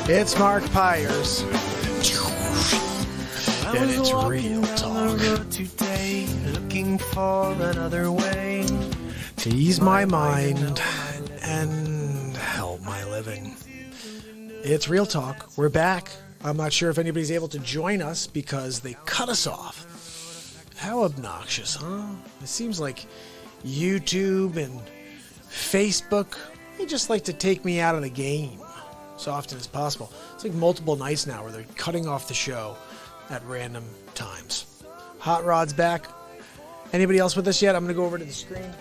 It's MARKPIRES. And it's real talk. Today, looking for another way to ease my mind and help my living. It's real talk. We're back. I'm not sure if anybody's able to join us because they cut us off. How obnoxious, huh? It seems like YouTube and Facebook, they just like to take me out of the game so often as possible. It's like multiple nights now where they're cutting off the show at random times. Hot Rod's back. Anybody else with us yet? I'm going to go over to the screen.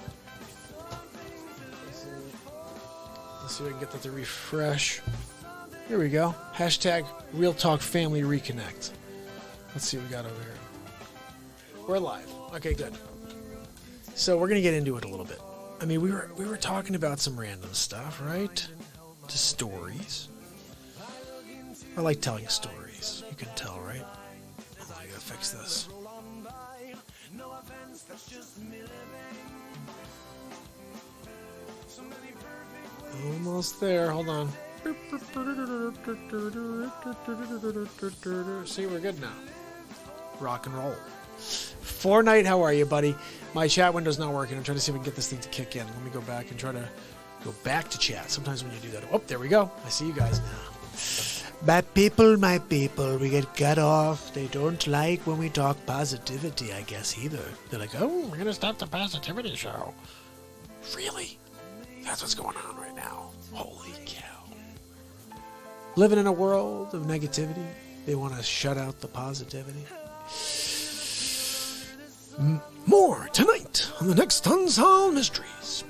Let's see if I can get that to refresh. Here we go. Hashtag Real Talk Family Reconnect. Let's see what we got over here. We're live. Okay, good. So we're going to get into it a little bit. I mean, we were talking about some random stuff, right? Just stories. I like telling stories. You can tell, right? Oh, I gotta fix this. Almost there. Hold on. See, we're good now. Rock and roll. Fortnite, how are you, buddy? My chat window's not working. I'm trying to see if we can get this thing to kick in. Let me go back and try to go back to chat. Sometimes when you do that, oh, there we go. I see you guys now. My people, we get cut off. They don't like when we talk positivity, I guess, either. They're like, oh, we're going to stop the positivity show. Really? That's what's going on right now. Holy cow. Living in a world of negativity. They want to shut out the positivity. More tonight on the next Unsolved Mysteries.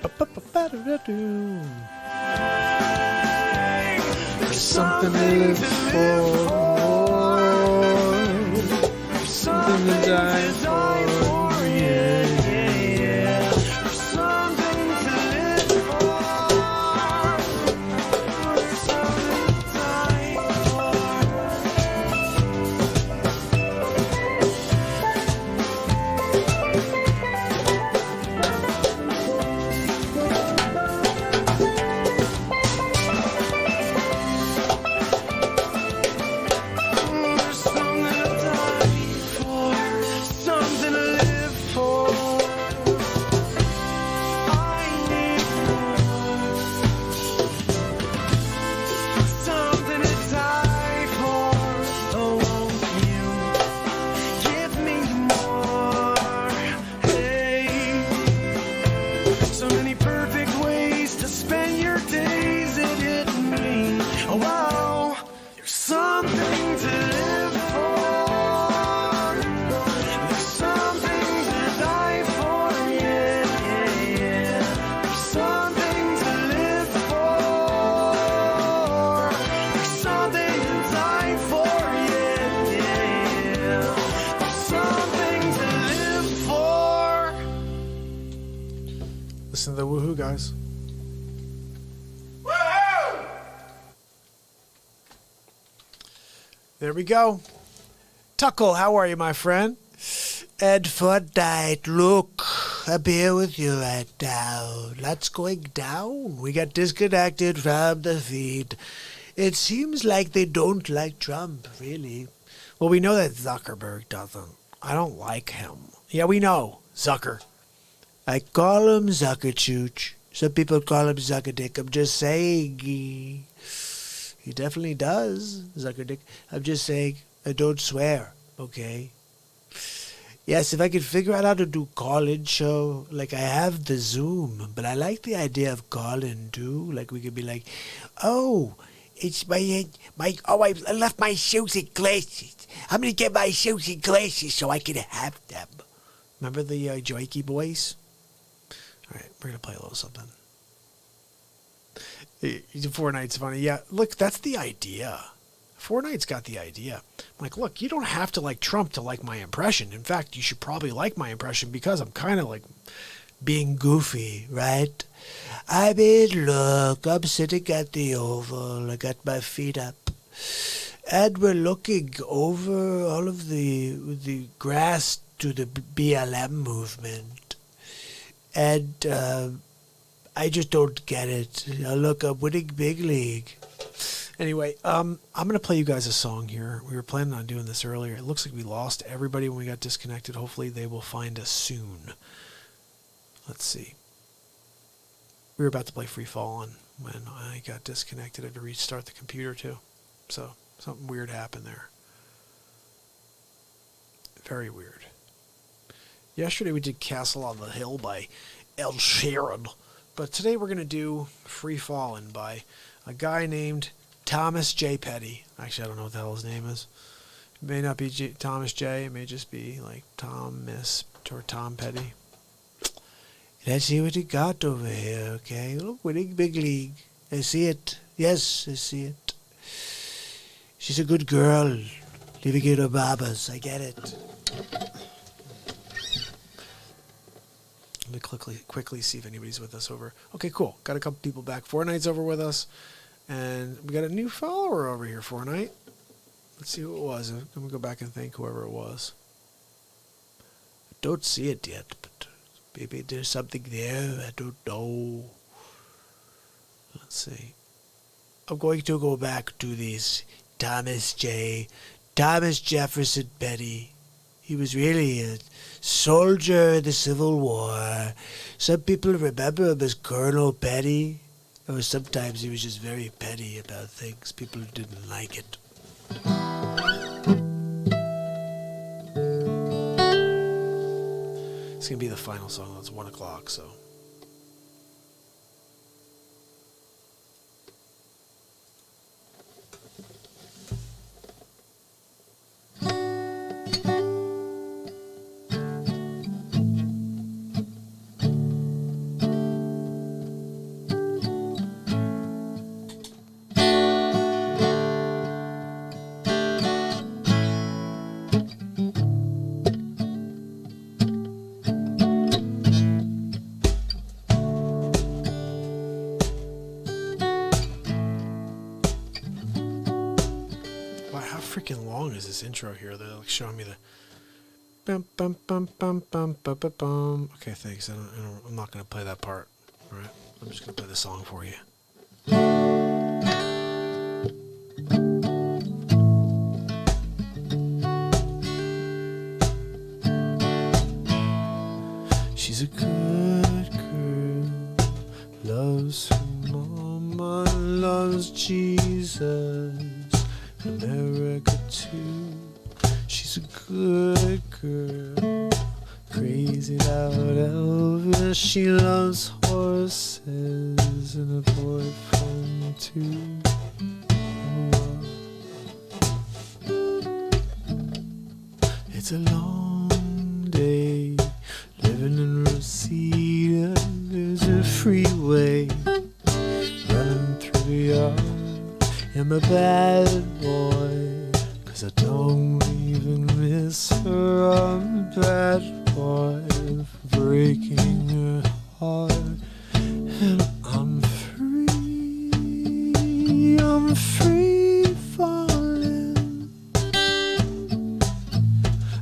There's something to live for, something to die for, yeah, yeah, yeah. There's something to live for, there's something to die Listen to the woohoo, guys. Woohoo! There we go. Tuckle, how are you, my friend? Ed Fortnite, look, I'm here with you right now. Lots going down. We got disconnected from the feed. It seems like they don't like Trump, really. Well, we know that Zuckerberg doesn't. I don't like him. Yeah, we know. Zucker. I call him Zuckerchooch. Some people call him Zuckerdick. I'm just saying. He definitely does, Zuckerdick. I'm just saying. I don't swear, okay? Yes, if I could figure out how to do call-in show, like I have the Zoom, but I like the idea of call-in too. Like we could be like, oh, it's I left my shoes and glasses. I'm going to get my shoes and glasses so I can have them. Remember the Joikey Boys? All right, we're going to play a little something. Fortnite's funny. Yeah, look, that's the idea. Fortnite's got the idea. I'm like, look, you don't have to like Trump to like my impression. In fact, you should probably like my impression because I'm kind of like being goofy, right? I mean, look, I'm sitting at the Oval. I got my feet up. And we're looking over all of the grass to the BLM movement. And I just don't get it. Look, I'm winning big league. Anyway, I'm going to play you guys a song here. We were planning on doing this earlier. It looks like we lost everybody when we got disconnected. Hopefully they will find us soon. Let's see. We were about to play Free Fallin' when I got disconnected. I had to restart the computer too. So something weird happened there. Very weird. Yesterday we did Castle on the Hill by Ed Sheeran. But today we're going to do Free Fallin' by a guy named Thomas J. Petty. Actually, I don't know what the hell his name is. It may not be Thomas J. It may just be like Thomas or Tom Petty. Let's see what he got over here, okay? Look, winning big league. I see it. Yes, I see it. She's a good girl. Living in her mamas. I get it. Let me quickly see if anybody's with us over. Okay, cool. Got a couple people back. Fortnite's over with us. And we got a new follower over here, Fortnite. Let's see who it was. I'm going to go back and thank whoever it was. I don't see it yet, but maybe there's something there. I don't know. Let's see. I'm going to go back to this Thomas Jefferson Petty. He was really a soldier in the Civil War. Some people remember him as Colonel Petty. Or sometimes he was just very petty about things. People didn't like it. It's going to be the final song. It's 1 o'clock, so. Freaking long is this intro here? They're like showing me the bum bum bum bum bum bum bum bum. Okay, thanks. I'm not gonna play that part. All right, I'm just gonna play the song for you. She's a good girl, loves her mama, loves Jesus. America too. She's a good girl, crazy about Elvis. She loves horses and a boyfriend too. It's a long day living in Rosita. There's a freeway running through the yard. I'm a bad boy, 'cause I don't even miss her. I'm a bad boy for breaking her heart. And I'm free falling.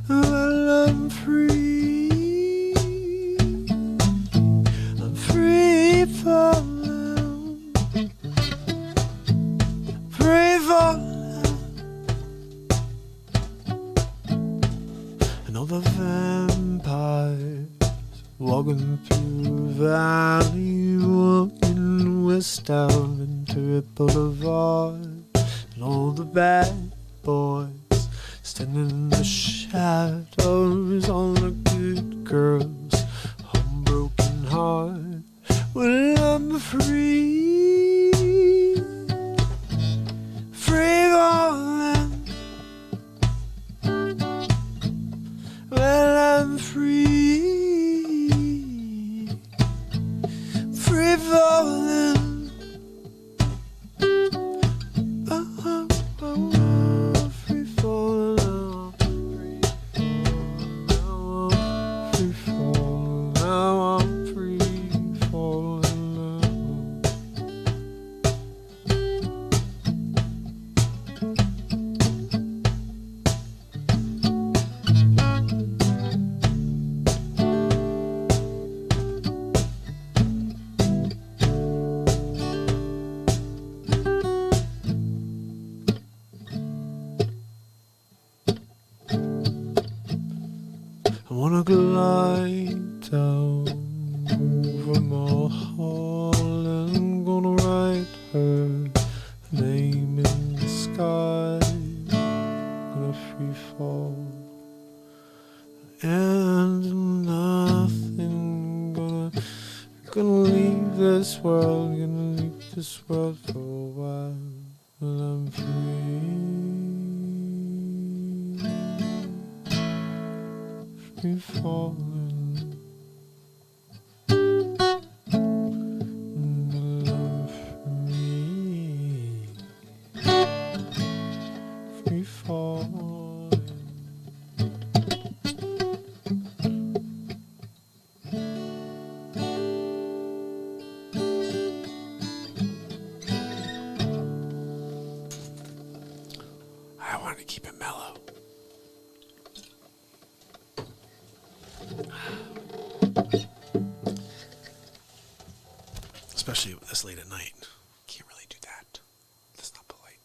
Well, I'm free falling. And all the vampires walking through the valley, walking west down into a boulevard. And all the bad boys standing in the shadows, all the good girls, home broken heart. Well, I'm free falling. Well, I'm free falling. Free falling. Free falling. Now I'm free falling. wanna glide down over Mulholland. I'm gonna write her name in the sky. Gonna free fall. And nothing gonna leave this world, gonna leave this world for a while. When I'm free falling. And I'm free falling. I want to keep it mellow. Especially this late at night. Can't really do that. That's not polite.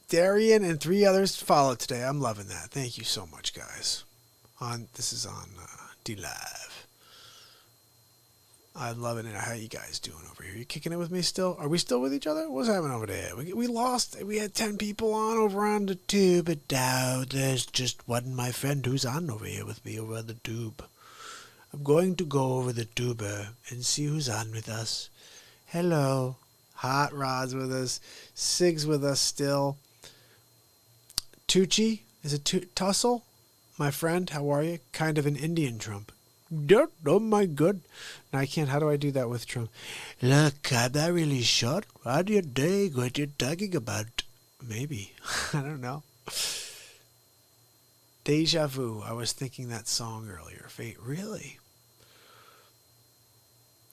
Darian and 3 others followed today. I'm loving that. Thank you so much, guys. This is on DLive. I'm loving it. How you guys doing over here? You kicking it with me still? Are we still with each other? What's happening over there? We lost. We had 10 people on over on the tube, but now there's just one my friend who's on over here with me over on the tube. I'm going to go over the tuber and see who's on with us. Hello. Hot Rod's with us. Sig's with us still. Tucci? Is it Tussle? My friend, how are you? Kind of an Indian Trump. Oh my god. No, I can't. How do I do that with Trump? Look, I'm not really sure. How's your day? What you talking about? Maybe. I don't know. Deja vu. I was thinking that song earlier. Fate. Really?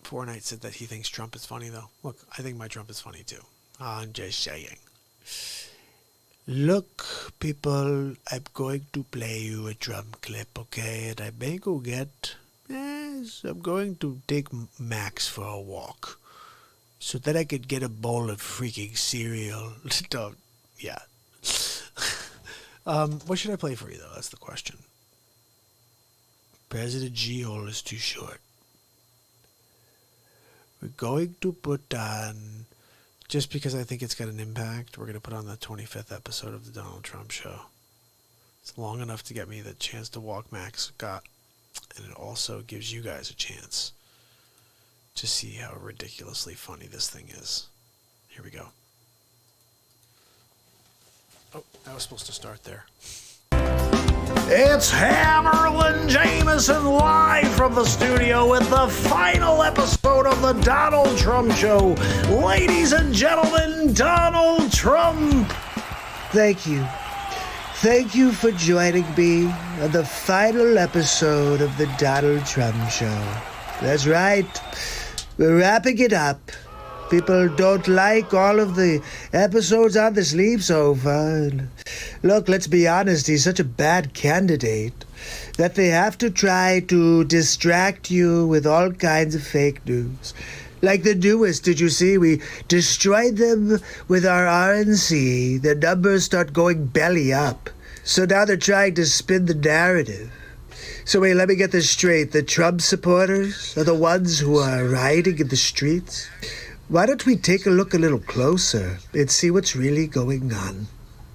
Fortnite said that he thinks Trump is funny, though. Look, I think my Trump is funny, too. I'm just saying. Look, people, I'm going to play you a drum clip, okay? And I may go get... Yes, I'm going to take Max for a walk. So that I could get a bowl of freaking cereal. Yeah. What should I play for you, though? That's the question. President G-hole is too short. We're going to put on, just because I think it's got an impact, we're going to put on the 25th episode of the Donald Trump Show. It's long enough to get me the chance to walk Max Scott, and it also gives you guys a chance to see how ridiculously funny this thing is. Here we go. Oh, I was supposed to start there. It's Hammerlin Jameson live from the studio with the final episode of the Donald Trump Show. Ladies and gentlemen, Donald Trump. Thank you. Thank you for joining me on the final episode of the Donald Trump Show. That's right. We're wrapping it up. People don't like all of the episodes on the sleep sofa. Look, let's be honest, he's such a bad candidate that they have to try to distract you with all kinds of fake news. Like the newest, did you see? We destroyed them with our RNC. Their numbers start going belly up. So now they're trying to spin the narrative. So wait, let me get this straight. The Trump supporters are the ones who are rioting in the streets? Why don't we take a look a little closer and see what's really going on?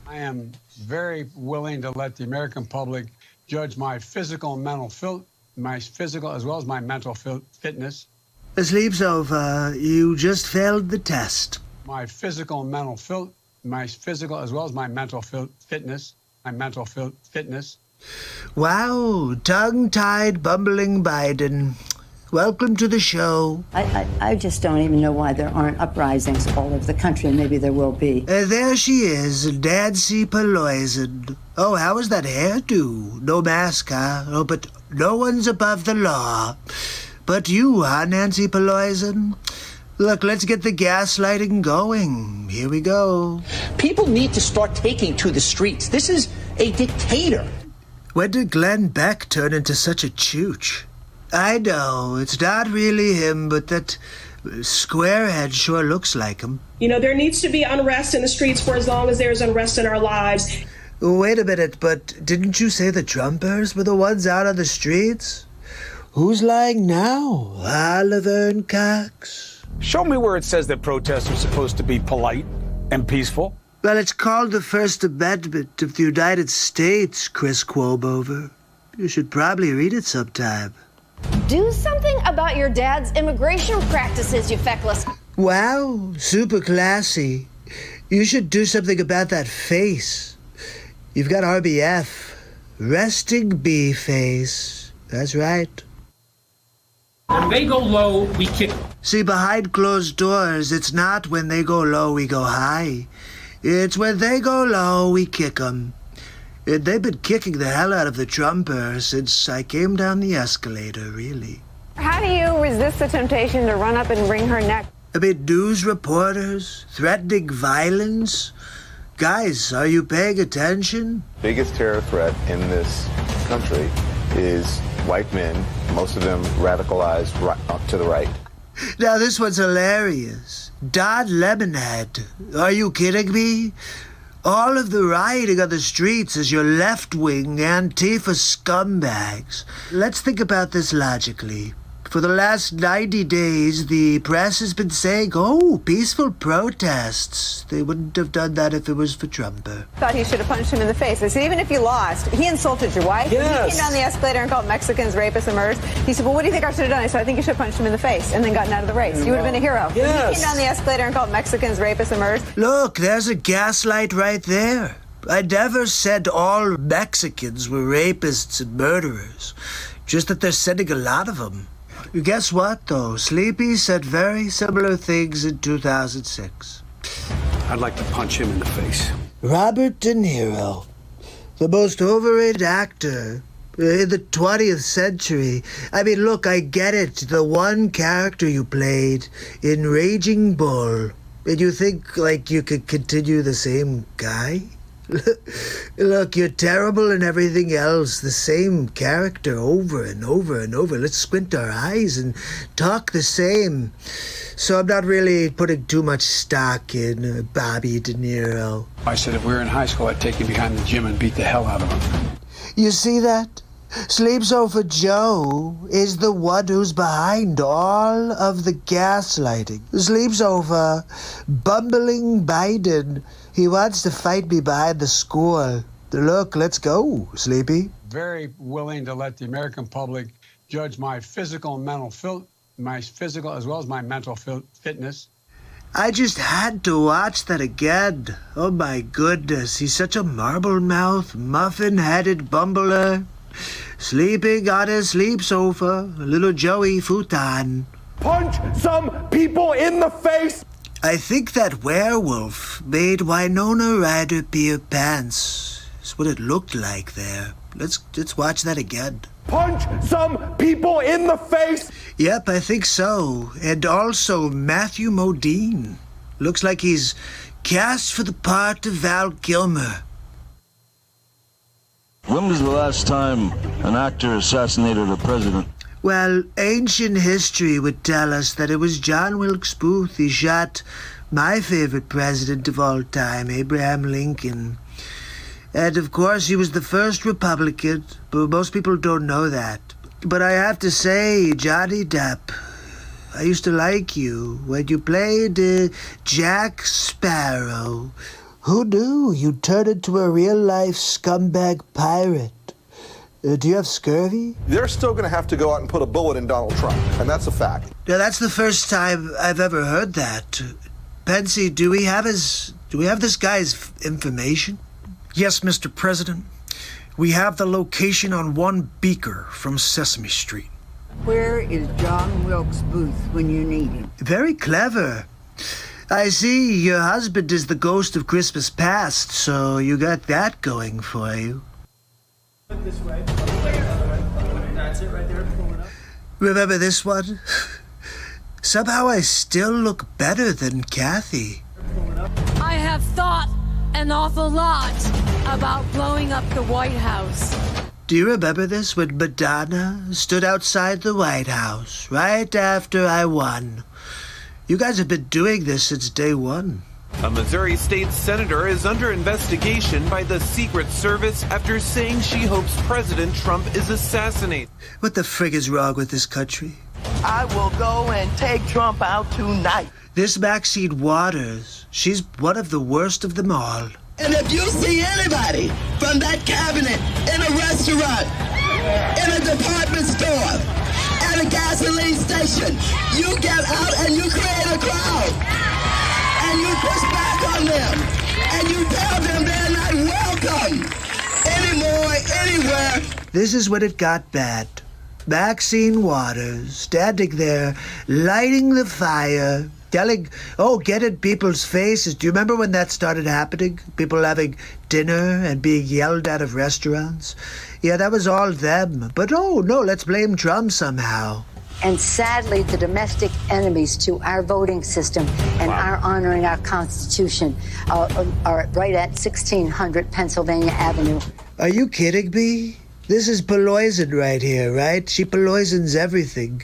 I am very willing to let the American public judge my physical and mental my physical as well as my mental fitness. The sleep's over. You just failed the test. My physical and mental my physical as well as my mental fitness. My mental fitness. Wow, tongue-tied, bumbling Biden. Welcome to the show. I just don't even know why there aren't uprisings all over the country, and maybe there will be. There she is, Nancy Pelosi. Oh, how is that hairdo? No mask, huh? Oh, but no one's above the law. But you, huh, Nancy Pelosi? Look, let's get the gaslighting going. Here we go. People need to start taking to the streets. This is a dictator. When did Glenn Beck turn into such a chooch? I know, it's not really him, but that squarehead sure looks like him. You know, there needs to be unrest in the streets for as long as there's unrest in our lives. Wait a minute, but didn't you say the Trumpers were the ones out on the streets? Who's lying now? Oliver and Cox? Show me where it says that protests are supposed to be polite and peaceful. Well, it's called the First Amendment of the United States, Chris Quobover. You should probably read it sometime. Do something about your dad's immigration practices, you feckless. Wow, super classy. You should do something about that face. You've got RBF. Resting bee face. That's right. When they go low, we kick. See, behind closed doors, it's not when they go low, we go high. It's when they go low, we kick 'em. And they've been kicking the hell out of the Trumper since I came down the escalator, really. How do you resist the temptation to run up and wring her neck? I mean, news reporters threatening violence. Guys, are you paying attention? Biggest terror threat in this country is white men, most of them radicalized up to the right. Now, this one's hilarious. Don Lemonhead. Are you kidding me? All of the rioting on the streets is your left-wing Antifa scumbags. Let's think about this logically. For the last 90 days, the press has been saying, oh, peaceful protests. They wouldn't have done that if it was for Trumper. Thought he should have punched him in the face. I said, even if you lost, he insulted your wife. Yes. He came down the escalator and called Mexicans rapists and murderers. He said, well, what do you think I should have done? I said, I think you should have punched him in the face and then gotten out of the race. You would have been a hero. Yes. He came down the escalator and called Mexicans rapists and murderers. Look, there's a gaslight right there. I never said all Mexicans were rapists and murderers. Just that they're sending a lot of them. Guess what, though? Sleepy said very similar things in 2006. I'd like to punch him in the face. Robert De Niro, the most overrated actor in the 20th century. I mean, look, I get it. The one character you played in Raging Bull. And you think, like, you could continue the same guy? Look, you're terrible in everything else. The same character over and over and over. Let's squint our eyes and talk the same. So I'm not really putting too much stock in Bobby De Niro. I said if we were in high school, I'd take him behind the gym and beat the hell out of him. You see that? Sleeps Over Joe is the one who's behind all of the gaslighting. Sleeps Over, bumbling Biden. He wants to fight me behind the school. Look, let's go, Sleepy. Very willing to let the American public judge my physical and mental my physical as well as my mental fitness. I just had to watch that again. Oh my goodness, he's such a marble-mouthed, muffin-headed bumbler. Sleeping on his sleep sofa, little Joey futon. Punch some people in the face! I think that werewolf made Winona Ryder pee her pants. That's what it looked like there. Let's watch that again. Punch some people in the face! Yep, I think so. And also Matthew Modine. Looks like he's cast for the part of Val Kilmer. When was the last time an actor assassinated a president? Well, ancient history would tell us that it was John Wilkes Booth. He shot my favorite president of all time, Abraham Lincoln. And of course, he was the first Republican, but most people don't know that. But I have to say, Johnny Depp, I used to like you when you played Jack Sparrow. Who knew you'd turn into a real-life scumbag pirate? Do you have scurvy? They're still going to have to go out and put a bullet in Donald Trump, and that's a fact. Now, that's the first time I've ever heard that. Pensy, do we have this guy's information? Yes, Mr. President. We have the location on one beaker from Sesame Street. Where is John Wilkes Booth when you need him? Very clever. I see your husband is the ghost of Christmas past, so you got that going for you. This way. That's it right there. Pull it up. Remember this one? Somehow I still look better than Kathy. I have thought an awful lot about blowing up the White House. Do you remember this when Madonna stood outside the White House right after I won? You guys have been doing this since day one. A Missouri state senator is under investigation by the Secret Service after saying she hopes President Trump is assassinated. What the frig is wrong with this country? I will go and take Trump out tonight. This Maxine Waters, she's one of the worst of them all. And if you see anybody from that cabinet in a restaurant, in a department store, at a gasoline station, you get out and you create a crowd. And you push back on them. And you tell them they're not welcome anymore, anywhere. This is when it got bad. Maxine Waters standing there, lighting the fire, telling, oh, get in people's faces. Do you remember when that started happening? People having dinner and being yelled at of restaurants? Yeah, that was all them. But oh, no, let's blame Trump somehow. And sadly, the domestic enemies to our voting system and our honoring our Constitution are right at 1600 Pennsylvania Avenue. Are you kidding me? This is poison right here, right? She poisons everything.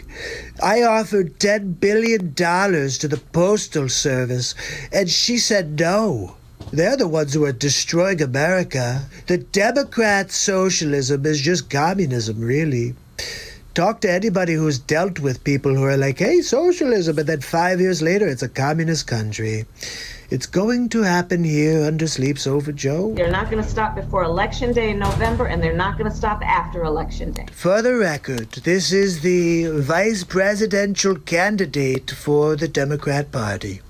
I offered $10 billion to the Postal Service, and she said no. They're the ones who are destroying America. The Democrat socialism is just communism, really. Talk to anybody who's dealt with people who are like, hey, socialism, and then 5 years later, it's a communist country. It's going to happen here under Sleeps Over Joe. They're not going to stop before Election Day in November, and they're not going to stop after Election Day. For the record, this is the vice presidential candidate for the Democrat Party.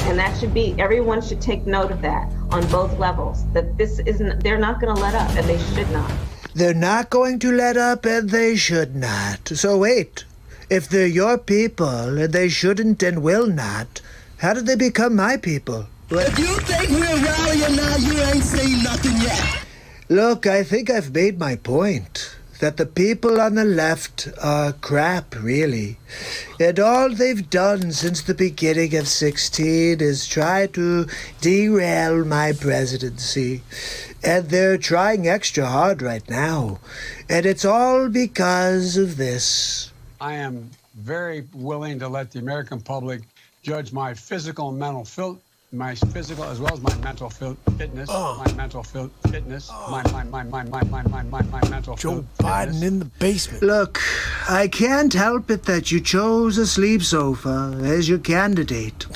And that should be, everyone should take note of that on both levels, that this isn't, they're not going to let up, and they should not. They're not going to let up, and they should not. So wait, if they're your people, and they shouldn't and will not, how did they become my people? If you think we're rallying now, you ain't seen nothing yet. Look, I think I've made my point. That the people on the left are crap, really. And all they've done since the beginning of 16 is try to derail my presidency. And they're trying extra hard right now. And it's all because of this. I am very willing to let the American public judge my physical and mental my physical as well as my mental fitness, my mental fitness, my mental Joe Biden in the basement. Look, I can't help it that you chose a sleep sofa as your candidate.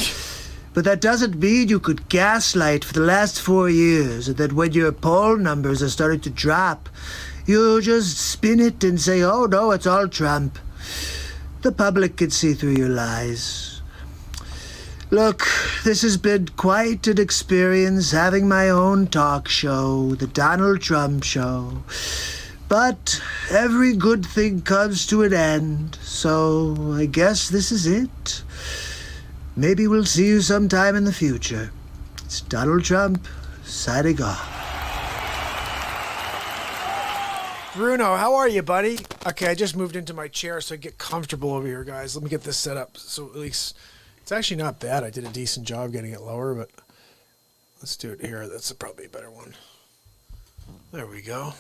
But that doesn't mean you could gaslight for the last 4 years, and that when your poll numbers are starting to drop, you just spin it and say, oh no, it's all Trump. The public can see through your lies. Look, this has been quite an experience having my own talk show, the Donald Trump Show. But every good thing comes to an end, so I guess this is it. Maybe we'll see you sometime in the future. It's Donald Trump, signing off. Bruno, how are you, buddy? Okay, I just moved into my chair so I get comfortable over here, guys. Let me get this set up so at least... It's actually not bad. I did a decent job getting it lower, but let's do it here. That's probably a better one. There we go.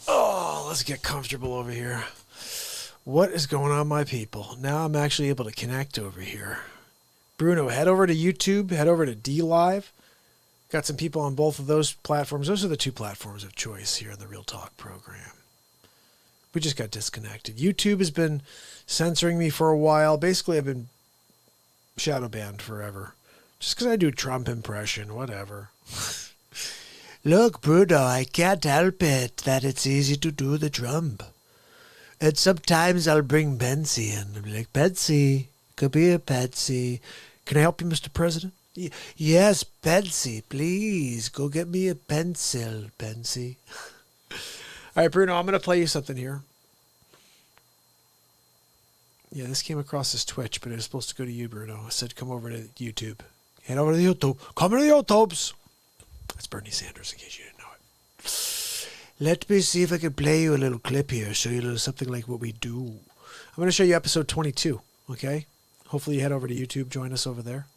Oh, let's get comfortable over here. What is going on, my people? Now I'm actually able to connect over here. Bruno, head over to YouTube. Head over to DLive. Got some people on both of those platforms. Those are the two platforms of choice here in the Real Talk program. We just got disconnected. YouTube has been censoring me for a while. Basically, I've been shadow banned forever. Just because I do Trump impression, whatever. Look, Bruno, I can't help it that it's easy to do the Trump. And sometimes I'll bring Betsy in. I'll be like, Betsy, come here, Betsy. Can I help you, Mr. President? Yes, Betsy, please. Go get me a pencil, Betsy. All right, Bruno, I'm going to play you something here. Yeah, this came across as Twitch, but it was supposed to go to you, Bruno. I said, come over to YouTube. Head over to YouTube. Come to the YouTubes. That's Bernie Sanders, in case you didn't know it. Let me see if I can play you a little clip here, show you a little something like what we do. I'm going to show you episode 22, okay? Hopefully you head over to YouTube, join us over there.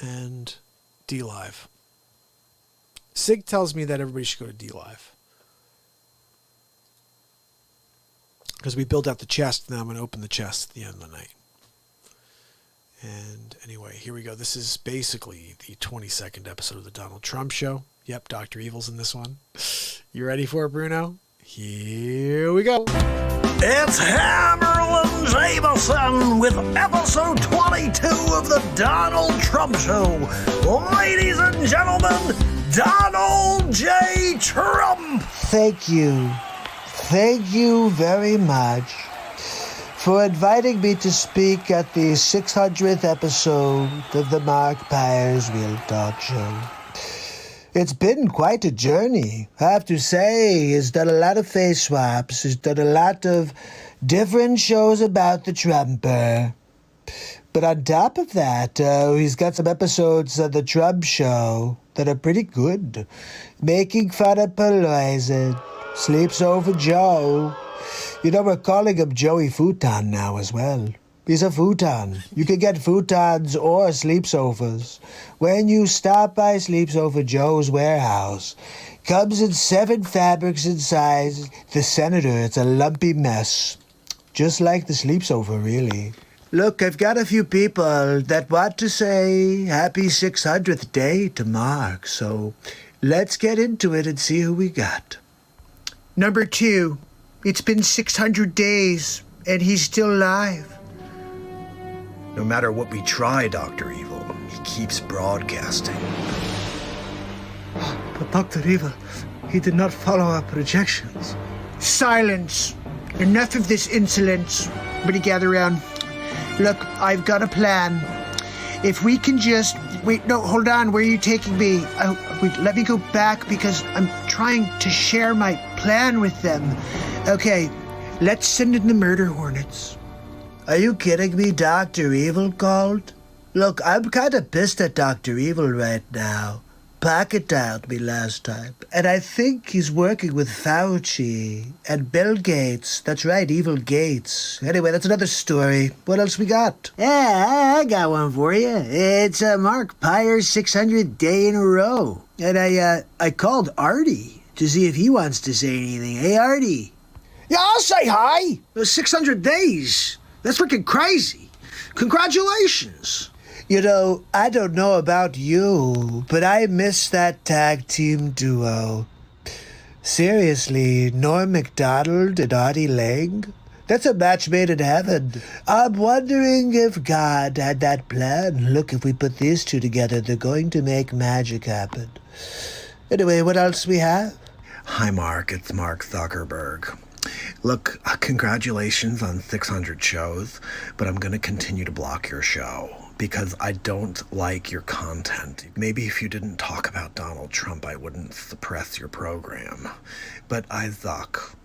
And DLive. Sig tells me that everybody should go to DLive. Because we built out the chest, and then I'm going to open the chest at the end of the night. And anyway, here we go. This is basically the 22nd episode of the Donald Trump Show. Yep, Dr. Evil's in this one. You ready for it, Bruno? Here we go. It's Hammerlin Jameson with episode 22 of the Donald Trump Show. Ladies and gentlemen, Donald J. Trump. Thank you. Thank you very much for inviting me to speak at the 600th episode of the MARKPIRES Real Talk Show. It's been quite a journey. I have to say, he's done a lot of face swaps. He's done a lot of different shows about the Trumper. But on top of that, he's got some episodes of the Trump Show that are pretty good. Making fun of Pelosi, Sleeps Over Joe. You know, we're calling him Joey Futon now as well. He's a futon. You can get futons or sleepsovers when you stop by Sleeps Over Joe's warehouse. Comes in 7 fabrics and sizes. The Senator, it's a lumpy mess. Just like the Sleeps Over, really. Look, I've got a few people that want to say happy 600th day to Mark, so let's get into it and see who we got. Number 2, it's been 600 days, and he's still alive. No matter what we try, Dr. Evil, he keeps broadcasting. But Dr. Evil, he did not follow our projections. Silence! Enough of this insolence. Everybody gather around. Look, I've got a plan. If we can just... Wait, no, hold on. Where are you taking me? Let me go back because I'm trying to share my plan with them. Okay, let's send in the murder hornets. Are you kidding me? Dr. Evil called? Look, I'm kind of pissed at Dr. Evil right now. Pocket dialed me last time, and I think he's working with Fauci and Bill Gates. That's right, Evil Gates. Anyway, that's another story. What else we got? Yeah, I got one for you. It's MARKPIRES 600th day in a row. And I called Artie to see if he wants to say anything. Hey, Artie. Yeah, I'll say hi. 600 days. That's freaking crazy. Congratulations. You know, I don't know about you, but I miss that tag team duo. Seriously, Norm Macdonald and Artie Lang? That's a match made in heaven. I'm wondering if God had that plan. Look, if we put these two together, they're going to make magic happen. Anyway, what else we have? Hi, Mark. It's Mark Zuckerberg. Look, congratulations on 600 shows, but I'm going to continue to block your show because I don't like your content. Maybe if you didn't talk about Donald Trump, I wouldn't suppress your program, but I zuck.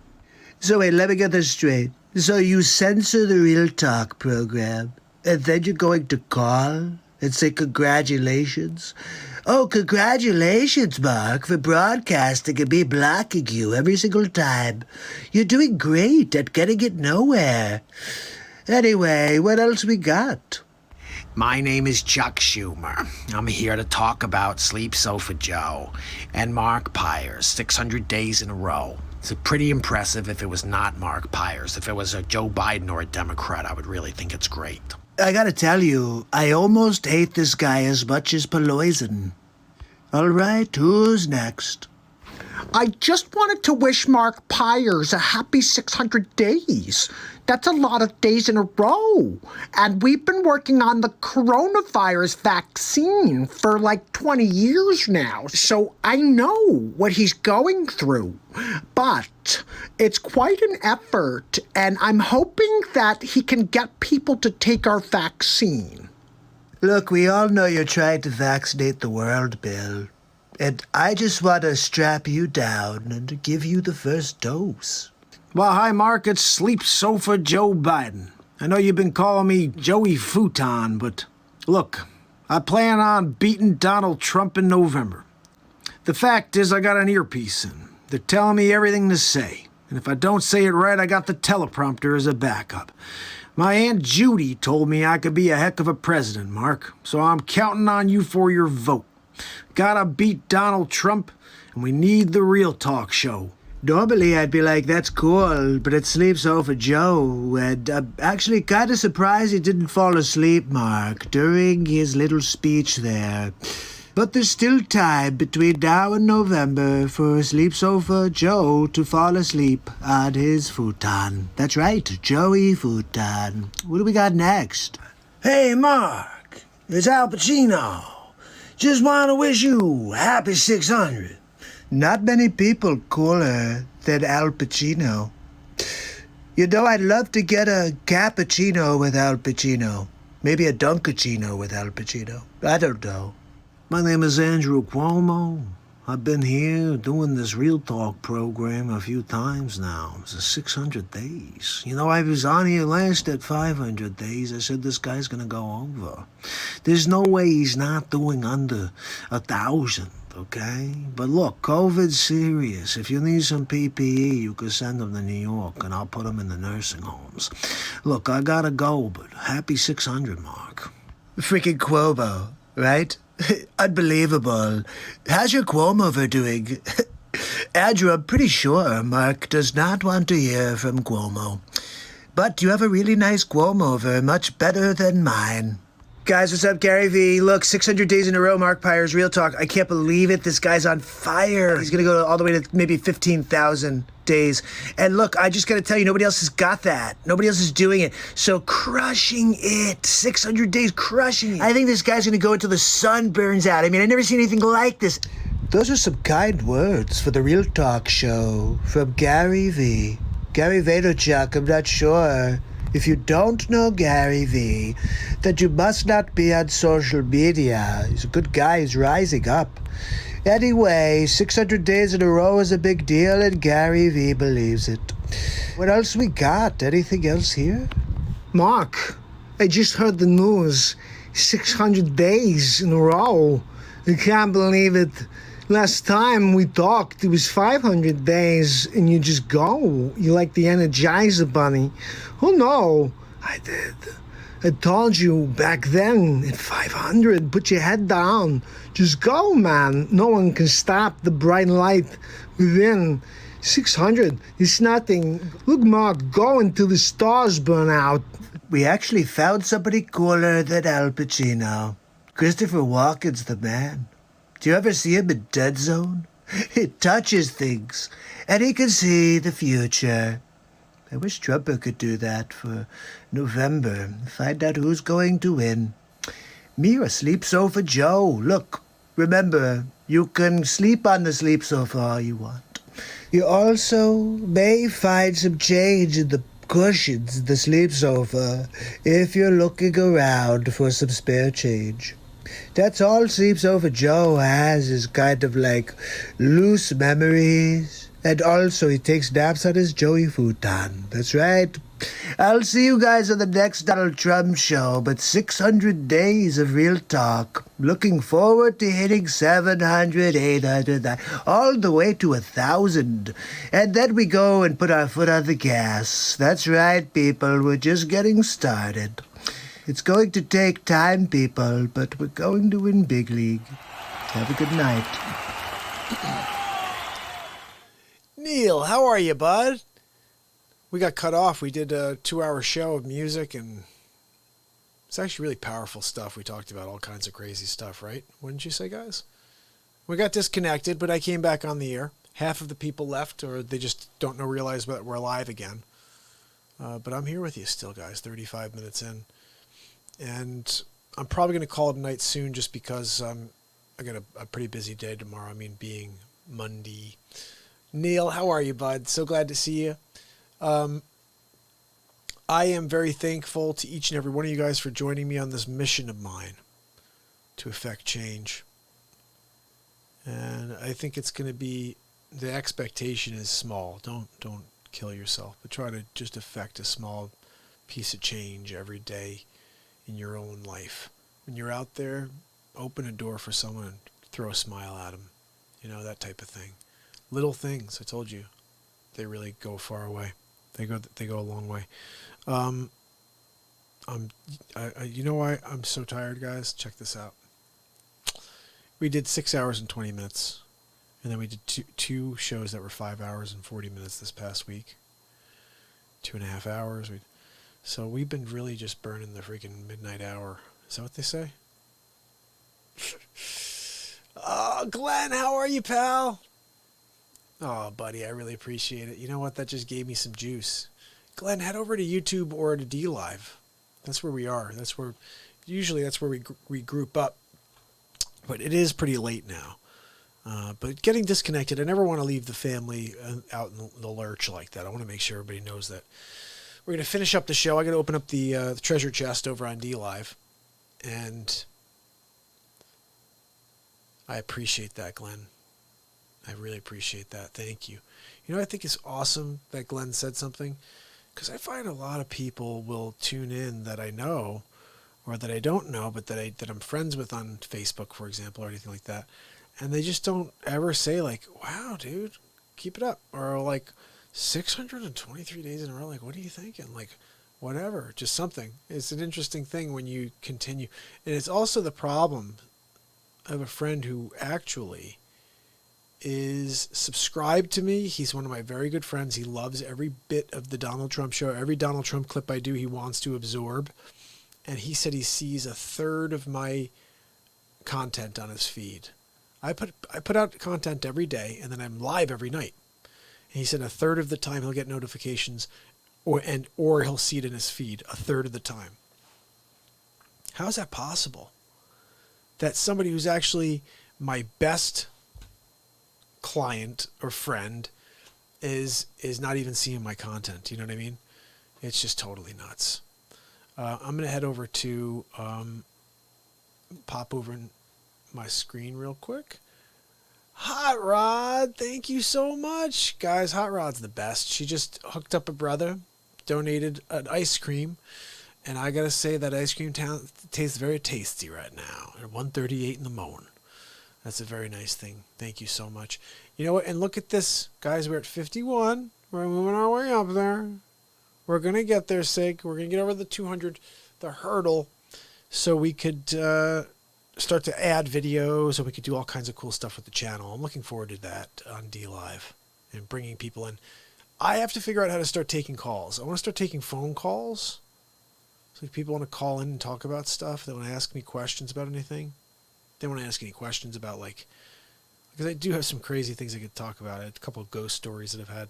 So wait, let me get this straight. So you censor the Real Talk program, and then you're going to call and say congratulations? Oh, congratulations, Mark, for broadcasting and me blocking you every single time. You're doing great at getting it nowhere. Anyway, what else we got? My name is Chuck Schumer. I'm here to talk about Sleep Sofa Joe and MARKPIRES 600 days in a row. It's pretty impressive if it was not MARKPIRES. If it was a Joe Biden or a Democrat, I would really think it's great. I gotta tell you, I almost hate this guy as much as Pelosi. All right, who's next? I just wanted to wish MARKPIRES a happy 600 days. That's a lot of days in a row. And we've been working on the coronavirus vaccine for like 20 years now. So I know what he's going through. But it's quite an effort. And I'm hoping that he can get people to take our vaccine. Look, we all know you're trying to vaccinate the world, Bill. And I just want to strap you down and give you the first dose. Well, hi, Mark. It's Sleep Sofa Joe Biden. I know you've been calling me Joey Futon, but look, I plan on beating Donald Trump in November. The fact is, I got an earpiece in. They're telling me everything to say. And if I don't say it right, I got the teleprompter as a backup. My Aunt Judy told me I could be a heck of a president, Mark. So I'm counting on you for your vote. Gotta beat Donald Trump, and we need the Real Talk Show. Normally I'd be like, that's cool, but it sleeps over Joe, and I'm actually kind of surprised he didn't fall asleep, Mark, during his little speech there. But there's still time between now and November for Sleeps Over Joe to fall asleep on his futon. That's right, Joey Futon. What do we got next? Hey, Mark, it's Al Pacino. Just want to wish you happy 600. Not many people cooler than Al Pacino. You know, I'd love to get a cappuccino with Al Pacino. Maybe a Dunkachino with Al Pacino. I don't know. My name is Andrew Cuomo. I've been here doing this Real Talk program a few times now. It's 600 days. You know, I was on here last at 500 days. I said this guy's gonna go over. There's no way he's not doing under 1,000, okay? But look, COVID's serious. If you need some PPE, you can send them to New York, and I'll put them in the nursing homes. Look, I gotta go, but happy 600, Mark. Freaking Cuomo, right? Unbelievable. How's your Cuomo doing? Andrew, I'm pretty sure Mark does not want to hear from Cuomo. But you have a really nice Cuomo, much better than mine. Guys, what's up? Gary V. Look, 600 days in a row, MARKPIRES, Real Talk. I can't believe it. This guy's on fire. He's going to go all the way to maybe 15,000 days. And look, I just got to tell you, nobody else has got that. Nobody else is doing it. So crushing it. 600 days, crushing it. I think this guy's going to go until the sun burns out. I mean, I've never seen anything like this. Those are some kind words for the Real Talk show from Gary V. Gary Vaynerchuk, I'm not sure. If you don't know Gary V, then you must not be on social media. He's a good guy. He's rising up. Anyway, 600 days in a row is a big deal, and Gary V believes it. What else we got? Anything else here? Mark, I just heard the news. 600 days in a row. I can't believe it. Last time we talked, it was 500 days, and you just go. You like the Energizer Bunny. Oh, no. I did. I told you back then at 500, put your head down. Just go, man. No one can stop the bright light within. 600 is nothing. Look, Mark, go until the stars burn out. We actually found somebody cooler than Al Pacino. Christopher Walken's the man. Do you ever see him in Dead Zone? He touches things, and he can see the future. I wish Trump could do that for November. Find out who's going to win. Me or Sleep Sofa Joe. Look, remember, you can sleep on the sleep sofa all you want. You also may find some change in the cushions in the sleep sofa if you're looking around for some spare change. That's all Sleeps Over Joe has is kind of like loose memories. And also he takes naps on his Joey futon. That's right. I'll see you guys on the next Donald Trump show, but 600 days of Real Talk. Looking forward to hitting 700, 800, all the way to 1,000. And then we go and put our foot on the gas. That's right, people. We're just getting started. It's going to take time, people, but we're going to win big league. Have a good night. Neil, how are you, bud? We got cut off. We did a 2-hour show of music, and it's actually really powerful stuff. We talked about all kinds of crazy stuff, right? Wouldn't you say, guys? We got disconnected, but I came back on the air. Half of the people left, or they just don't realize that we're live again. But I'm here with you still, guys, 35 minutes in. And I'm probably going to call it a night soon just because I got a pretty busy day tomorrow. I mean, being Monday. Neil, how are you, bud? So glad to see you. I am very thankful to each and every one of you guys for joining me on this mission of mine to effect change. And I think it's going to be, the expectation is small. Don't kill yourself, but try to just effect a small piece of change every day in your own life. When you're out there, open a door for someone and throw a smile at them. You know, that type of thing. Little things, I told you, they really go far away. They go a long way. You know why I'm so tired, guys? Check this out. We did 6 hours and 20 minutes. And then we did two shows that were 5 hours and 40 minutes this past week. 2.5 hours. So we've been really just burning the freaking midnight hour. Is that what they say? Oh, Glenn, how are you, pal? Oh, buddy, I really appreciate it. You know what? That just gave me some juice. Glenn, head over to YouTube or to DLive. That's where we are. Usually that's where we group up. But it is pretty late now. But getting disconnected, I never want to leave the family out in the lurch like that. I want to make sure everybody knows that. We're going to finish up the show. I got to open up the treasure chest over on DLive. And I appreciate that, Glenn. I really appreciate that. Thank you. You know, I think it's awesome that Glenn said something, because I find a lot of people will tune in that I know or that I don't know, but that I'm friends with on Facebook, for example, or anything like that. And they just don't ever say like, wow, dude, keep it up. Or like 623 days in a row. Like, what are you thinking? Like, whatever, just something. It's an interesting thing when you continue. And it's also the problem. I have a friend who actually is subscribed to me. He's one of my very good friends. He loves every bit of the Donald Trump show. Every Donald Trump clip I do, he wants to absorb. And he said he sees a third of my content on his feed. I put out content every day, and then I'm live every night. And he said a third of the time he'll get notifications, or he'll see it in his feed a third of the time. How is that possible? That somebody who's actually my best client or friend is not even seeing my content. You know what I mean? It's just totally nuts. I'm going to head over to pop over my screen real quick. Hot Rod, thank you so much. Guys, Hot Rod's the best. She just hooked up a brother, donated an ice cream, and I got to say that ice cream tastes very tasty right now at 1:38 in the morning. That's a very nice thing. Thank you so much. You know what? And look at this. Guys, we're at 51. We're moving our way up there. We're going to get there, Sig. We're going to get over the 200, the hurdle, so we could start to add videos, and we could do all kinds of cool stuff with the channel. I'm looking forward to that on DLive and bringing people in. I have to figure out how to start taking calls. I want to start taking phone calls. So if people want to call in and talk about stuff, they want to ask me questions about anything. They want to ask any questions about, like, because I do have some crazy things I could talk about. I had a couple of ghost stories that I've had.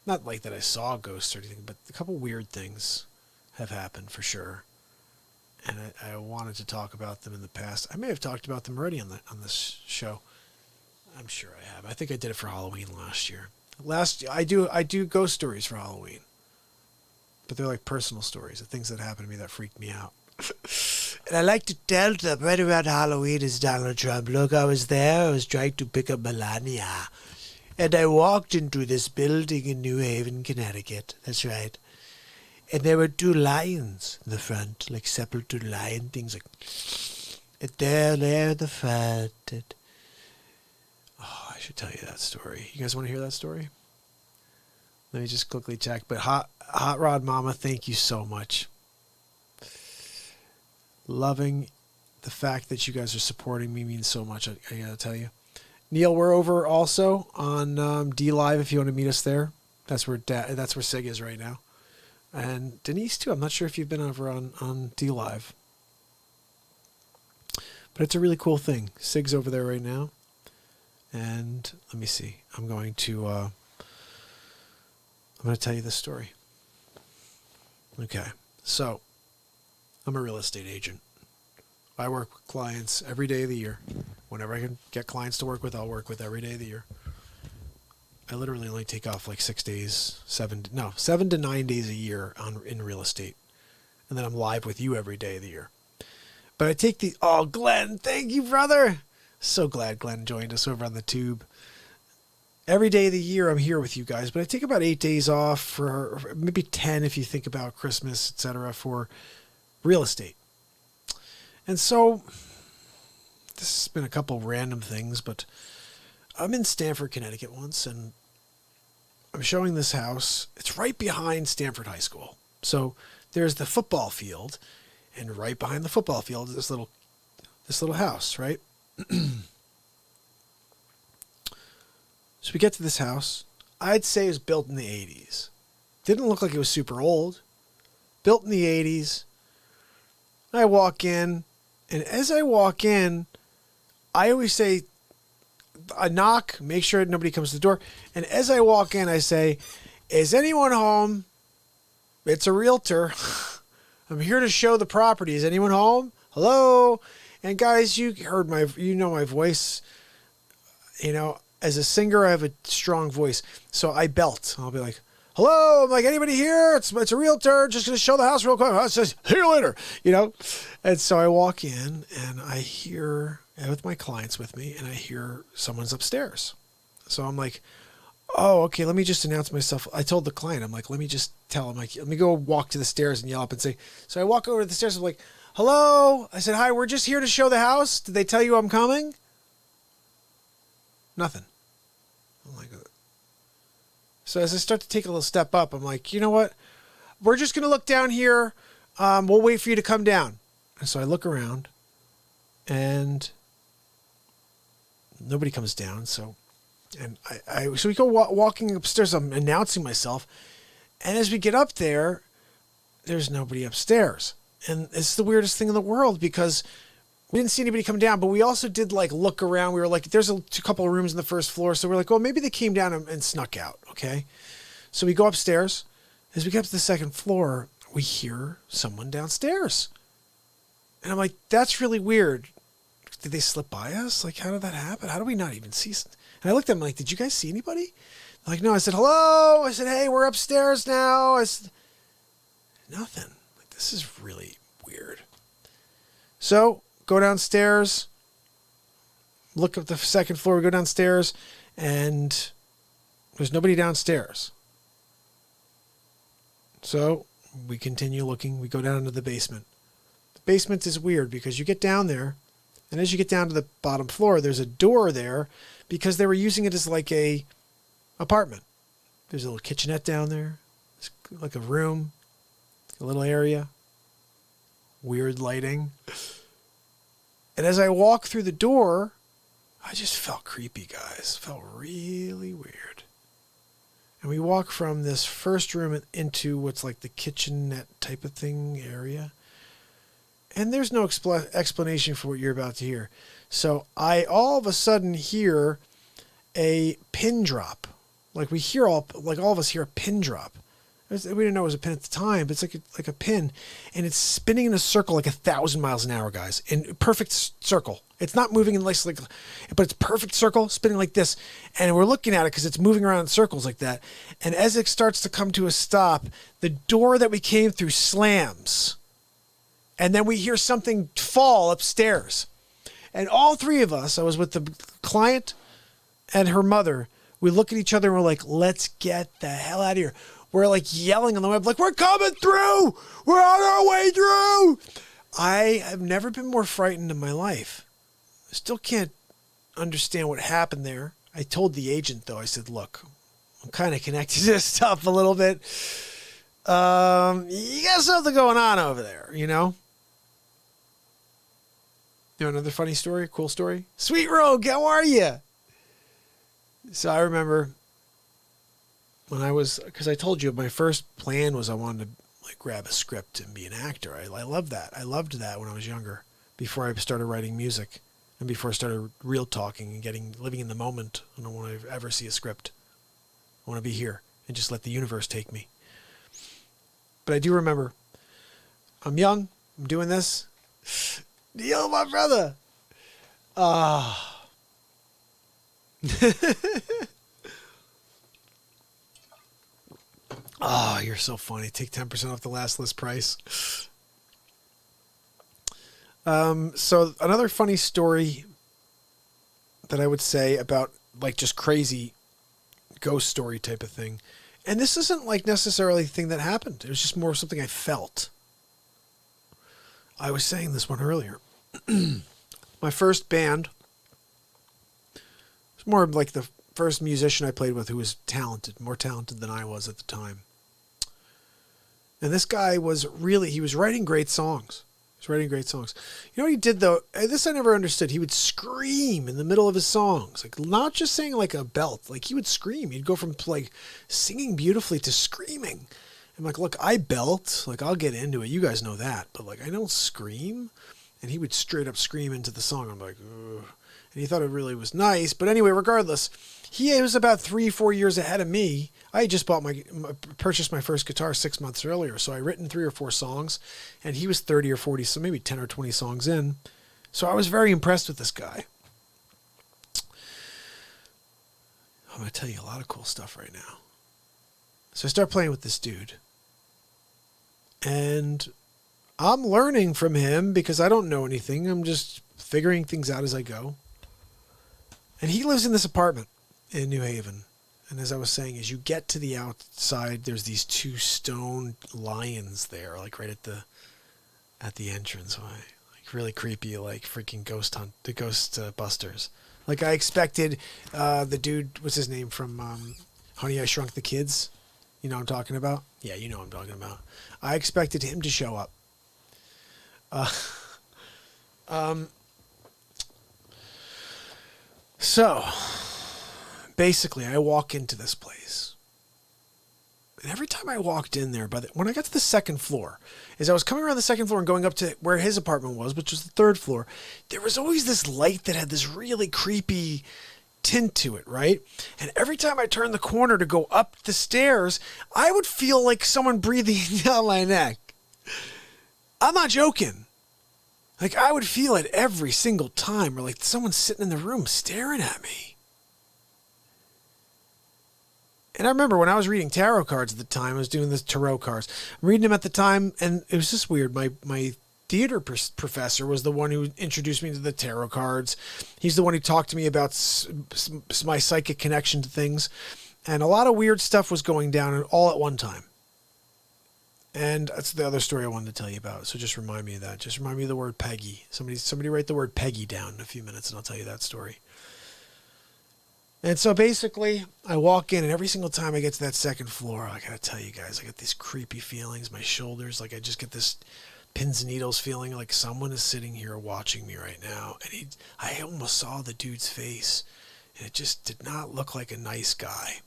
Not like that I saw ghosts or anything, but a couple weird things have happened for sure. And I wanted to talk about them in the past. I may have talked about them already on this show. I'm sure I have. I think I did it for Halloween last year. I do ghost stories for Halloween. But they're like personal stories, the things that happened to me that freaked me out. And I like to tell them right around Halloween is Donald Trump. Look, I was there. I was trying to pick up Melania. And I walked into this building in New Haven, Connecticut. That's right. And there were two lions in the front, like sepulchral lion things. Like, and there in the front. And, I should tell you that story. You guys want to hear that story? Let me just quickly check. But Hot Rod Mama, thank you so much. Loving the fact that you guys are supporting me means so much. I gotta tell you. Neil, we're over also on DLive if you want to meet us there. That's where Sig is right now. And Denise too. I'm not sure if you've been over on DLive. But it's a really cool thing. Sig's over there right now. And let me see. I'm going to tell you this story. Okay. So I'm a real estate agent. I work with clients every day of the year. Whenever I can get clients to work with, I'll work with every day of the year. I literally only take off like 7 to 9 days a year in real estate. And then I'm live with you every day of the year. But I take Glenn, thank you, brother. So glad Glenn joined us over on the tube. Every day of the year I'm here with you guys, but I take about 8 days off for maybe 10 if you think about Christmas, etc., for real estate. And so this has been a couple random things, but I'm in Stamford, Connecticut once, and I'm showing this house. It's right behind Stamford High School. So there's the football field, and right behind the football field is this little house, right? So we get to this house. I'd say it was built in the 80s. Didn't look like it was super old. Built in the 80s. I walk in, and as I walk in, I always say, I knock, make sure nobody comes to the door. And as I walk in, I say, is anyone home? It's a realtor. I'm here to show the property. Is anyone home? Hello? And guys, you know my voice. You know, as a singer, I have a strong voice. So I belt. I'll be like, hello? I'm like, anybody here? It's a realtor. Just going to show the house real quick. I says, see you later. You know? And so I walk in and I hear, with my clients with me, and I hear someone's upstairs. So I'm like, oh, okay, let me just announce myself. I told the client, I'm like, let me just tell him, like, let me go walk to the stairs and yell up and say, so I walk over to the stairs. I'm like, hello? I said, hi, we're just here to show the house. Did they tell you I'm coming? Nothing. I'm like, so as I start to take a little step up, I'm like, you know what? We're just going to look down here. We'll wait for you to come down. And so I look around and nobody comes down. So, and so we go walking upstairs. I'm announcing myself. And as we get up there, there's nobody upstairs. And it's the weirdest thing in the world because we didn't see anybody come down, but we also did like look around. We were like, there's a couple of rooms on the first floor. So we're like, well, maybe they came down and snuck out. Okay. So we go upstairs. As we get up to the second floor, we hear someone downstairs. And I'm like, that's really weird. Did they slip by us? Like, how did that happen? How do we not even see? And I looked at them like, did you guys see anybody? They're like, no. I said, hello. I said, hey, we're upstairs now. I said, nothing. Like, this is really weird. So go downstairs, look up the second floor. We go downstairs and there's nobody downstairs. So we continue looking. We go down into the basement. The basement is weird because you get down there, and as you get down to the bottom floor, there's a door there because they were using it as like a apartment. There's a little kitchenette down there. It's like a room, a little area, weird lighting. And as I walk through the door, I just felt creepy, guys. Felt really weird. And we walk from this first room into what's like the kitchenette type of thing area. And there's no explanation for what you're about to hear. So I all of a sudden hear a pin drop. Like we hear all of us hear a pin drop. We didn't know it was a pin at the time, but it's like a pin. And it's spinning in a circle like 1,000 miles an hour, guys. In perfect circle. It's not moving in like, but it's perfect circle, spinning like this. And we're looking at it because it's moving around in circles like that. And as it starts to come to a stop, the door that we came through slams. And then we hear something fall upstairs. And all three of us, I was with the client and her mother, we look at each other and we're like, let's get the hell out of here. We're like yelling on the web, like, we're coming through. We're on our way through. I have never been more frightened in my life. I still can't understand what happened there. I told the agent, though, I said, look, I'm kind of connected to this stuff a little bit. You got something going on over there, you know? You know another funny story, cool story? Sweet Rogue, how are you? So I remember when because I told you my first plan was I wanted to like grab a script and be an actor. I loved that. I loved that when I was younger, before I started writing music and before I started real talking and living in the moment. I don't want to ever see a script. I want to be here and just let the universe take me. But I do remember I'm young. I'm doing this. Neil, my brother. Oh, you're so funny. Take 10% off the last list price. So another funny story that I would say about like just crazy ghost story type of thing. And this isn't like necessarily the thing that happened. It was just more something I felt. I was saying this one earlier. My first band was more like the first musician I played with who was talented, more talented than I was at the time. And this guy was he was writing great songs. He He's writing great songs. You know what he did, though? This I never understood. He would scream in the middle of his songs. Like, not just saying like a belt. Like, he would scream. He'd go from like singing beautifully to screaming. I'm like, look, I belt. Like, I'll get into it. You guys know that. But like, I don't scream. And he would straight up scream into the song. I'm like, ugh. And he thought it really was nice. But anyway, regardless, he was about 3-4 years ahead of me. I had just purchased my first guitar 6 months earlier. So I written 3 or 4 songs, and he was 30 or 40, so maybe 10 or 20 songs in. So I was very impressed with this guy. I'm going to tell you a lot of cool stuff right now. So I start playing with this dude. And I'm learning from him because I don't know anything. I'm just figuring things out as I go. And he lives in this apartment in New Haven. And as I was saying, as you get to the outside, there's these 2 stone lions there, like right at the entranceway. Like really creepy, like freaking ghost busters. Like I expected the dude, what's his name from Honey, I Shrunk the Kids? You know what I'm talking about? Yeah, you know what I'm talking about. I expected him to show up. So, basically, I walk into this place. And every time I walked in there, when I got to the second floor, as I was coming around the second floor and going up to where his apartment was, which was the 3rd floor, there was always this light that had this really creepy tint to it, right? And every time I turned the corner to go up the stairs, I would feel like someone breathing down my neck. I'm not joking. Like, I would feel it every single time, or like someone's sitting in the room staring at me. And I remember when I was reading tarot cards at the time, I was doing this tarot cards. I'm reading them at the time, and it was just weird. My theater professor was the one who introduced me to the tarot cards. He's the one who talked to me about my psychic connection to things. And a lot of weird stuff was going down all at one time. And that's the other story I wanted to tell you about. So just remind me of that. Just remind me of the word Peggy. Somebody write the word Peggy down in a few minutes and I'll tell you that story. And so basically, I walk in and every single time I get to that second floor, I gotta tell you guys, I get these creepy feelings, my shoulders, like I just get this pins and needles feeling like someone is sitting here watching me right now. And I almost saw the dude's face and it just did not look like a nice guy.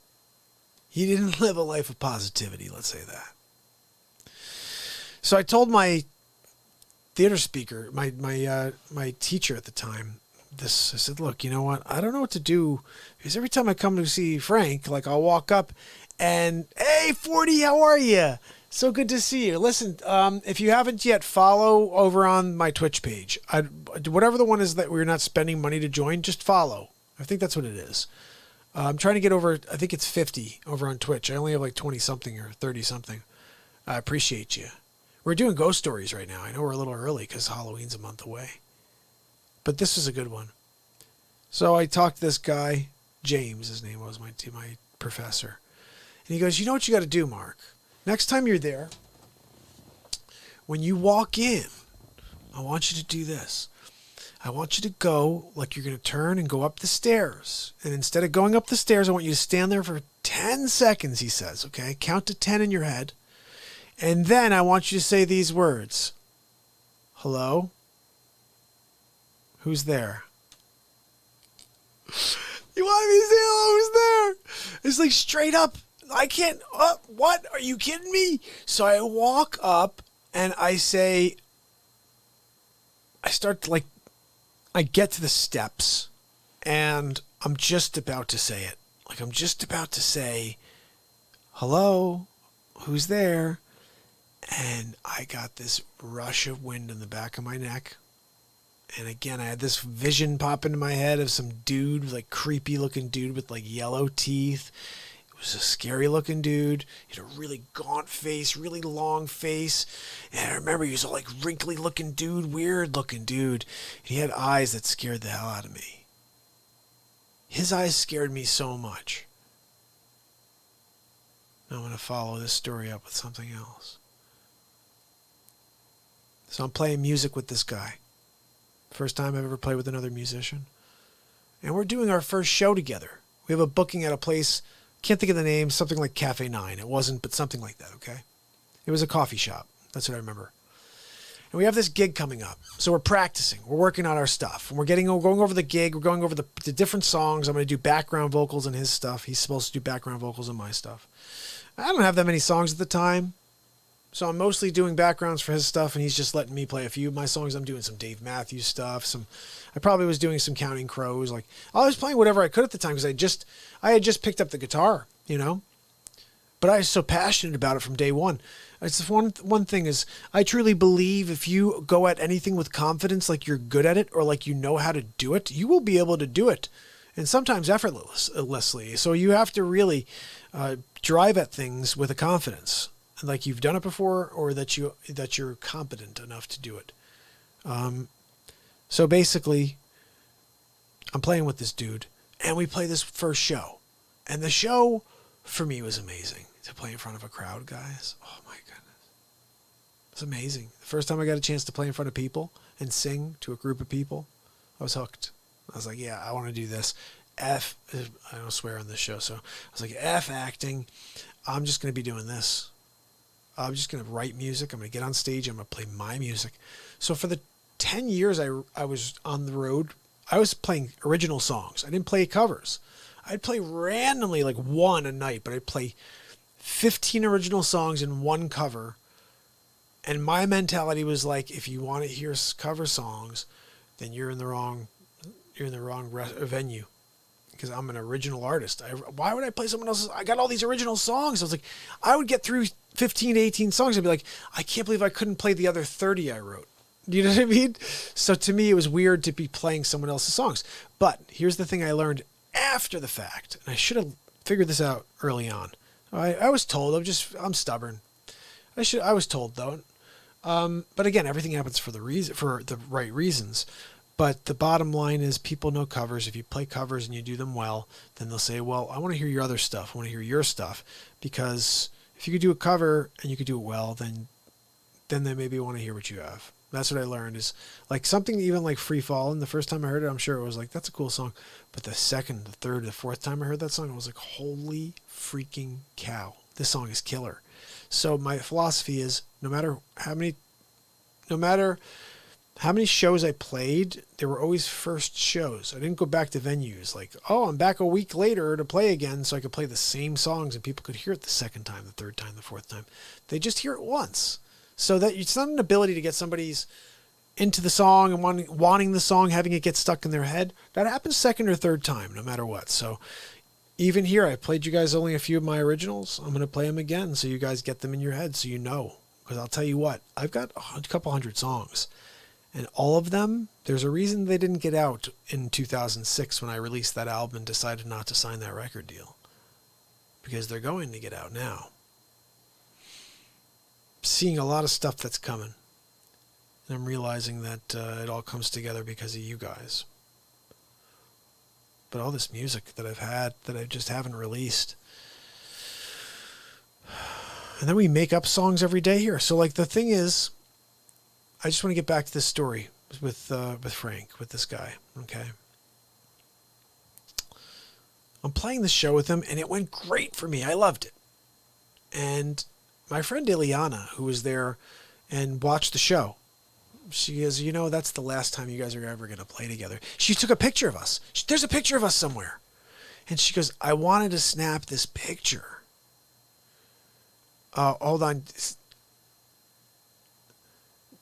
He didn't live a life of positivity, let's say that. So I told my theater speaker, my teacher at the time, this. I said, look, you know what? I don't know what to do because every time I come to see Frank, like I'll walk up and, hey, 40, how are you? So good to see you. Listen, if you haven't yet, follow over on my Twitch page. Whatever the one is that we're not spending money to join, just follow. I think that's what it is. I'm trying to get over, I think it's 50 over on Twitch. I only have like 20 something or 30 something. I appreciate you. We're doing ghost stories right now. I know we're a little early because Halloween's a month away. But this is a good one. So I talked to this guy, James, his name was my professor. And he goes, you know what you got to do, Mark? Next time you're there, when you walk in, I want you to do this. I want you to go like you're going to turn and go up the stairs. And instead of going up the stairs, I want you to stand there for 10 seconds, he says, okay? Count to 10 in your head. And then I want you to say these words. Hello? Who's there? You want me to say hello? Who's there? It's like straight up. I can't. What? Are you kidding me? So I walk up and I say, I get to the steps and I'm just about to say it. Like I'm just about to say, hello? Who's there? And I got this rush of wind in the back of my neck. And again, I had this vision pop into my head of some dude, like creepy looking dude with like yellow teeth. It was a scary looking dude. He had a really gaunt face, really long face. And I remember he was a like wrinkly looking dude, weird looking dude. And he had eyes that scared the hell out of me. His eyes scared me so much. Now I'm going to follow this story up with something else. So I'm playing music with this guy. First time I've ever played with another musician. And we're doing our first show together. We have a booking at a place, can't think of the name, something like Cafe 9. It wasn't, but something like that, okay? It was a coffee shop. That's what I remember. And we have this gig coming up. So we're practicing. We're working on our stuff. And we're going over the gig. We're going over the different songs. I'm going to do background vocals in his stuff. He's supposed to do background vocals in my stuff. I don't have that many songs at the time. So I'm mostly doing backgrounds for his stuff, and he's just letting me play a few of my songs. I'm doing some Dave Matthews stuff. I probably was doing some Counting Crows. Like, I was playing whatever I could at the time because I had just picked up the guitar, you know. But I was so passionate about it from day one. It's one thing is, I truly believe if you go at anything with confidence, like you're good at it or like you know how to do it, you will be able to do it, and sometimes effortlessly. So you have to really drive at things with a confidence, like you've done it before, or that you're competent enough to do it. So basically, I'm playing with this dude, and we play this first show, and the show for me was amazing. To play in front of a crowd, guys. Oh my goodness, it's amazing. The first time I got a chance to play in front of people and sing to a group of people, I was hooked. I was like, yeah, I want to do this. I don't swear on this show, so I was like, F acting. I'm just going to be doing this. I'm just going to write music. I'm going to get on stage. I'm going to play my music. So for the 10 years I was on the road, I was playing original songs. I didn't play covers. I'd play randomly, like one a night, but I'd play 15 original songs and one cover. And my mentality was like, if you want to hear cover songs, then you're in the wrong venue. Because I'm an original artist. Why would I play someone else's? I got all these original songs. I was like, I would get through 15 to 18 songs and be like, I can't believe I couldn't play the other 30 I wrote. Do you know what I mean? So to me, it was weird to be playing someone else's songs. But here's the thing I learned after the fact. And I should have figured this out early on. I was told. I'm stubborn. I was told though. But again, everything happens for the right reasons. But the bottom line is people know covers. If you play covers and you do them well, then they'll say, well, I want to hear your other stuff. I want to hear your stuff. Because if you could do a cover and you could do it well, then they maybe want to hear what you have. That's what I learned is like something even like Free Fallin'. The first time I heard it, I'm sure it was like, that's a cool song. But the second, the third, the fourth time I heard that song, I was like, holy freaking cow. This song is killer. So my philosophy is no matter how many shows I played, they were always first shows. I didn't go back to venues like, oh, I'm back a week later to play again so I could play the same songs and people could hear it the second time, the third time, the fourth time. They just hear it once. So that it's not an ability to get somebody's into the song and wanting the song, having it get stuck in their head. That happens second or third time, no matter what. So even here, I played you guys only a few of my originals. I'm going to play them again so you guys get them in your head so you know. Because I'll tell you what, I've got a couple hundred songs. And all of them, there's a reason they didn't get out in 2006 when I released that album and decided not to sign that record deal. Because they're going to get out now. Seeing a lot of stuff that's coming. And I'm realizing that it all comes together because of you guys. But all this music that I've had that I just haven't released. And then we make up songs every day here. So like the thing is, I just want to get back to this story with Frank, with this guy. Okay. I'm playing the show with him and it went great for me. I loved it. And my friend Ileana, who was there and watched the show, she goes, you know, that's the last time you guys are ever going to play together. She took a picture of us. There's a picture of us somewhere. And she goes, I wanted to snap this picture. Hold on.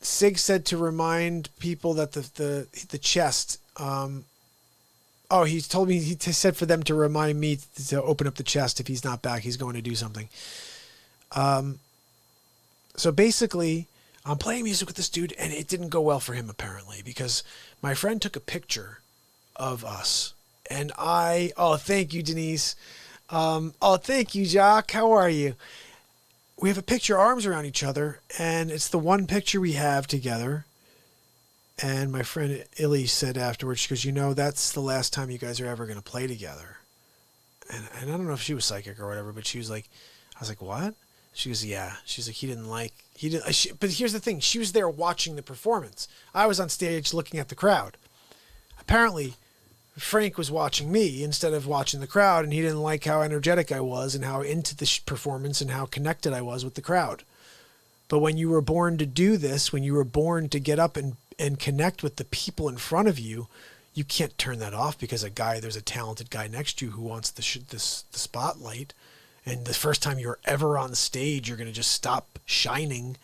Sig said to remind people that the chest, he told me, he said for them to remind me to open up the chest if he's not back. He's going to do something. So basically, I'm playing music with this dude, and it didn't go well for him, apparently, because my friend took a picture of us. And thank you, Denise. Thank you, Jock. How are you? We have a picture, arms around each other, and it's the one picture we have together. And my friend Illy said afterwards, she goes, you know, that's the last time you guys are ever going to play together. And I don't know if she was psychic or whatever, but she was like, I was like, what? She goes, yeah. She's like, but here's the thing. She was there watching the performance. I was on stage looking at the crowd. Apparently, Frank was watching me instead of watching the crowd, and he didn't like how energetic I was and how into the performance and how connected I was with the crowd. But when you were born to do this, when you were born to get up and connect with the people in front of you, you can't turn that off because there's a talented guy next to you who wants the spotlight. And the first time you're ever on stage, you're going to just stop shining.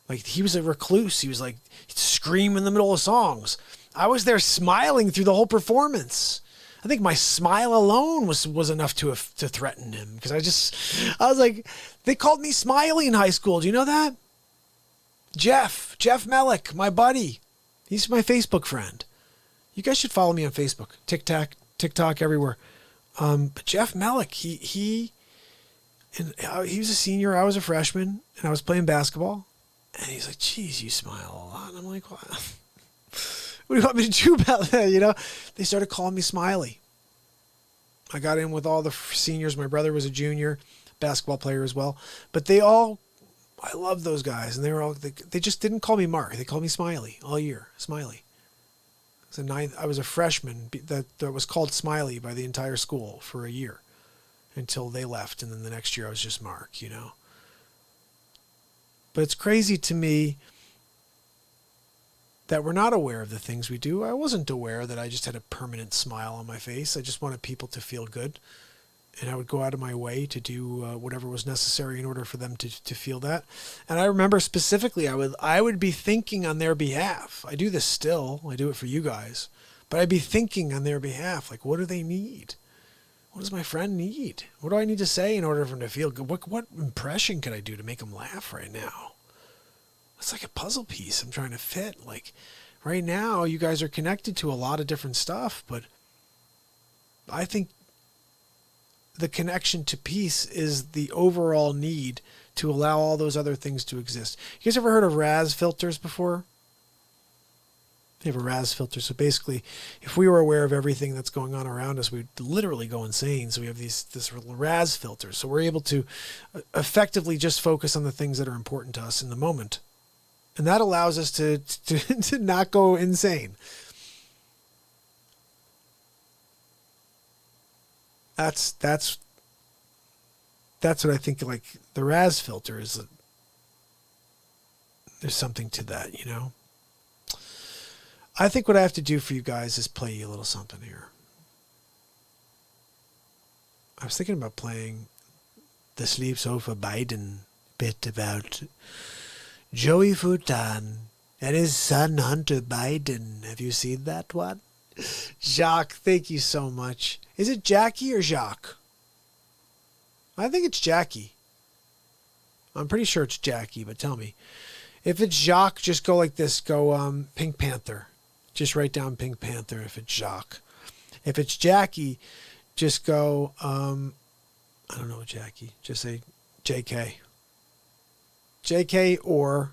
Like, he was a recluse. He was like, he'd scream in the middle of songs. I was there smiling through the whole performance. I think my smile alone was enough to threaten him, because I was like, they called me Smiley in high school. Do you know that? Jeff Mellick, my buddy. He's my Facebook friend. You guys should follow me on Facebook, TikTok, everywhere. But Jeff Mellick, he was a senior. I was a freshman, and I was playing basketball. And he's like, geez, you smile a lot. And I'm like, what? What do you want me to do about that? You know, they started calling me Smiley. I got in with all the seniors. My brother was a junior basketball player as well. But I loved those guys. And they just didn't call me Mark. They called me Smiley all year. Smiley. I was a freshman that was called Smiley by the entire school for a year until they left. And then the next year I was just Mark, you know. But it's crazy to me that we're not aware of the things we do. I wasn't aware that I just had a permanent smile on my face. I just wanted people to feel good. And I would go out of my way to do whatever was necessary in order for them to feel that. And I remember specifically, I would be thinking on their behalf. I do this still. I do it for you guys. But I'd be thinking on their behalf, like, what do they need? What does my friend need? What do I need to say in order for him to feel good? What impression could I do to make him laugh right now? It's like a puzzle piece I'm trying to fit. Like, right now, you guys are connected to a lot of different stuff, but I think the connection to peace is the overall need to allow all those other things to exist. You guys ever heard of RAS filters before? They have a RAS filter. So basically, if we were aware of everything that's going on around us, we'd literally go insane. So we have this RAS filter. So we're able to effectively just focus on the things that are important to us in the moment. And that allows us to not go insane. That's what I think, like, the RAS filter is. There's something to that, you know? I think what I have to do for you guys is play you a little something here. I was thinking about playing the Sleep Sofa Biden bit about Joey Futan and his son Hunter Biden. Have you seen that one? Jacques, thank you so much. Is it Jackie or Jacques? I think it's Jackie. I'm pretty sure it's Jackie, but tell me. If it's Jacques, just go like this. Go Pink Panther. Just write down Pink Panther if it's Jacques. If it's Jackie, just go, I don't know, Jackie. Just say JK. JK or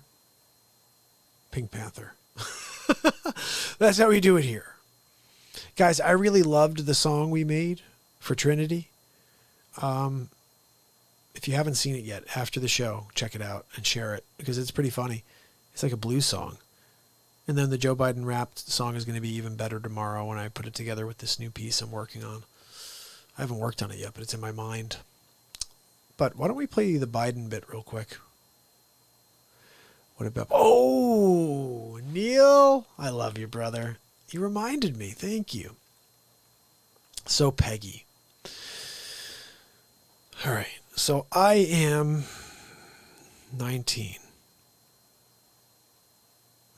Pink Panther. That's how we do it here. Guys, I really loved the song we made for Trinity. If you haven't seen it yet, after the show, check it out and share it because it's pretty funny. It's like a blues song. And then the Joe Biden rap song is going to be even better tomorrow when I put it together with this new piece I'm working on. I haven't worked on it yet, but it's in my mind. But why don't we play the Biden bit real quick? What about... Oh, Neil, I love you, brother. You reminded me. Thank you. So Peggy. All right. So I am 19.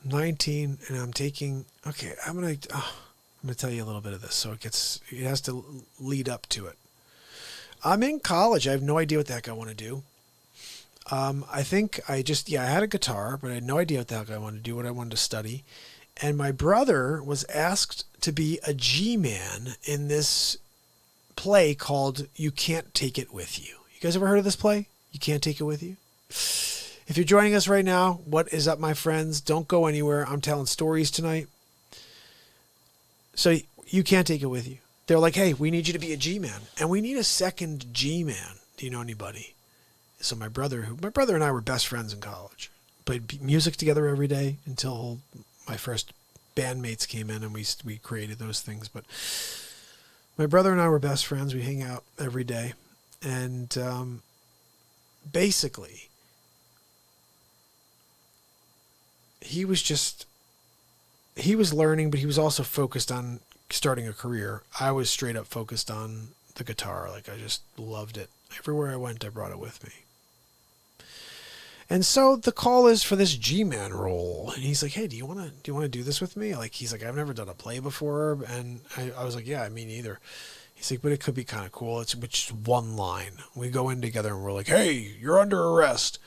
19, and I'm taking... Okay, I'm gonna tell you a little bit of this, so it has to lead up to it. I'm in college. I have no idea what the heck I want to do. I think I had a guitar, but I had no idea what the heck I wanted to do, what I wanted to study. And my brother was asked to be a G-man in this play called You Can't Take It With You. You guys ever heard of this play? You Can't Take It With You? If you're joining us right now, what is up, my friends? Don't go anywhere. I'm telling stories tonight. So you can't take it with you. They're like, hey, we need you to be a G-man. And we need a second G-man. Do you know anybody? So my brother and I were best friends in college. Played music together every day until my first bandmates came in and we created those things. But my brother and I were best friends. We hang out every day. And basically... he was learning, but he was also focused on starting a career. I was straight up focused on the guitar. Like, I just loved it. Everywhere I went, I brought it with me. And so the call is for this G-Man role. And he's like, hey, do you want to do this with me? Like, he's like, I've never done a play before. And I was like, yeah, me neither. He's like, but it could be kind of cool. It's just one line. We go in together and we're like, hey, you're under arrest.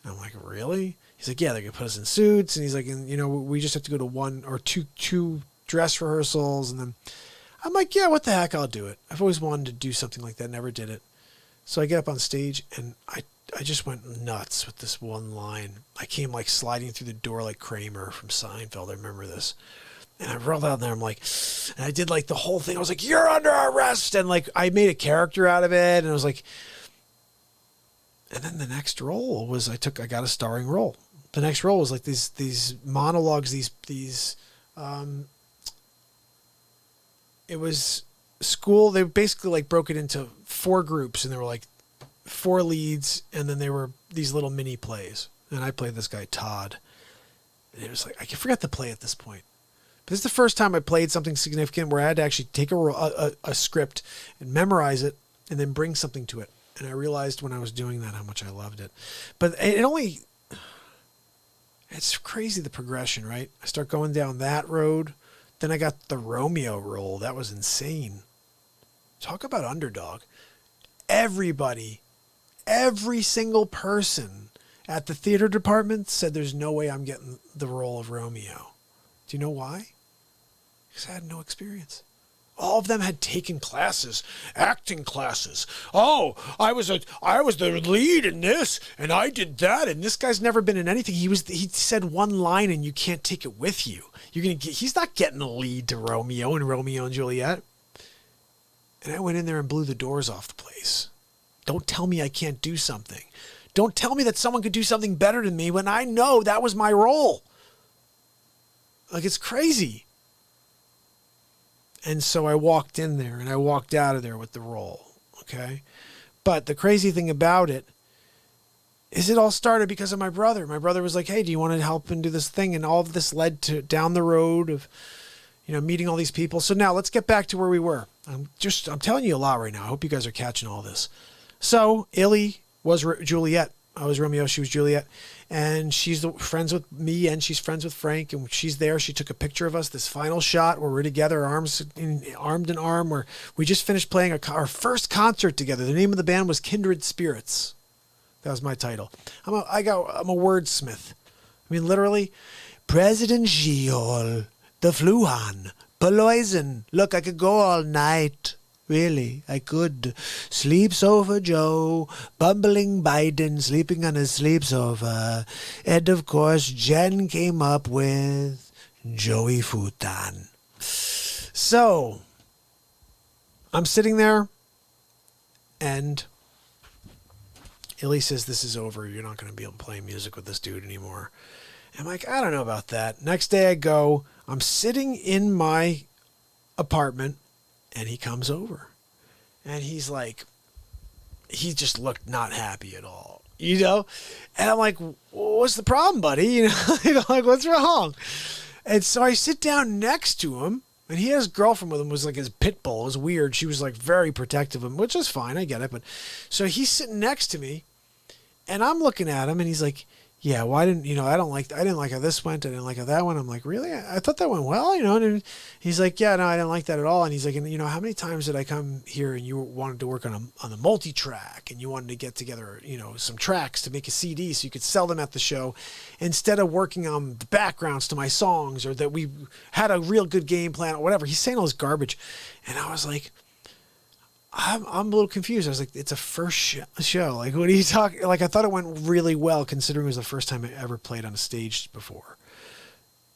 And I'm like, really? He's like, yeah, they're going to put us in suits. And he's like, and, we just have to go to one or two dress rehearsals. And then I'm like, yeah, what the heck? I'll do it. I've always wanted to do something like that. Never did it. So I get up on stage and I just went nuts with this one line. I came like sliding through the door like Kramer from Seinfeld. I remember this. And I rolled out there. I'm like, and I did like the whole thing. I was like, you're under arrest. And like, I made a character out of it. And I was like, and then the next role was I got a starring role. The next role was like these monologues, it was school. They basically like broke it into 4 groups and there were like 4 leads. And then there were these little mini plays. And I played this guy, Todd. And it was like, I forgot to play at this point. But this is the first time I played something significant where I had to actually take a script and memorize it and then bring something to it. And I realized when I was doing that how much I loved it. But it's crazy, the progression, right? I start going down that road. Then I got the Romeo role. That was insane. Talk about underdog. Everybody, every single person at the theater department said there's no way I'm getting the role of Romeo. Do you know why? Because I had no experience. All of them had taken classes, acting classes. Oh, I was the lead in this, and I did that, and this guy's never been in anything. He said one line, and you can't take it with you. He's not getting the lead to Romeo and Juliet. And I went in there and blew the doors off the place. Don't tell me I can't do something. Don't tell me that someone could do something better than me when I know that was my role. Like, it's crazy. And so I walked in there and I walked out of there with the role. Okay. But the crazy thing about it is it all started because of my brother. My brother was like, hey, do you want to help and do this thing? And all of this led to down the road of, meeting all these people. So now let's get back to where we were. I'm telling you a lot right now. I hope you guys are catching all this. So Illy was Juliet. I was Romeo. She was Juliet. And she's friends with me and she's friends with Frank. And she's there. She took a picture of us, this final shot where we're together, arm in arm, where we just finished playing our first concert together. The name of the band was Kindred Spirits. That was my title. I'm a wordsmith. I mean, literally, President Sheol, the Fluhan, Poison. Look, I could go all night. Really, I could. Sleep sofa Joe, bumbling Biden, sleeping on his sleep sofa. And of course, Jen came up with Joey Futan. So, I'm sitting there, and Illy says, this is over. You're not going to be able to play music with this dude anymore. I'm like, I don't know about that. Next day I go, I'm sitting in my apartment, and he comes over. And he's like, he just looked not happy at all, And I'm like, what's the problem, buddy? Like, what's wrong? And so I sit down next to him, and he had his girlfriend with him, was like his pit bull. It was weird. She was like very protective of him, which is fine. I get it. But so he's sitting next to me, and I'm looking at him, and he's like, yeah, well, I didn't like how this went. I didn't like how that went. I'm like, really? I thought that went well, And he's like, yeah, no, I didn't like that at all. And he's like, and how many times did I come here and you wanted to work on a multi-track and you wanted to get together, some tracks to make a CD so you could sell them at the show instead of working on the backgrounds to my songs, or that we had a real good game plan or whatever. He's saying all this garbage. And I was like, I'm a little confused. I was like, it's a first show. Like, what are you talking? Like, I thought it went really well considering it was the first time I ever played on a stage before.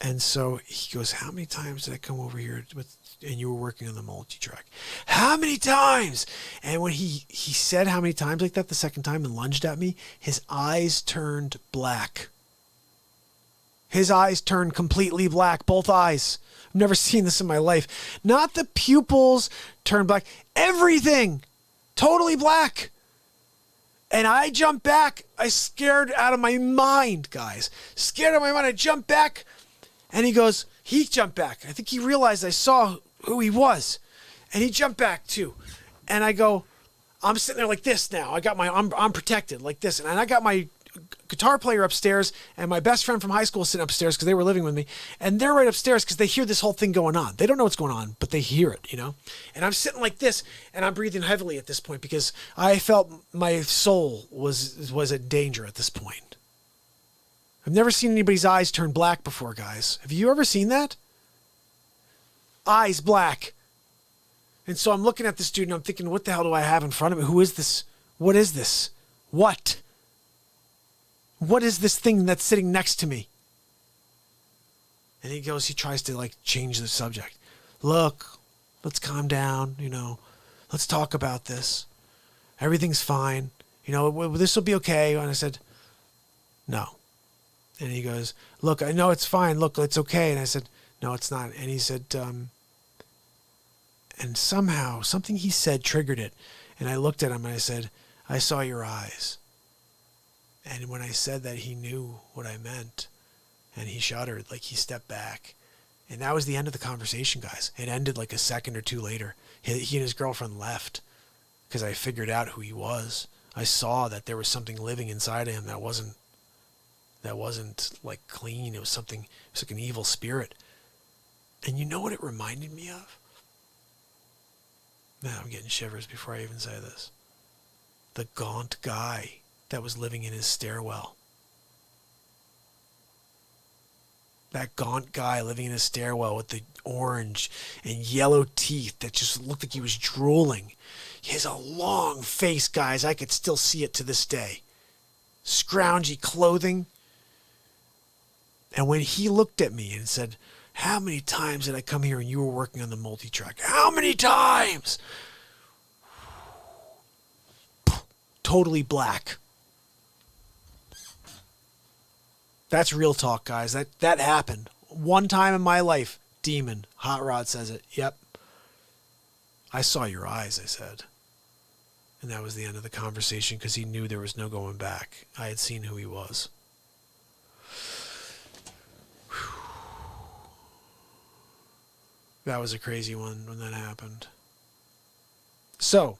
And so he goes, how many times did I come over here and you were working on the multi-track? How many times? And when he said how many times like that the second time and lunged at me, his eyes turned black. His eyes turned completely black, both eyes. I've never seen this in my life. Not the pupils turned black. Everything totally black. And I jumped back. I scared out of my mind, guys. Scared out of my mind. I jumped back. And he jumped back. I think he realized I saw who he was. And he jumped back too. And I go, I'm sitting there like this now. I'm protected like this. And I got my guitar player upstairs and my best friend from high school sitting upstairs because they were living with me. And they're right upstairs because they hear this whole thing going on. They don't know what's going on, but they hear it, And I'm sitting like this and I'm breathing heavily at this point because I felt my soul was in danger at this point. I've never seen anybody's eyes turn black before, guys. Have you ever seen that? Eyes black. And so I'm looking at this dude and I'm thinking, what the hell do I have in front of me? Who is this? What is this? What? What is this thing that's sitting next to me? And he tries to change the subject. Look, let's calm down, Let's talk about this. Everything's fine. This will be okay. And I said, no. And he goes, look, I know it's fine. Look, it's okay. And I said, no, it's not. And he said, and somehow something he said triggered it. And I looked at him and I said, I saw your eyes. And when I said that, he knew what I meant. And he shuddered, he stepped back. And that was the end of the conversation, guys. It ended a second or two later. He and his girlfriend left because I figured out who he was. I saw that there was something living inside of him that wasn't clean. It was something, it was like an evil spirit. And you know what it reminded me of? Man, I'm getting shivers before I even say this. The gaunt guy that was living in his stairwell. That gaunt guy living in his stairwell with the orange and yellow teeth that just looked like he was drooling. He has a long face, guys. I could still see it to this day. Scroungy clothing. And when he looked at me and said, how many times did I come here and you were working on the multi-track? How many times? Totally black. That's real talk, guys. That happened. One time in my life. Demon. Hot Rod says it. Yep. I saw your eyes, I said. And that was the end of the conversation because he knew there was no going back. I had seen who he was. That was a crazy one when that happened. So,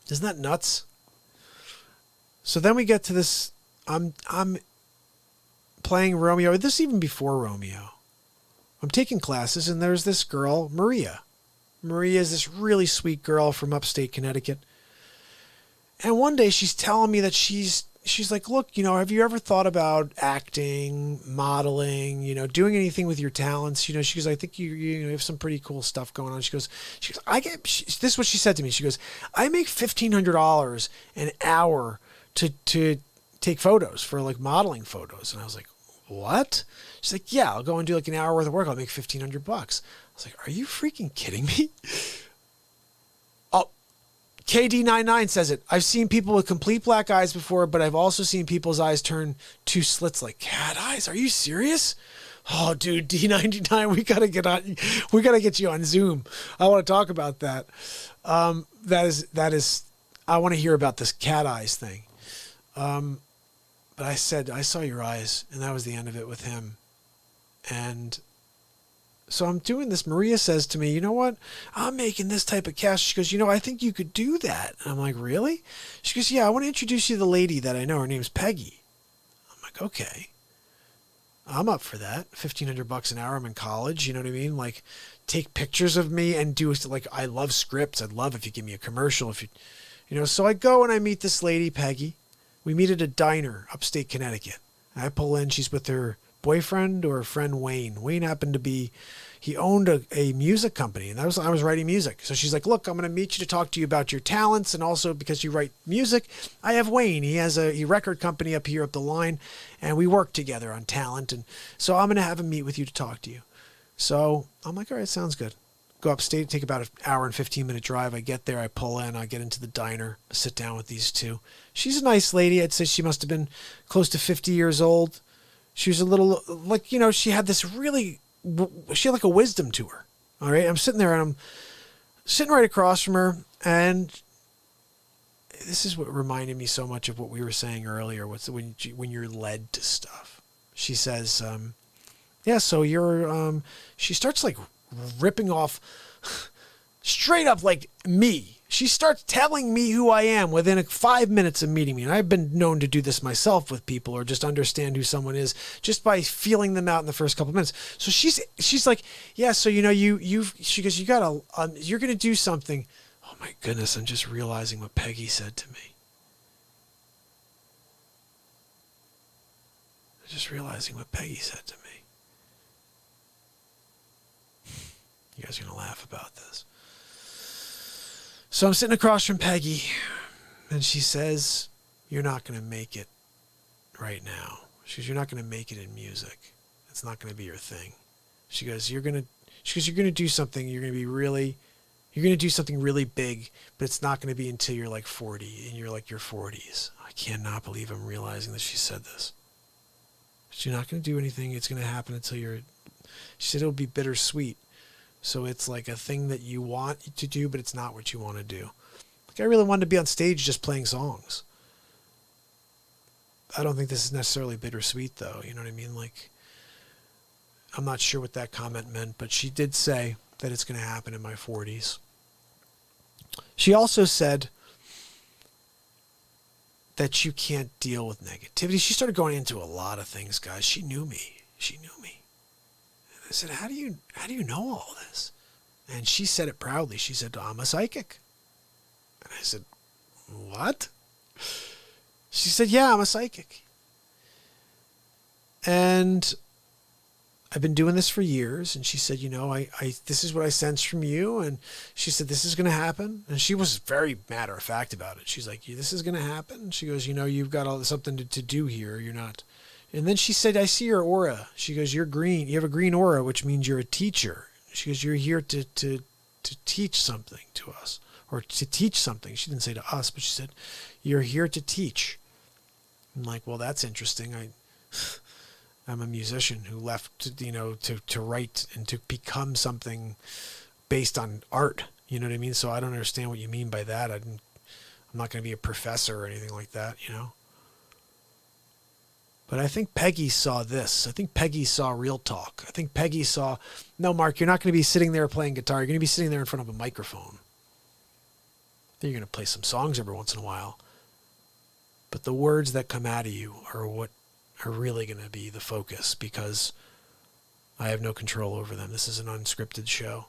isn't that nuts? So then we get to this. I'm playing Romeo. This is even before Romeo. I'm taking classes and there's this girl, Maria. Maria is this really sweet girl from upstate Connecticut. And one day she's telling me that she's like, look, have you ever thought about acting, modeling, doing anything with your talents? She goes, I think you have some pretty cool stuff going on. She goes, this is what she said to me. She goes, I make $1,500 an hour to take photos for modeling photos. And I was like, what? She's like, yeah, I'll go and do an hour worth of work. I'll make $1,500. I was like, are you freaking kidding me? Oh, KD99 says it. I've seen people with complete black eyes before, but I've also seen people's eyes turn two slits like cat eyes. Are you serious? Oh, dude, D99, we gotta get you on Zoom. I want to talk about that. That is. I want to hear about this cat eyes thing. But I said, I saw your eyes, and that was the end of it with him. And so I'm doing this. Maria says to me, you know what? I'm making this type of cash. She goes, I think you could do that. And I'm like, really? She goes, yeah, I want to introduce you to the lady that I know. Her name's Peggy. I'm like, okay. I'm up for that. $1,500 an hour. I'm in college. You know what I mean? Take pictures of me and do I love scripts. I'd love if you give me a commercial. If you, so I go and I meet this lady, Peggy. We meet at a diner, upstate Connecticut. I pull in. She's with her boyfriend or friend Wayne. Wayne happened to be, he owned a music company, and I was writing music. So she's like, look, I'm going to meet you to talk to you about your talents, and also because you write music, I have Wayne. He has a record company up here up the line, and we work together on talent, and so I'm going to have him meet with you to talk to you. So I'm like, all right, sounds good. Go upstate, take about an hour and 15-minute drive. I get there, I pull in, I get into the diner, I sit down with these two. She's a nice lady. I'd say she must have been close to 50 years old. She was a little, she had this she had a wisdom to her. All right, I'm sitting there and I'm sitting right across from her, and this is what reminded me so much of what we were saying earlier. When you're led to stuff. She says, yeah, so you're, she starts like ripping off straight up like me. She starts telling me who I am within 5 minutes of meeting me. And I've been known to do this myself with people, or just understand who someone is just by feeling them out in the first couple of minutes. So she's like, yeah, so you know, she goes, you're going to do something. Oh my goodness, I'm just realizing what Peggy said to me. Just realizing what Peggy said to me. You guys are going to laugh about this. So I'm sitting across from Peggy, and she says, you're not going to make it right now. She goes, you're not going to make it in music. It's not going to be your thing. She goes, you're going to do something. You're going to do something really big, but it's not going to be until you're like 40, and you're like your 40s. I cannot believe I'm realizing that she said this. You're not going to do anything. It's going to happen until she said it'll be bittersweet. So it's like a thing that you want to do, but it's not what you want to do. Like, I really wanted to be on stage just playing songs. I don't think this is necessarily bittersweet, though. You know what I mean? Like, I'm not sure what that comment meant, but she did say that it's going to happen in my 40s. She also said that you can't deal with negativity. She started going into a lot of things, guys. She knew me. And I said, how do you know all this? And she said it proudly. She said, I'm a psychic. And I said, what? She said, yeah, I'm a psychic. And I've been doing this for years. And she said, you know, I this is what I sense from you. And she said, this is going to happen. And she was very matter of fact about it. She's like, this is going to happen. She goes, you know, you've got something to do here. You're not. And then she said, I see your aura. She goes, you're green. You have a green aura, which means you're a teacher. She goes, you're here to teach something to us, or to teach something. She didn't say to us, but she said, you're here to teach. I'm like, well, that's interesting. I'm a musician who left, you know, to write and to become something based on art. You know what I mean? So I don't understand what you mean by that. I'm not going to be a professor or anything like that, you know? But I think Peggy saw this. I think Peggy saw real talk. I think Peggy saw, no, Mark, you're not going to be sitting there playing guitar. You're going to be sitting there in front of a microphone. Then you're going to play some songs every once in a while. But the words that come out of you are what are really going to be the focus, because I have no control over them. This is an unscripted show.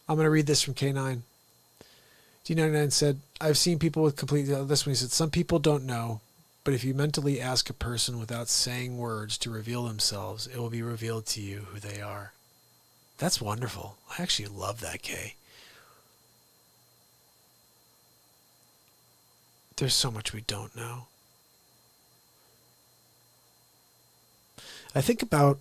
I'm going to read this from K9. D99 said, I've seen people with complete, this one he said, some people don't know, but if you mentally ask a person without saying words to reveal themselves, it will be revealed to you who they are. That's wonderful. I actually love that, Kay. There's so much we don't know. I think about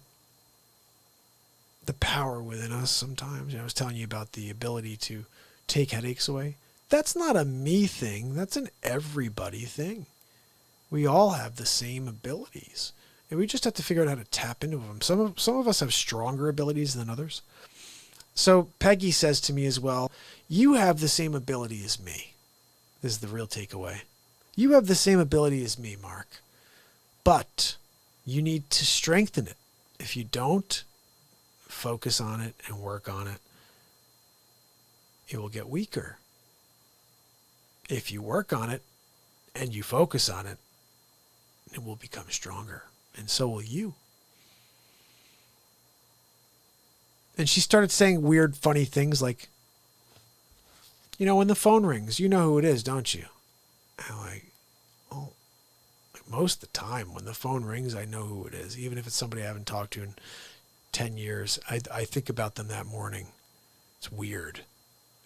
the power within us sometimes. I was telling you about the ability to take headaches away. That's not a me thing. That's an everybody thing. We all have the same abilities, and we just have to figure out how to tap into them. Some of us have stronger abilities than others. So Peggy says to me as well, you have the same ability as me. This is the real takeaway. You have the same ability as me, Mark, but you need to strengthen it. If you don't, focus on it and work on it, it will get weaker. If you work on it and you focus on it, it will become stronger, and so will you. And she started saying weird, funny things like, you know, when the phone rings, you know who it is, don't you? I'm like, oh, like most of the time when the phone rings, I know who it is, even if it's somebody I haven't talked to in 10 years. I think about them that morning. It's weird.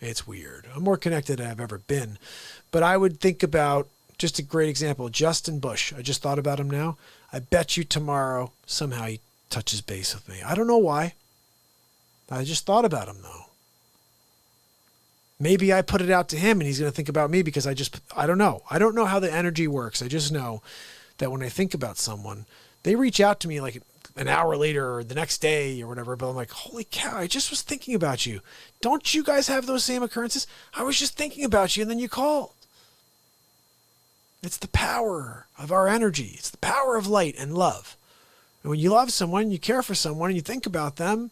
It's weird. I'm more connected than I've ever been. But I would think about, just a great example, Justin Bush. I just thought about him now. I bet you tomorrow somehow he touches base with me. I don't know why. I just thought about him, though. Maybe I put it out to him and he's going to think about me because I don't know. I don't know how the energy works. I just know that when I think about someone, they reach out to me like an hour later or the next day or whatever, but I'm like, holy cow, I just was thinking about you. Don't you guys have those same occurrences? I was just thinking about you and then you called. It's the power of our energy. It's the power of light and love. And when you love someone, you care for someone, and you think about them,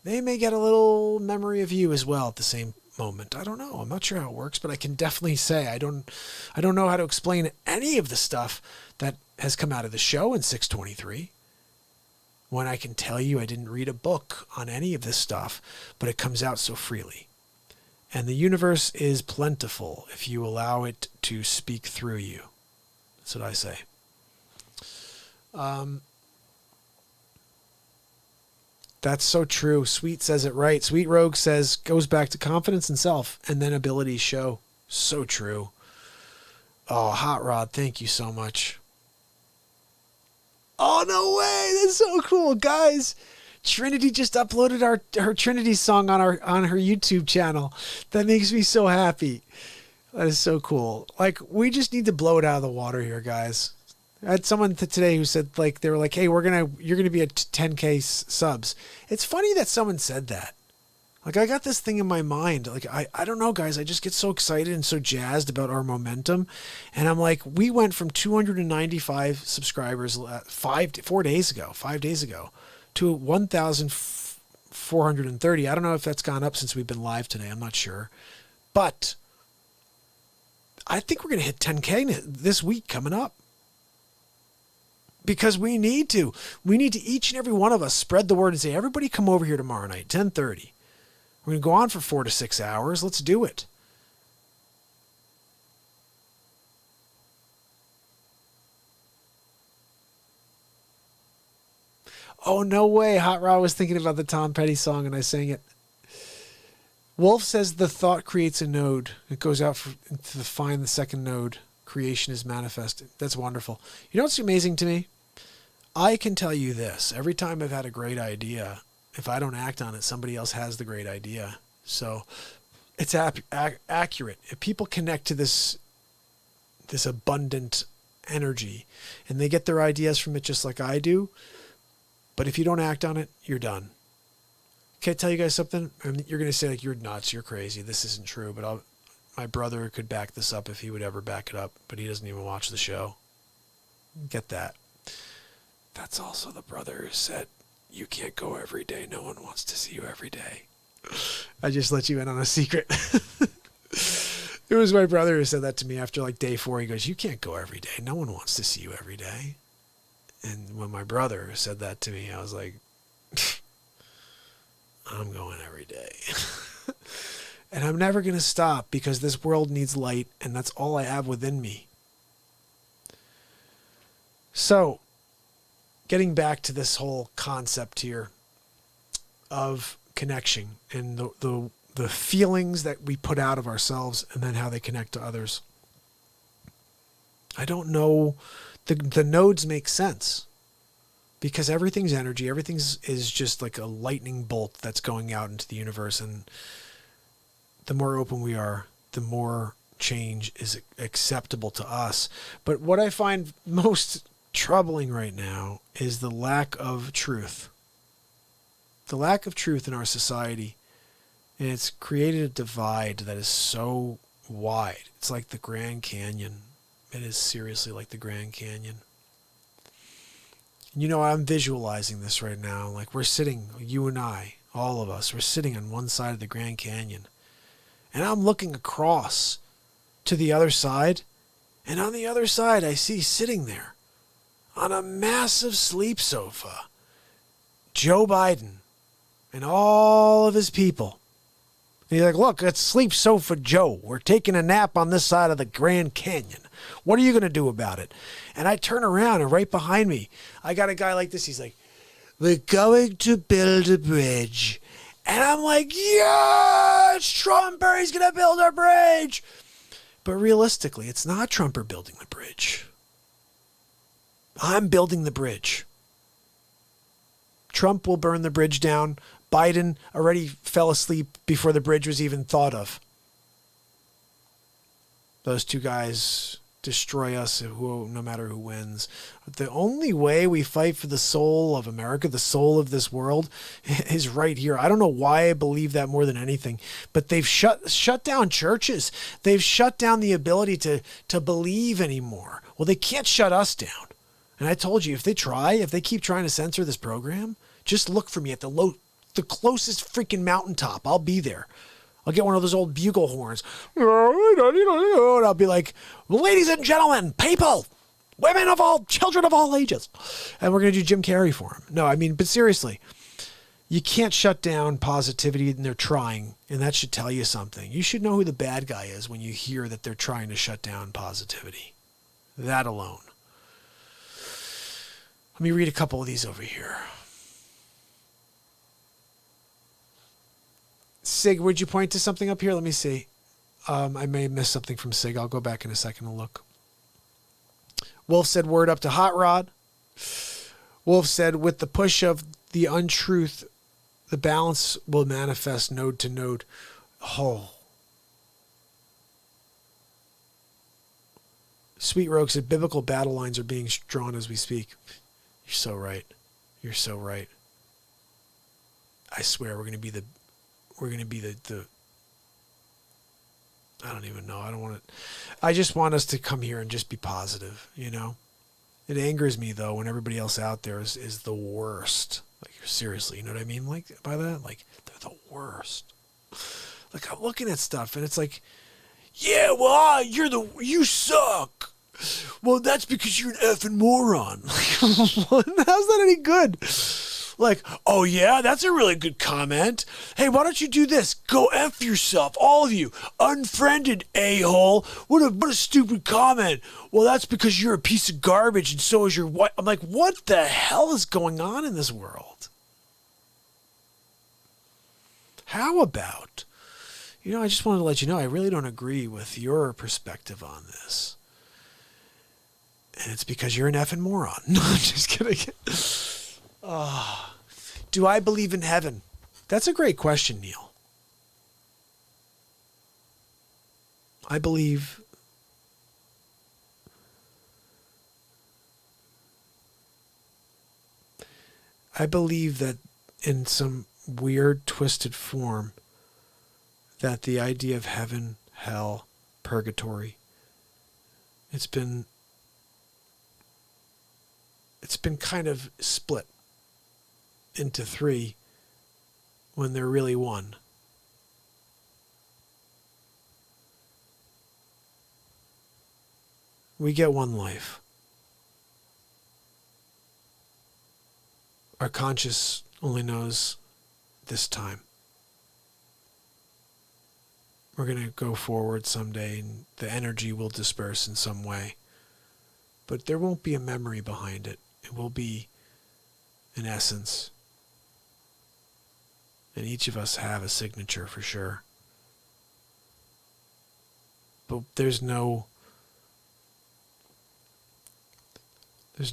they may get a little memory of you as well at the same moment. I don't know. I'm not sure how it works, but I can definitely say I don't know how to explain any of the stuff that has come out of the show in 623. When I can tell you I didn't read a book on any of this stuff, but it comes out so freely. And the universe is plentiful if you allow it to speak through you. That's what I say. That's so true. Sweet says it right. Sweet Rogue says, goes back to confidence in self and then abilities show. So true. Oh, Hot Rod, thank you so much. Oh, no way. That's so cool. Guys, Trinity just uploaded her Trinity song on her YouTube channel. That makes me so happy. That is so cool. Like, we just need to blow it out of the water here, guys. I had someone today who said, like, they were like, hey, you're going to be at 10K subs. It's funny that someone said that. Like, I got this thing in my mind. Like, I don't know, guys. I just get so excited and so jazzed about our momentum. And I'm like, we went from 295 subscribers 5 days ago to 1,430. I don't know if that's gone up since we've been live today. I'm not sure. But I think we're going to hit 10K this week coming up. Because we need to. We need to, each and every one of us, spread the word and say, everybody come over here tomorrow night, 10:30. We're going to go on for 4 to 6 hours. Let's do it. Oh, no way. Hot Rod was thinking about the Tom Petty song and I sang it. Wolf says the thought creates a node. It goes out to find the second node. Creation is manifested. That's wonderful. You know what's amazing to me? I can tell you this. Every time I've had a great idea, if I don't act on it, somebody else has the great idea. So it's accurate. If people connect to this abundant energy and they get their ideas from it just like I do, but if you don't act on it, you're done. Can I tell you guys something? You're going to say, like, you're nuts, you're crazy, this isn't true, but my brother could back this up if he would ever back it up, but he doesn't even watch the show. Get that. That's also the brother who said, you can't go every day. No one wants to see you every day. I just let you in on a secret. It was my brother who said that to me after like day 4. He goes, you can't go every day. No one wants to see you every day. And when my brother said that to me, I was like, I'm going every day. And I'm never going to stop because this world needs light and that's all I have within me. So, getting back to this whole concept here of connection and the feelings that we put out of ourselves and then how they connect to others. I don't know. The nodes make sense because everything's energy. Everything is just like a lightning bolt that's going out into the universe. And the more open we are, the more change is acceptable to us. But what I find most troubling right now is the lack of truth. The lack of truth in our society. And it's created a divide that is so wide. It's like the Grand Canyon. It is seriously like the Grand Canyon. You know, I'm visualizing this right now. Like we're sitting, you and I, all of us, we're sitting on one side of the Grand Canyon. And I'm looking across to the other side. And on the other side, I see sitting there on a massive sleep sofa, Joe Biden and all of his people. And he's like, look, it's Sleep Sofa Joe. We're taking a nap on this side of the Grand Canyon. What are you going to do about it? And I turn around and right behind me, I got a guy like this. He's like, we're going to build a bridge. And I'm like, yes, Trumper, he's going to build a bridge. But realistically, it's not Trumper building the bridge. I'm building the bridge. Trump will burn the bridge down. Biden already fell asleep before the bridge was even thought of. Those two guys destroy us, no matter who wins. The only way we fight for the soul of America, the soul of this world, is right here. I don't know why I believe that more than anything, but they've shut down churches. They've shut down the ability to believe anymore. Well, they can't shut us down. And I told you, if they keep trying to censor this program, just look for me at the closest freaking mountaintop. I'll be there. I'll get one of those old bugle horns. And I'll be like, ladies and gentlemen, people, women of all, children of all ages. And we're going to do Jim Carrey for him. No, I mean, but seriously, you can't shut down positivity, and they're trying. And that should tell you something. You should know who the bad guy is when you hear that they're trying to shut down positivity. That alone. Let me read a couple of these over here. Sig, would you point to something up here? Let me see. I may have missed something from Sig. I'll go back in a second and look. Wolf said, word up to Hot Rod. Wolf said, with the push of the untruth, the balance will manifest node to node. Oh. Sweet Rogue said, biblical battle lines are being drawn as we speak. You're so right. You're so right. I swear we're going to be the I don't even know. I don't want to. I just want us to come here and just be positive, you know? It angers me, though, when everybody else out there is the worst. Like, seriously, you know what I mean? Like, by that? Like, they're the worst. Like, I'm looking at stuff, and it's like, yeah, well, you suck. Well, that's because you're an effing moron. How's that any good? Like, oh yeah, that's a really good comment. Hey, why don't you do this? Go F yourself, all of you. Unfriended, a-hole. What a stupid comment. Well, that's because you're a piece of garbage and so is your wife. I'm like, what the hell is going on in this world? How about, I just wanted to let you know, I really don't agree with your perspective on this. And it's because you're an effing moron. No, I'm just kidding. Do I believe in heaven? That's a great question, Neil. I believe that in some weird, twisted form, that the idea of heaven, hell, purgatory, it's been kind of split into three when they're really one. We get one life. Our conscious only knows this time. We're going to go forward someday and the energy will disperse in some way. But there won't be a memory behind it. It will be an essence. And each of us have a signature for sure. But there's no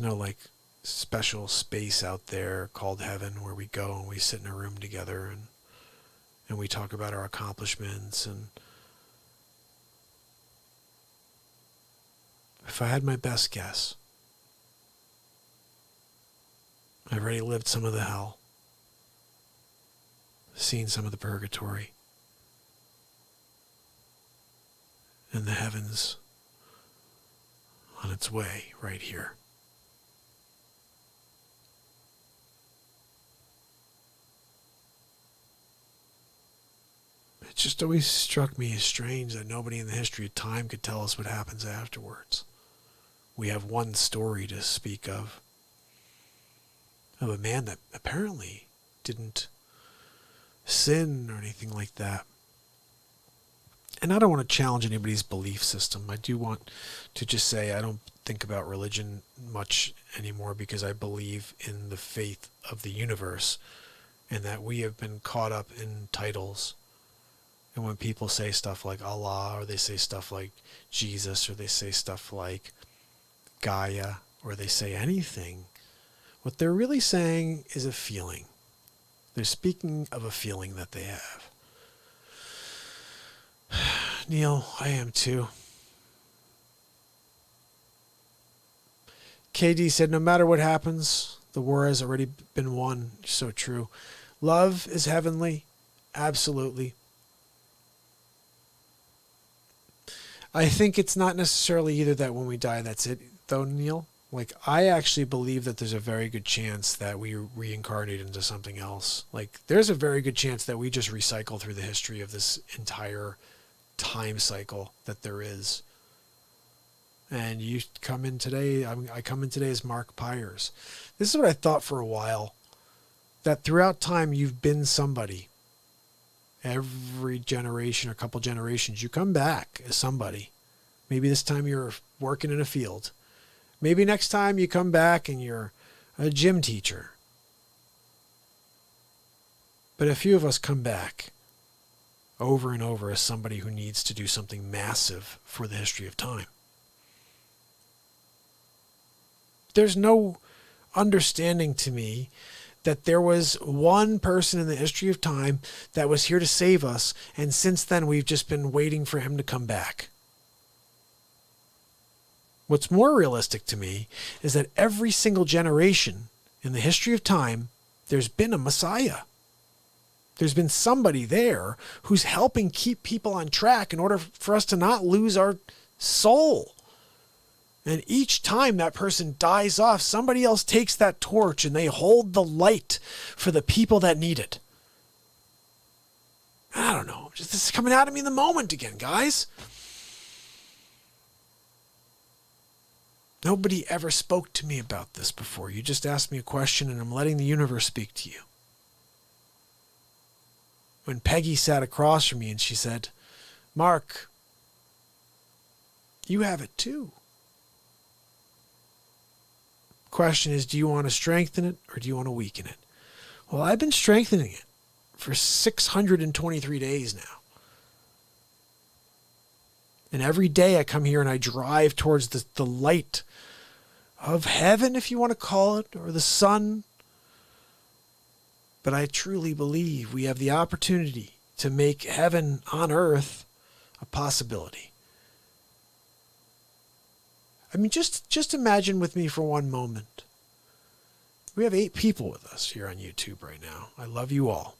like special space out there called heaven where we go and we sit in a room together and we talk about our accomplishments. And if I had my best guess, I've already lived some of the hell, seen some of the purgatory, and the heavens on its way right here. It just always struck me as strange that nobody in the history of time could tell us what happens afterwards. We have one story to speak of a man that apparently didn't sin or anything like that. And I don't want to challenge anybody's belief system. I do want to just say I don't think about religion much anymore because I believe in the faith of the universe and that we have been caught up in titles. And when people say stuff like Allah, or they say stuff like Jesus, or they say stuff like Gaia, or they say anything, what they're really saying is a feeling. They're speaking of a feeling that they have. Neil, I am too. KD said, no matter what happens, the war has already been won. So true. Love is heavenly. Absolutely. I think it's not necessarily either that when we die, that's it, though, Neil. Like, I actually believe that there's a very good chance that we reincarnate into something else. Like, there's a very good chance that we just recycle through the history of this entire time cycle that there is. And you come in today, I come in today as MARKPIRES. This is what I thought for a while, that throughout time you've been somebody. Every generation, a couple generations, you come back as somebody. Maybe this time you're working in a field. Maybe next time you come back and you're a gym teacher. But a few of us come back over and over as somebody who needs to do something massive for the history of time. There's no understanding to me that there was one person in the history of time that was here to save us, and since then we've just been waiting for him to come back. What's more realistic to me is that every single generation in the history of time, there's been a Messiah. There's been somebody there who's helping keep people on track in order for us to not lose our soul. And each time that person dies off, somebody else takes that torch and they hold the light for the people that need it. I don't know. This is coming out of me in the moment again, guys. Nobody ever spoke to me about this before. You just asked me a question and I'm letting the universe speak to you. When Peggy sat across from me and she said, Mark, you have it too. Question is, do you want to strengthen it or do you want to weaken it? Well, I've been strengthening it for 623 days now. And every day I come here and I drive towards the light of heaven, if you want to call it, or the sun. But I truly believe we have the opportunity to make heaven on earth a possibility. I mean, just imagine with me for one moment. We have 8 people with us here on YouTube right now. I love you all.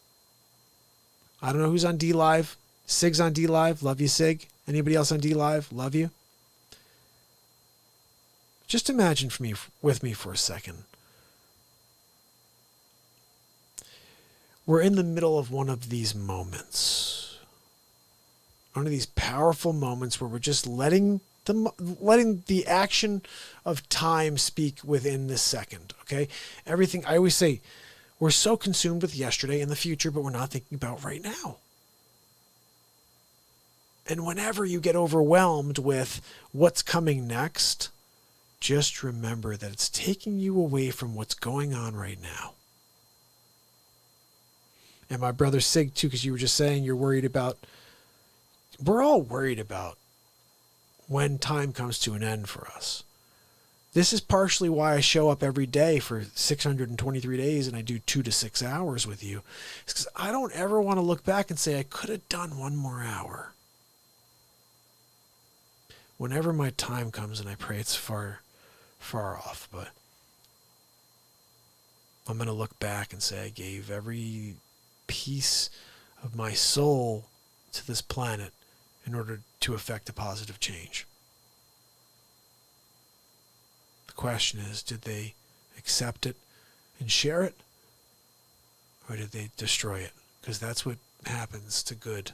I don't know who's on DLive. Sig's on DLive. Love you, Sig. Anybody else on DLive? Love you. Just imagine with me for a second. We're in the middle of one of these moments. One of these powerful moments where we're just letting the action of time speak within this second, okay? Everything, I always say, we're so consumed with yesterday and the future, but we're not thinking about right now. And whenever you get overwhelmed with what's coming next, just remember that it's taking you away from what's going on right now. And my brother Sig, too, because you were just saying you're worried about, we're all worried about when time comes to an end for us. This is partially why I show up every day for 623 days and I do 2 to 6 hours with you. It's because I don't ever want to look back and say I could have done 1 more hour. Whenever my time comes, and I pray it's far, far off, but I'm going to look back and say I gave every piece of my soul to this planet in order to affect a positive change. The question is, did they accept it and share it? Or did they destroy it? Because that's what happens to good,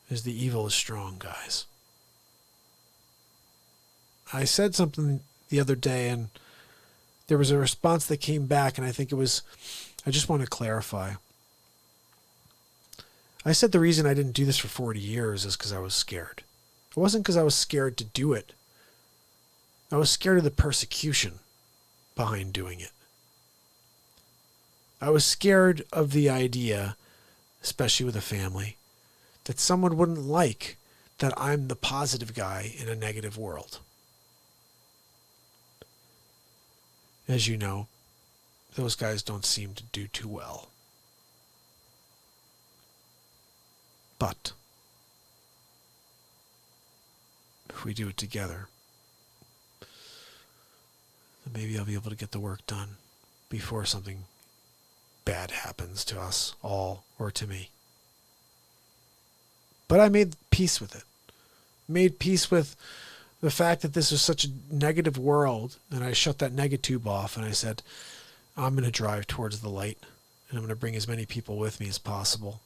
is the evil is strong, guys. I said something the other day and there was a response that came back, and I think it was, I just want to clarify. I said the reason I didn't do this for 40 years is because I was scared. It wasn't because I was scared to do it. I was scared of the persecution behind doing it. I was scared of the idea, especially with a family, that someone wouldn't like that I'm the positive guy in a negative world. As you know, those guys don't seem to do too well. But if we do it together, And maybe I'll be able to get the work done before something bad happens to us all or to me. But I made peace with it. Made peace with the fact that this was such a negative world, and I shut that negatube off and I said, I'm going to drive towards the light, and I'm going to bring as many people with me as possible.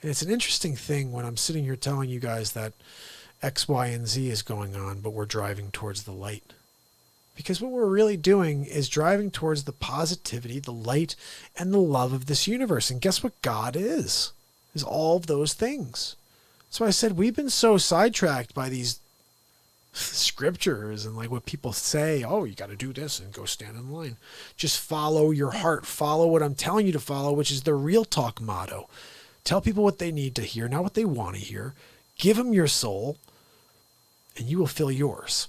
And it's an interesting thing when I'm sitting here telling you guys that X, Y, and Z is going on, but we're driving towards the light. Because what we're really doing is driving towards the positivity, the light, and the love of this universe. And guess what God is all of those things. So I said, we've been so sidetracked by these scriptures and like what people say, oh, you got to do this and go stand in line. Just follow your heart. Follow what I'm telling you to follow, which is the Real Talk motto. Tell people what they need to hear, not what they want to hear. Give them your soul, and you will fill yours.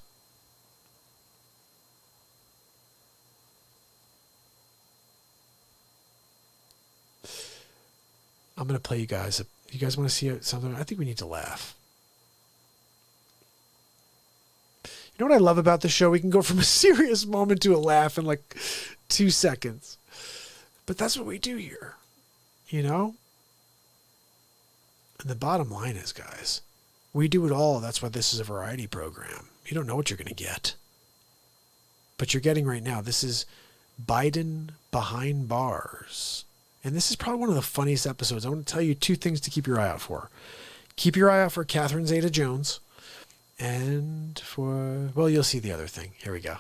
I'm going to play you guys. You guys want to see something? I think we need to laugh. You know what I love about the show? We can go from a serious moment to a laugh in like 2 seconds. But that's what we do here. You know? And the bottom line is, guys, we do it all. That's why this is a variety program. You don't know what you're going to get. But you're getting right now. This is Biden Behind Bars. And this is probably one of the funniest episodes. I want to tell you 2 things to keep your eye out for. Keep your eye out for Catherine Zeta-Jones. And for, well, you'll see the other thing. Here we go.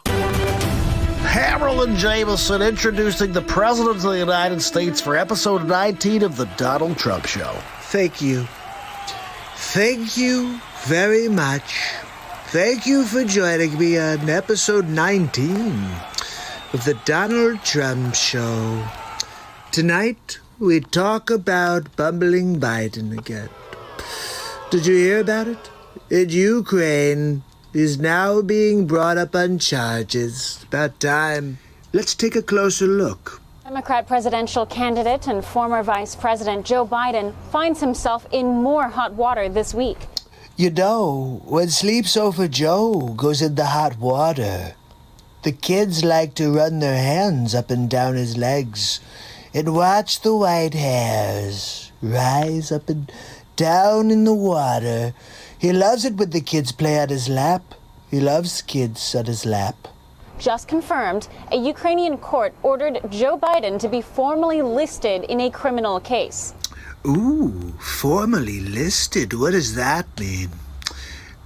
Harold and Jameson introducing the President of the United States for episode 19 of the Donald Trump Show. Thank you. Thank you very much. Thank you for joining me on episode 19 of the Donald Trump Show. Tonight, we talk about bumbling Biden again. Did you hear about it? In Ukraine, he's now being brought up on charges. About time. Let's take a closer look. Democrat presidential candidate and former Vice President Joe Biden finds himself in more hot water this week. You know, when Sleep Sofa Joe goes in the hot water, the kids like to run their hands up and down his legs and watch the white hairs rise up and down in the water. He loves it when the kids play on his lap. He loves kids on his lap. Just confirmed, a Ukrainian court ordered Joe Biden to be formally listed in a criminal case. Ooh, formally listed? What does that mean?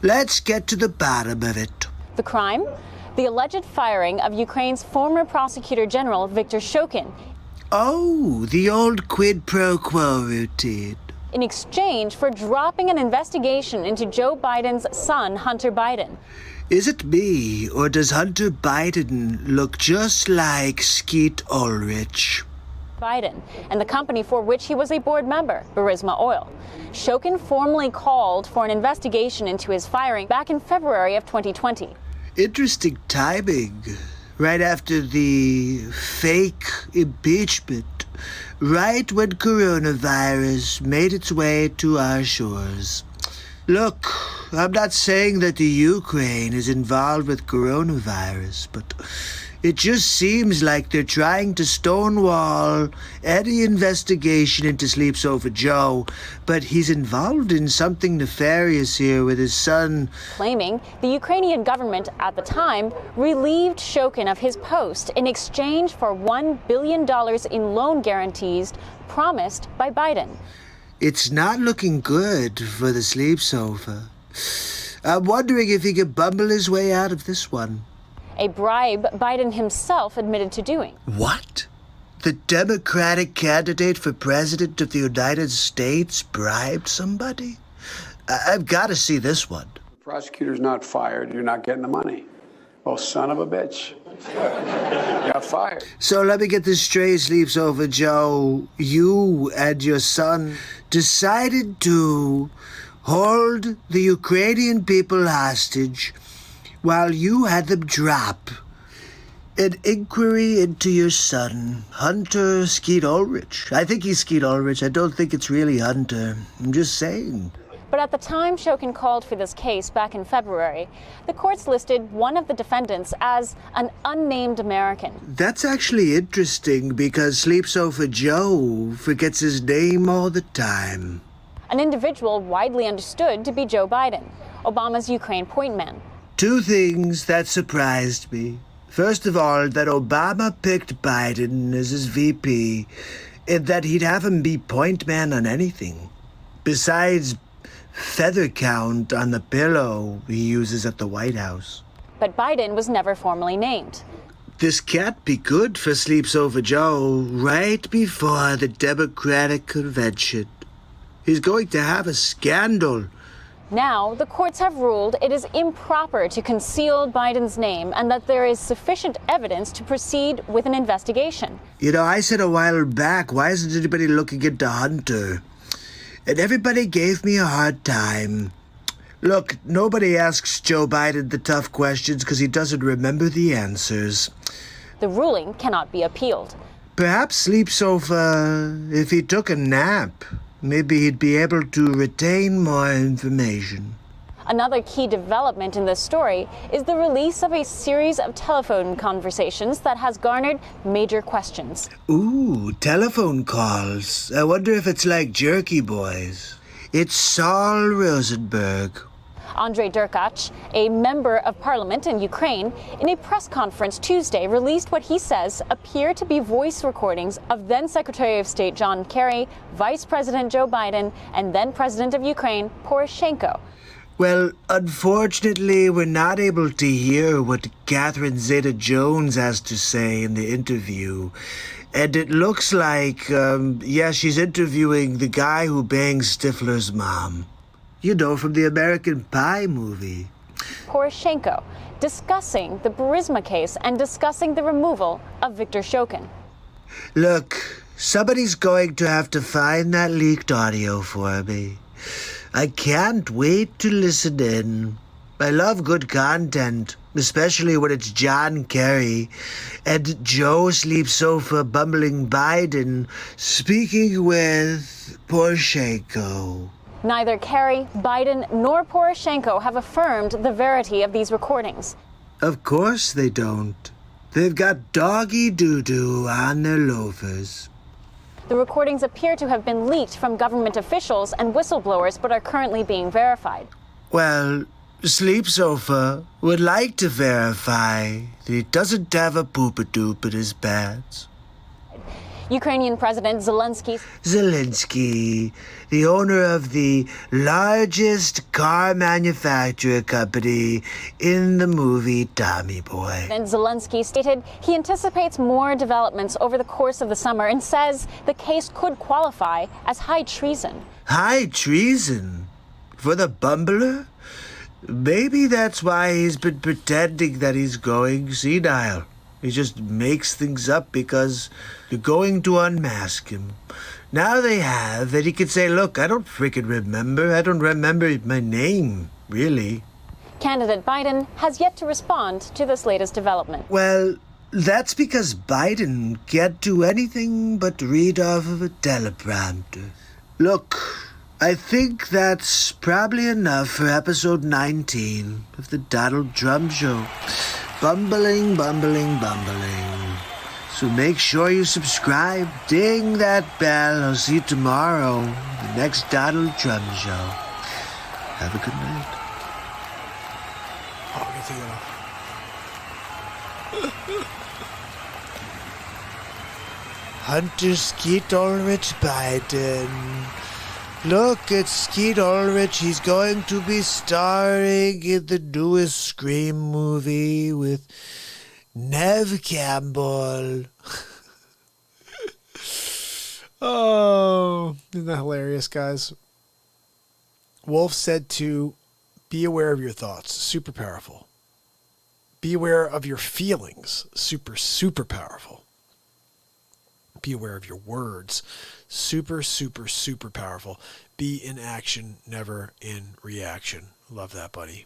Let's get to the bottom of it. The crime? The alleged firing of Ukraine's former prosecutor general, Viktor Shokin. Oh, the old quid pro quo routine. In exchange for dropping an investigation into Joe Biden's son, Hunter Biden. Is it me, or does Hunter Biden look just like Skeet Ulrich? Biden and the company for which he was a board member, Burisma Oil. Shokin formally called for an investigation into his firing back in February of 2020. Interesting timing. Right after the fake impeachment. Right when coronavirus made its way to our shores. Look, I'm not saying that the Ukraine is involved with coronavirus, but it just seems like they're trying to stonewall any investigation into Sleep Sofa Joe, but he's involved in something nefarious here with his son. Claiming the Ukrainian government at the time relieved Shokin of his post in exchange for $1 billion in loan guarantees promised by Biden. It's not looking good for the Sleep Sofa. I'm wondering if he could bumble his way out of this one. A bribe Biden himself admitted to doing. What? The Democratic candidate for President of the United States bribed somebody? I've got to see this one. The prosecutor's not fired. You're not getting the money. Oh, son of a bitch. Got fired. So let me get this straight, Sleep Sofa Joe. You and your son decided to hold the Ukrainian people hostage while you had them drop an inquiry into your son, Hunter Skeet Ulrich. I think he's Skeet Ulrich. I don't think it's really Hunter. I'm just saying. But at the time Shokin called for this case back in February, the courts listed one of the defendants as an unnamed American. That's actually interesting because Sleep Sofa Joe forgets his name all the time. An individual widely understood to be Joe Biden, Obama's Ukraine point man. Two things that surprised me. First of all, that Obama picked Biden as his VP, and that he'd have him be point man on anything. Besides feather count on the pillow he uses at the White House. But Biden was never formally named. This can't be good for Sleep Sofa Joe right before the Democratic convention. He's going to have a scandal. Now, the courts have ruled it is improper to conceal Biden's name and that there is sufficient evidence to proceed with an investigation. You know, I said a while back, why isn't anybody looking into Hunter? And everybody gave me a hard time. Look, nobody asks Joe Biden the tough questions because he doesn't remember the answers. The ruling cannot be appealed. Perhaps Sleep Sofa, if he took a nap, maybe he'd be able to retain more information. Another key development in this story is the release of a series of telephone conversations that has garnered major questions. Ooh, telephone calls. I wonder if it's like Jerky Boys. It's Saul Rosenberg. Andrei Derkach, a member of parliament in Ukraine, in a press conference Tuesday released what he says appear to be voice recordings of then Secretary of State John Kerry, Vice President Joe Biden, and then President of Ukraine Poroshenko. Well, unfortunately, we're not able to hear what Catherine Zeta-Jones has to say in the interview. And it looks like, she's interviewing the guy who bangs Stifler's mom. You know, from the American Pie movie. Poroshenko, discussing the Burisma case and discussing the removal of Viktor Shokin. Look, somebody's going to have to find that leaked audio for me. I can't wait to listen in. I love good content, especially when it's John Kerry and Joe Sleep Sofa bumbling Biden speaking with Poroshenko. Neither Kerry, Biden, nor Poroshenko have affirmed the verity of these recordings. Of course they don't. They've got doggy doo-doo on their loafers. The recordings appear to have been leaked from government officials and whistleblowers, but are currently being verified. Well, Sleep Sofa would like to verify that he doesn't have a poopadoop in his pants. Ukrainian President Zelensky, the owner of the largest car manufacturer company in the movie Tommy Boy. And Zelensky stated he anticipates more developments over the course of the summer and says the case could qualify as high treason. High treason? For the bumbler? Maybe that's why he's been pretending that he's going senile. He just makes things up because they're going to unmask him. Now they have, and he can say, look, I don't freaking remember. I don't remember my name, really. Candidate Biden has yet to respond to this latest development. Well, that's because Biden can't do anything but read off of a teleprompter. Look, I think that's probably enough for episode 19 of the Donald Trump Show. Bumbling. So make sure you subscribe, ding that bell. I'll see you tomorrow, the next Donald Trump Show. Have a good night. Oh, I can take it off. Hunter Skeet Ulrich Biden. Look, it's Skeet Ulrich. He's going to be starring in the newest Scream movie with Nev Campbell. Oh, isn't that hilarious, guys? Wolf said to be aware of your thoughts. Super powerful. Be aware of your feelings. Super, super powerful. Be aware of your words. Super, super, super powerful. Be in action, never in reaction. Love that, buddy.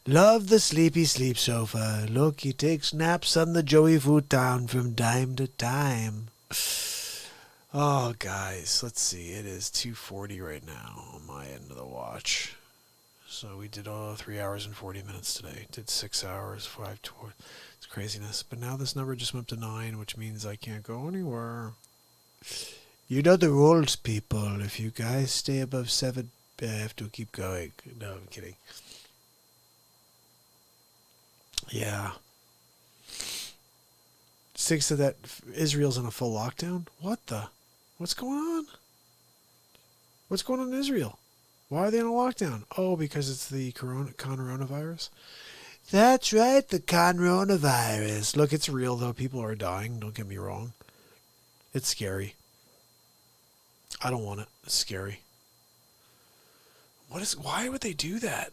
Love the sleepy sleep sofa. Look, he takes naps on the Joey futon from time to time. Oh, guys, let's see. It is 2:40 right now on my end of the watch. So we did 3 hours and 40 minutes today. Did 6 hours, 5 tours. It's craziness. But now this number just went up to 9, which means I can't go anywhere. You know the rules, people. If you guys stay above 7, I have to keep going. No, I'm kidding. Yeah. 6 said that Israel's in a full lockdown? What the? What's going on? What's going on in Israel? Why are they in a lockdown? Oh, because it's the coronavirus? That's right, the coronavirus. Look, it's real, though. People are dying. Don't get me wrong. It's scary. I don't want it. It's scary. Why would they do that?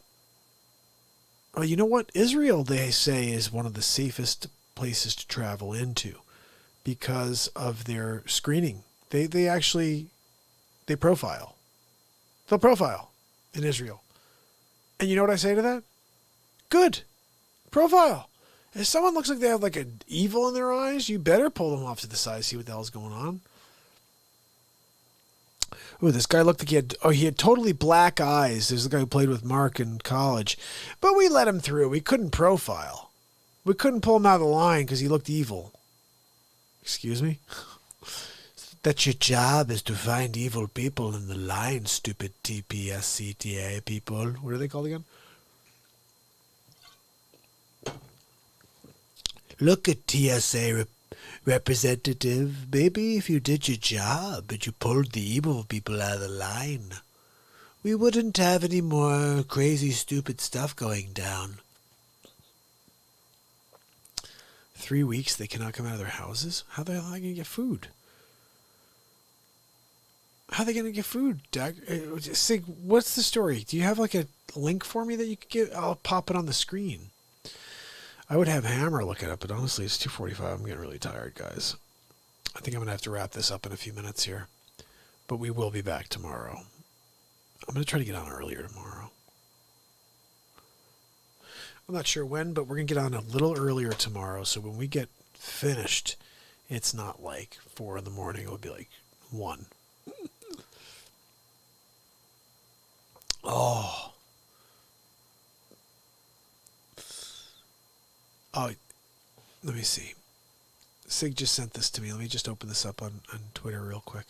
Oh, you know what? Israel, they say, is one of the safest places to travel into because of their screening. They actually profile. They'll profile in Israel. And you know what I say to that? Good. Profile. If someone looks like they have like an evil in their eyes, you better pull them off to the side, see what the hell's going on. Oh, this guy looked like he had totally black eyes. There's the guy who played with Mark in college. But we let him through. We couldn't profile. We couldn't pull him out of the line because he looked evil. Excuse me? That's your job, is to find evil people in the line, stupid TPSCTA people. What are they called again? Look at TSA representative. Maybe if you did your job and you pulled the evil people out of the line, we wouldn't have any more crazy, stupid stuff going down. 3 weeks they cannot come out of their houses? How the hell are they going to get food? How are they going to get food, Doug? Sig, what's the story? Do you have like a link for me that you could get? I'll pop it on the screen. I would have Hammer look it up, but honestly, it's 2:45. I'm getting really tired, guys. I think I'm going to have to wrap this up in a few minutes here. But we will be back tomorrow. I'm going to try to get on earlier tomorrow. I'm not sure when, but we're going to get on a little earlier tomorrow. So when we get finished, it's not like 4 in the morning. It'll be like 1. Oh. Oh, let me see. Sig just sent this to me. Let me just open this up on Twitter real quick.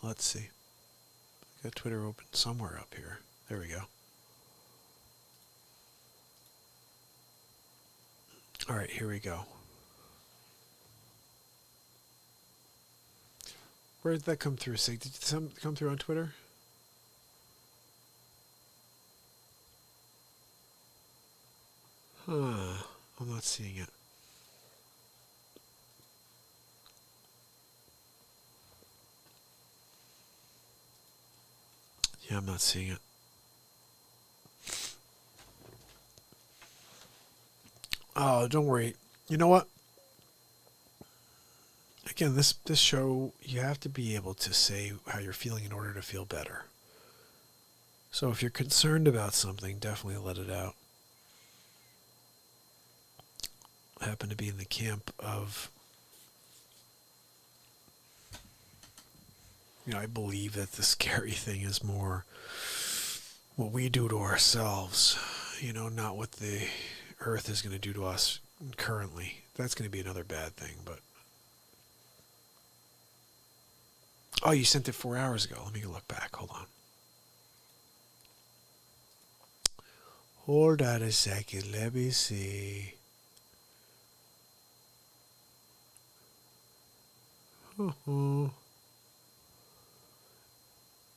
Let's see. I got Twitter open somewhere up here. There we go. All right, here we go. Where did that come through, Sig? Did it come through on Twitter? Huh. I'm not seeing it. Yeah, I'm not seeing it. Oh, don't worry. You know what? Again, this show, you have to be able to say how you're feeling in order to feel better. So if you're concerned about something, definitely let it out. I happen to be in the camp of, I believe that the scary thing is more what we do to ourselves, not what the earth is going to do to us currently. That's going to be another bad thing, but. Oh, you sent it 4 hours ago. Let me look back. Hold on. Hold on a second. Let me see.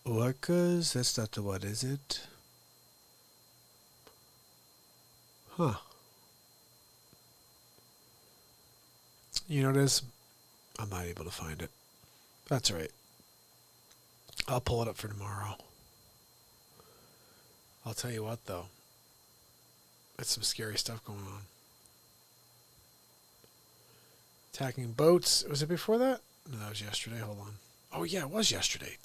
Orcas? That's not the one, is it? Huh. You know what it is? I'm not able to find it. That's all right. I'll pull it up for tomorrow. I'll tell you what, though. That's some scary stuff going on. Attacking boats. Was it before that? No, that was yesterday. Hold on. Oh, yeah, it was yesterday.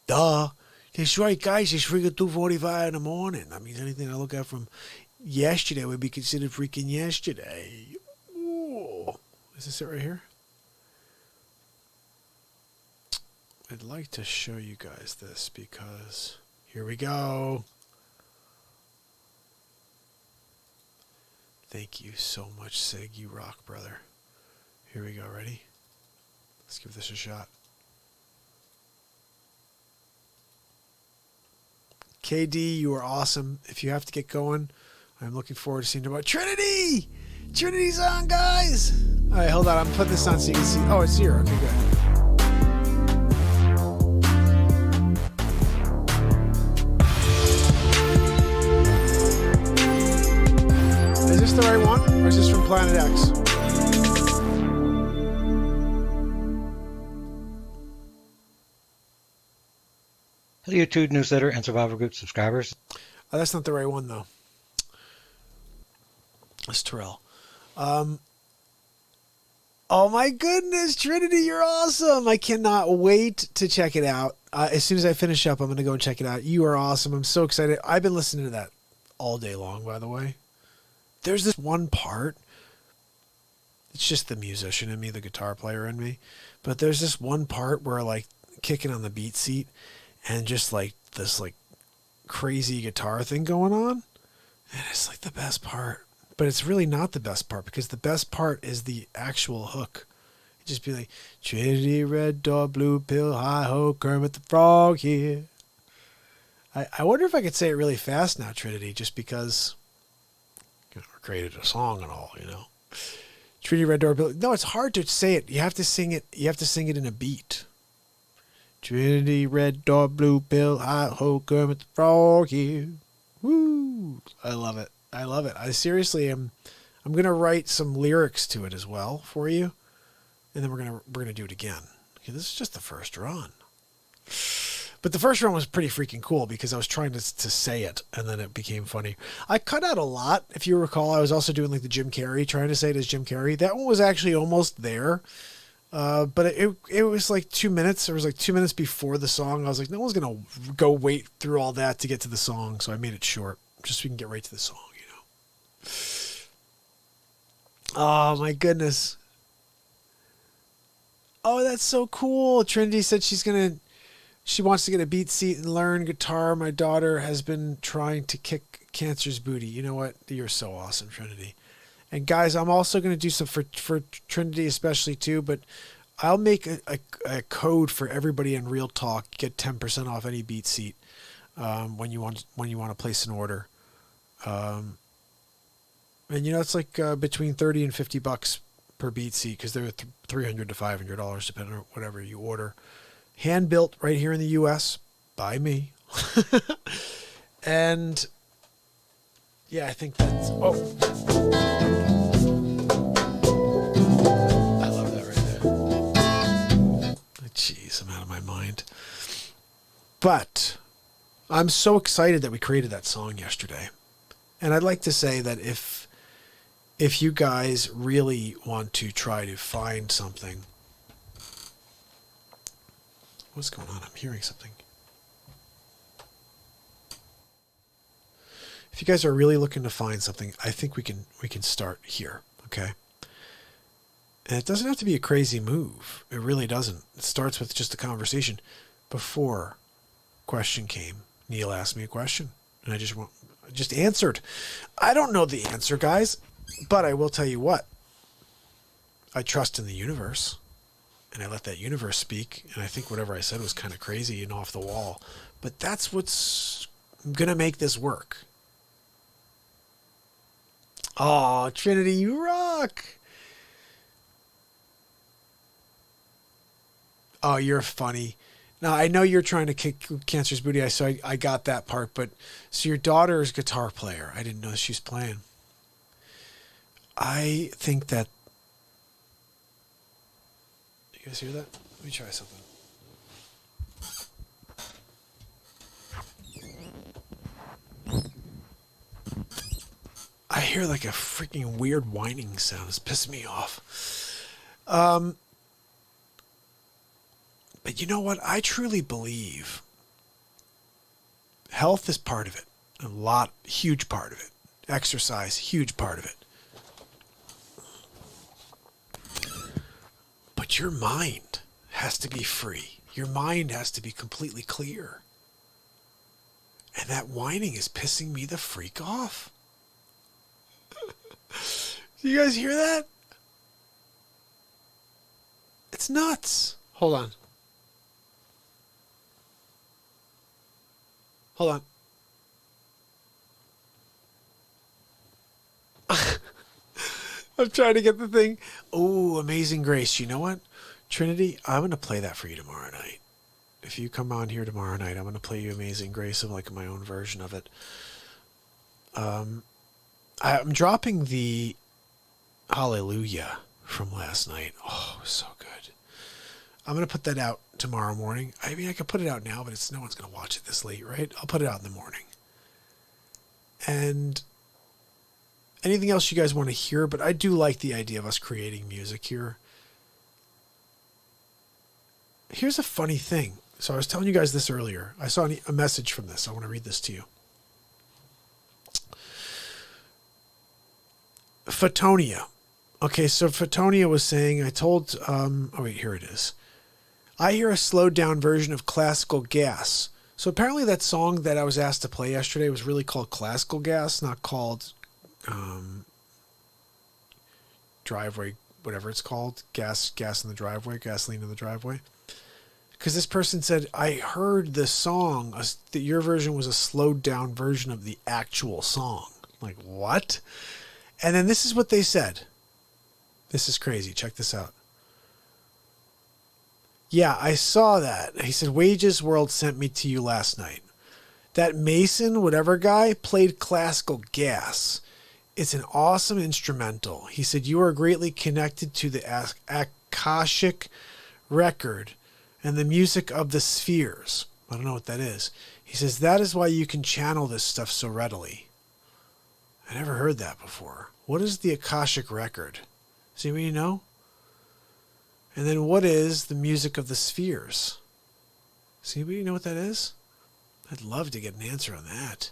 Duh. That's right, guys. It's freaking 2:45 in the morning. That means anything I look at from yesterday would be considered freaking yesterday. Ooh. Is this it right here? I'd like to show you guys this because here we go. Thank you so much, Sig. You rock, brother. Here we go. Ready? Let's give this a shot. KD, you are awesome. If you have to get going, I'm looking forward to seeing you about Trinity! Trinity's on, guys! All right, hold on. I'm putting this on so you can see. Oh, it's here. Okay, good. Is this the right one? Or is this from Planet X? Hello, YouTube newsletter and Survivor Group subscribers. Oh, that's not the right one, though. That's Terrell. Oh, my goodness. Trinity, you're awesome. I cannot wait to check it out. As soon as I finish up, I'm going to go and check it out. You are awesome. I'm so excited. I've been listening to that all day long, by the way. There's this one part. It's just the musician in me, the guitar player in me. But there's this one part where, like, kicking on the BeatSeat and just, like, this, like, crazy guitar thing going on. And it's, like, the best part. But it's really not the best part because the best part is the actual hook. It'd just be like, Trinity, red door, blue pill, hi-ho, Kermit the Frog here. I wonder if I could say it really fast now, Trinity, just because we created a song and all, you know. Trinity, red door, blue. No, it's hard to say it. You have to sing it. You have to sing it in a beat. Trinity, red door, blue pill, hi-ho, Kermit the Frog here. Woo! I love it. I love it. I seriously am. I'm gonna write some lyrics to it as well for you, and then we're gonna do it again. Okay, this is just the first run, but the first run was pretty freaking cool because I was trying to say it, and then it became funny. I cut out a lot, if you recall. I was also doing like the Jim Carrey, trying to say it as Jim Carrey. That one was actually almost there, but it was like 2 minutes. It was like 2 minutes before the song. I was like, no one's gonna go wait through all that to get to the song, so I made it short just so we can get right to the song. Oh my goodness. Oh, that's so cool. Trinity said she wants to get a BeatSeat and learn guitar. My daughter has been trying to kick cancer's booty. You know what? You're so awesome, Trinity. And guys, I'm also going to do some for Trinity especially too, but I'll make a code for everybody in Real Talk. Get 10% off any BeatSeat when you want to place an order. And you know, it's like between $30 and $50 per BeatSeat because they're $300 to $500 depending on whatever you order. Hand built right here in the U.S. by me. And yeah, I think that's. Oh, I love that right there. Jeez, I'm out of my mind. But I'm so excited that we created that song yesterday. And I'd like to say that if you guys really want to try to find something. What's going on? I'm hearing something. If you guys are really looking to find something, I think we can start here, okay? And it doesn't have to be a crazy move. It really doesn't. It starts with just a conversation. Before question came, Neil asked me a question, and I just answered. I don't know the answer, guys. But I will tell you what, I trust in the universe, and I let that universe speak, and I think whatever I said was kind of crazy and off the wall, but that's what's going to make this work. Oh, Trinity, you rock! Oh, you're funny. Now, I know you're trying to kick cancer's booty, so I got that part, but so your daughter is a guitar player. I didn't know she was playing. I think that. You guys hear that? Let me try something. I hear like a freaking weird whining sound. It's pissing me off. But you know what? I truly believe health is part of it. Huge part of it. Exercise, huge part of it. But your mind has to be free. Your mind has to be completely clear. And that whining is pissing me the freak off. Do you guys hear that? It's nuts. Hold on. Hold on. I'm trying to get the thing. Oh, Amazing Grace. You know what? Trinity, I'm going to play that for you tomorrow night. If you come on here tomorrow night, I'm going to play you Amazing Grace of like my own version of it. I'm dropping the Hallelujah from last night. Oh, it was so good. I'm going to put that out tomorrow morning. I mean, I could put it out now, but no one's going to watch it this late, right? I'll put it out in the morning. And anything else you guys want to hear, but I do like the idea of us creating music here. Here's a funny thing. So I was telling you guys this earlier. I saw a message from this. I want to read this to you. Photonia. Okay, so Photonia was saying, I told, oh wait, here it is. I hear a slowed down version of Classical Gas. So apparently that song that I was asked to play yesterday was really called Classical Gas, not called Driveway, whatever it's called. Gas in the driveway, gasoline in the driveway. Because this person said, I heard the song, that your version was a slowed down version of the actual song. Like, what? And then this is what they said. This is crazy. Check this out. Yeah, I saw that. He said, Wages World sent me to you last night. That Mason, whatever guy, played Classical Gas. It's an awesome instrumental. He said, you are greatly connected to the Akashic record and the music of the spheres. I don't know what that is. He says, that is why you can channel this stuff so readily. I never heard that before. What is the Akashic record? Does anybody know? And then what is the music of the spheres? Does anybody know what that is? I'd love to get an answer on that.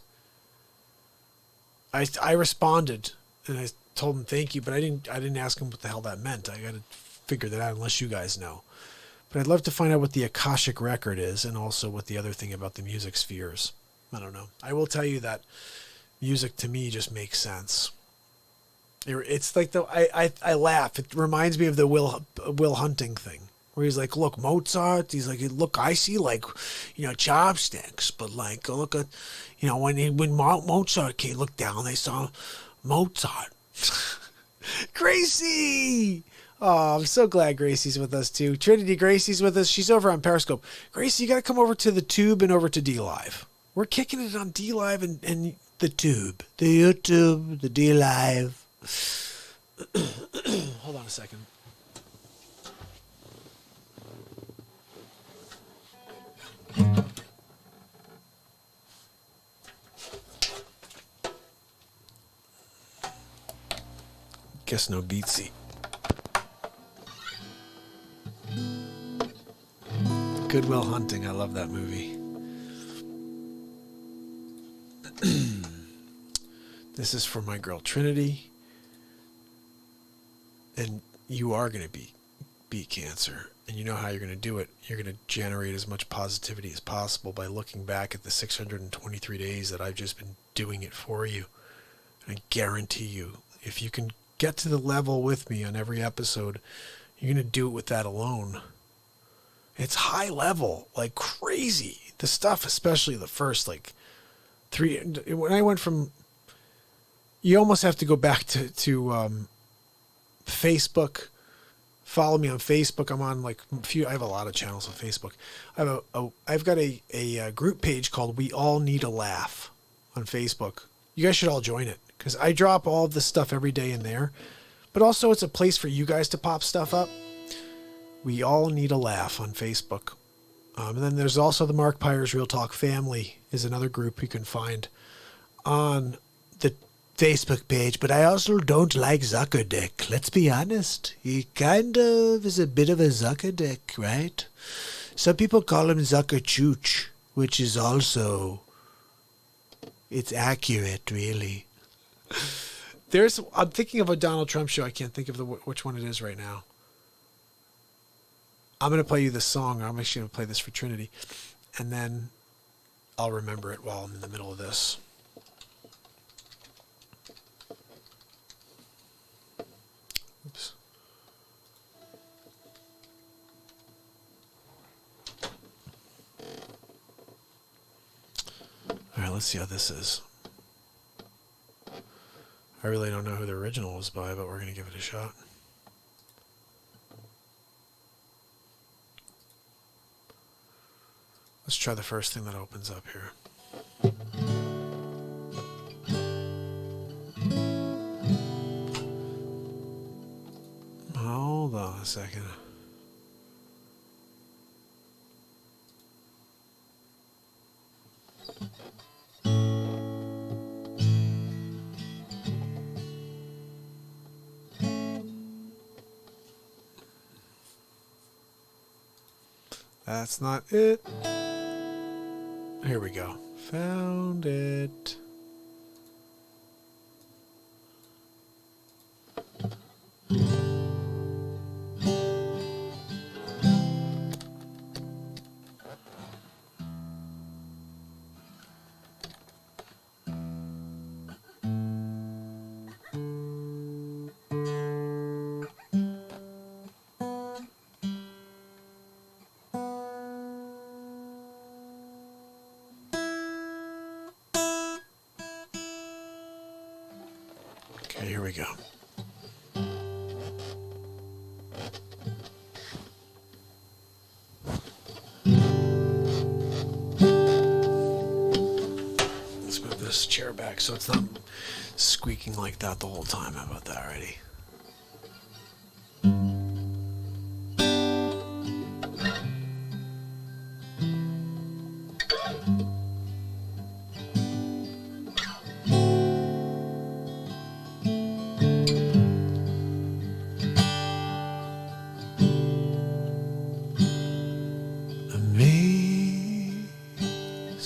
I responded and I told him thank you, but I didn't ask him what the hell that meant. I got to figure that out unless you guys know. But I'd love to find out what the Akashic record is and also what the other thing about the music spheres. I don't know. I will tell you that music to me just makes sense. It's like I laugh. It reminds me of the Will Hunting thing where he's like, look, Mozart. He's like, look, I see like, chopsticks, but like, look at, when Mozart came, look down, they saw Mozart. Gracie. Oh, I'm so glad Gracie's with us too. Trinity Gracie's with us. She's over on Periscope. Gracie, you got to come over to the Tube and over to DLive. We're kicking it on DLive and the Tube, the YouTube, the DLive. Hold on a second. Guess no BeatSeat. Good Will Hunting. I love that movie. This is for my girl Trinity. And you are going to beat cancer. And you know how you're going to do it. You're going to generate as much positivity as possible by looking back at the 623 days that I've just been doing it for you. And I guarantee you, if you can get to the level with me on every episode, you're going to do it with that alone. It's high level, like crazy. The stuff, especially the first, like, 3... When I went from... You almost have to go back to Facebook. Follow me on Facebook. I'm on like a few. I have a lot of channels on Facebook. I've got a group page called We All Need a Laugh on Facebook. You guys should all join it because I drop all of this stuff every day in there. But also it's a place for you guys to pop stuff up. We All Need a Laugh on Facebook. And then there's also the MARKPIRES Real Talk Family is another group you can find on the Facebook page, but I also don't like Zuckerberg. Let's be honest. He kind of is a bit of a Zuckerberg, right? Some people call him Zuckerchooch, which is also, it's accurate, really. I'm thinking of a Donald Trump show. I can't think of which one it is right now. I'm going to play you this song. I'm actually going to play this for Trinity. And then I'll remember it while I'm in the middle of this. Oops. All right, let's see how this is. I really don't know who the original was by, but we're going to give it a shot. Let's try the first thing that opens up here. Hold on a second. That's not it. Here we go. Found it. Okay, here we go. Let's move this chair back so it's not squeaking like that the whole time. How about that already?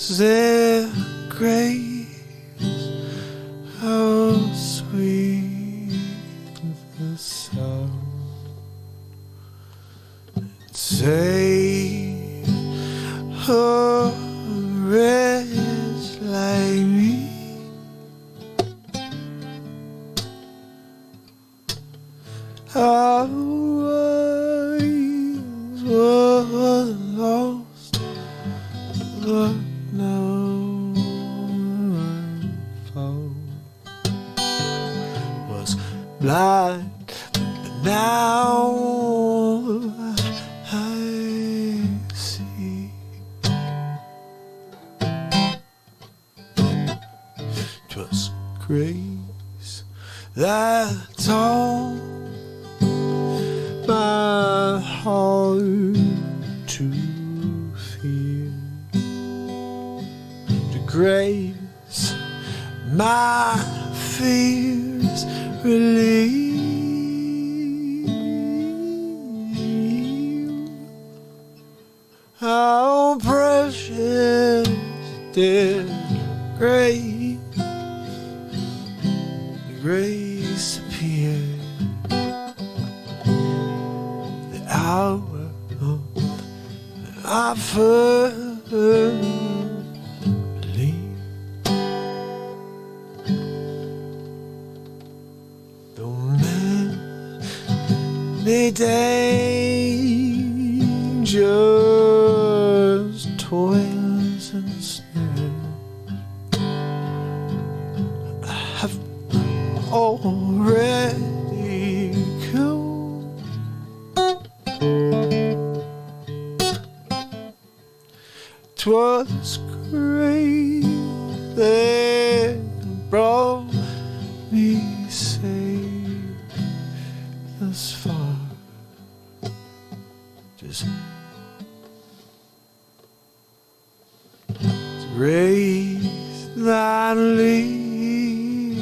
Amazing grace, how sweet the sound. Say a wretch like me. I was lost, but now I'm found. Was blind, but now I see. 'Twas grace that taught my heart to fear, to grace my fears relieve. How precious did grace appear. The hour that I first believed. Though many dangers, toils and snares have already come. 'Twas grace that brought me safe thus far. Just grace that leads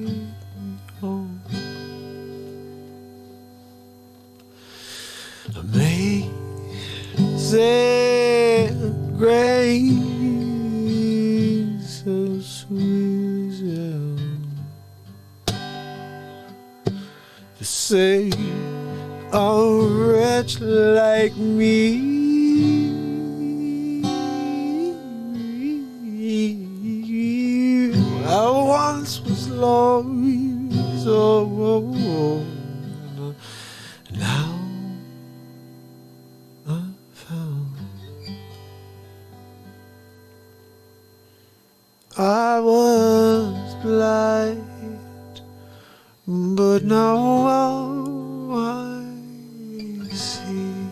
me home. Amazing grace, so sweet. save a wretch like me. I once was lost, oh, now I'm found. I was blind, but now I see.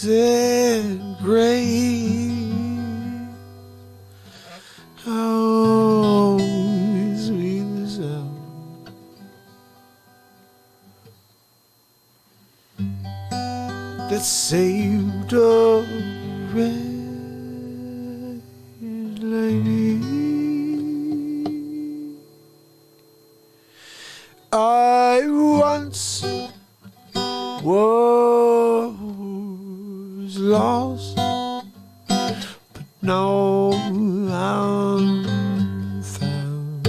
Amazing grace, how sweet the sound that saved a wretch like me. I once was lost, but now I'm found.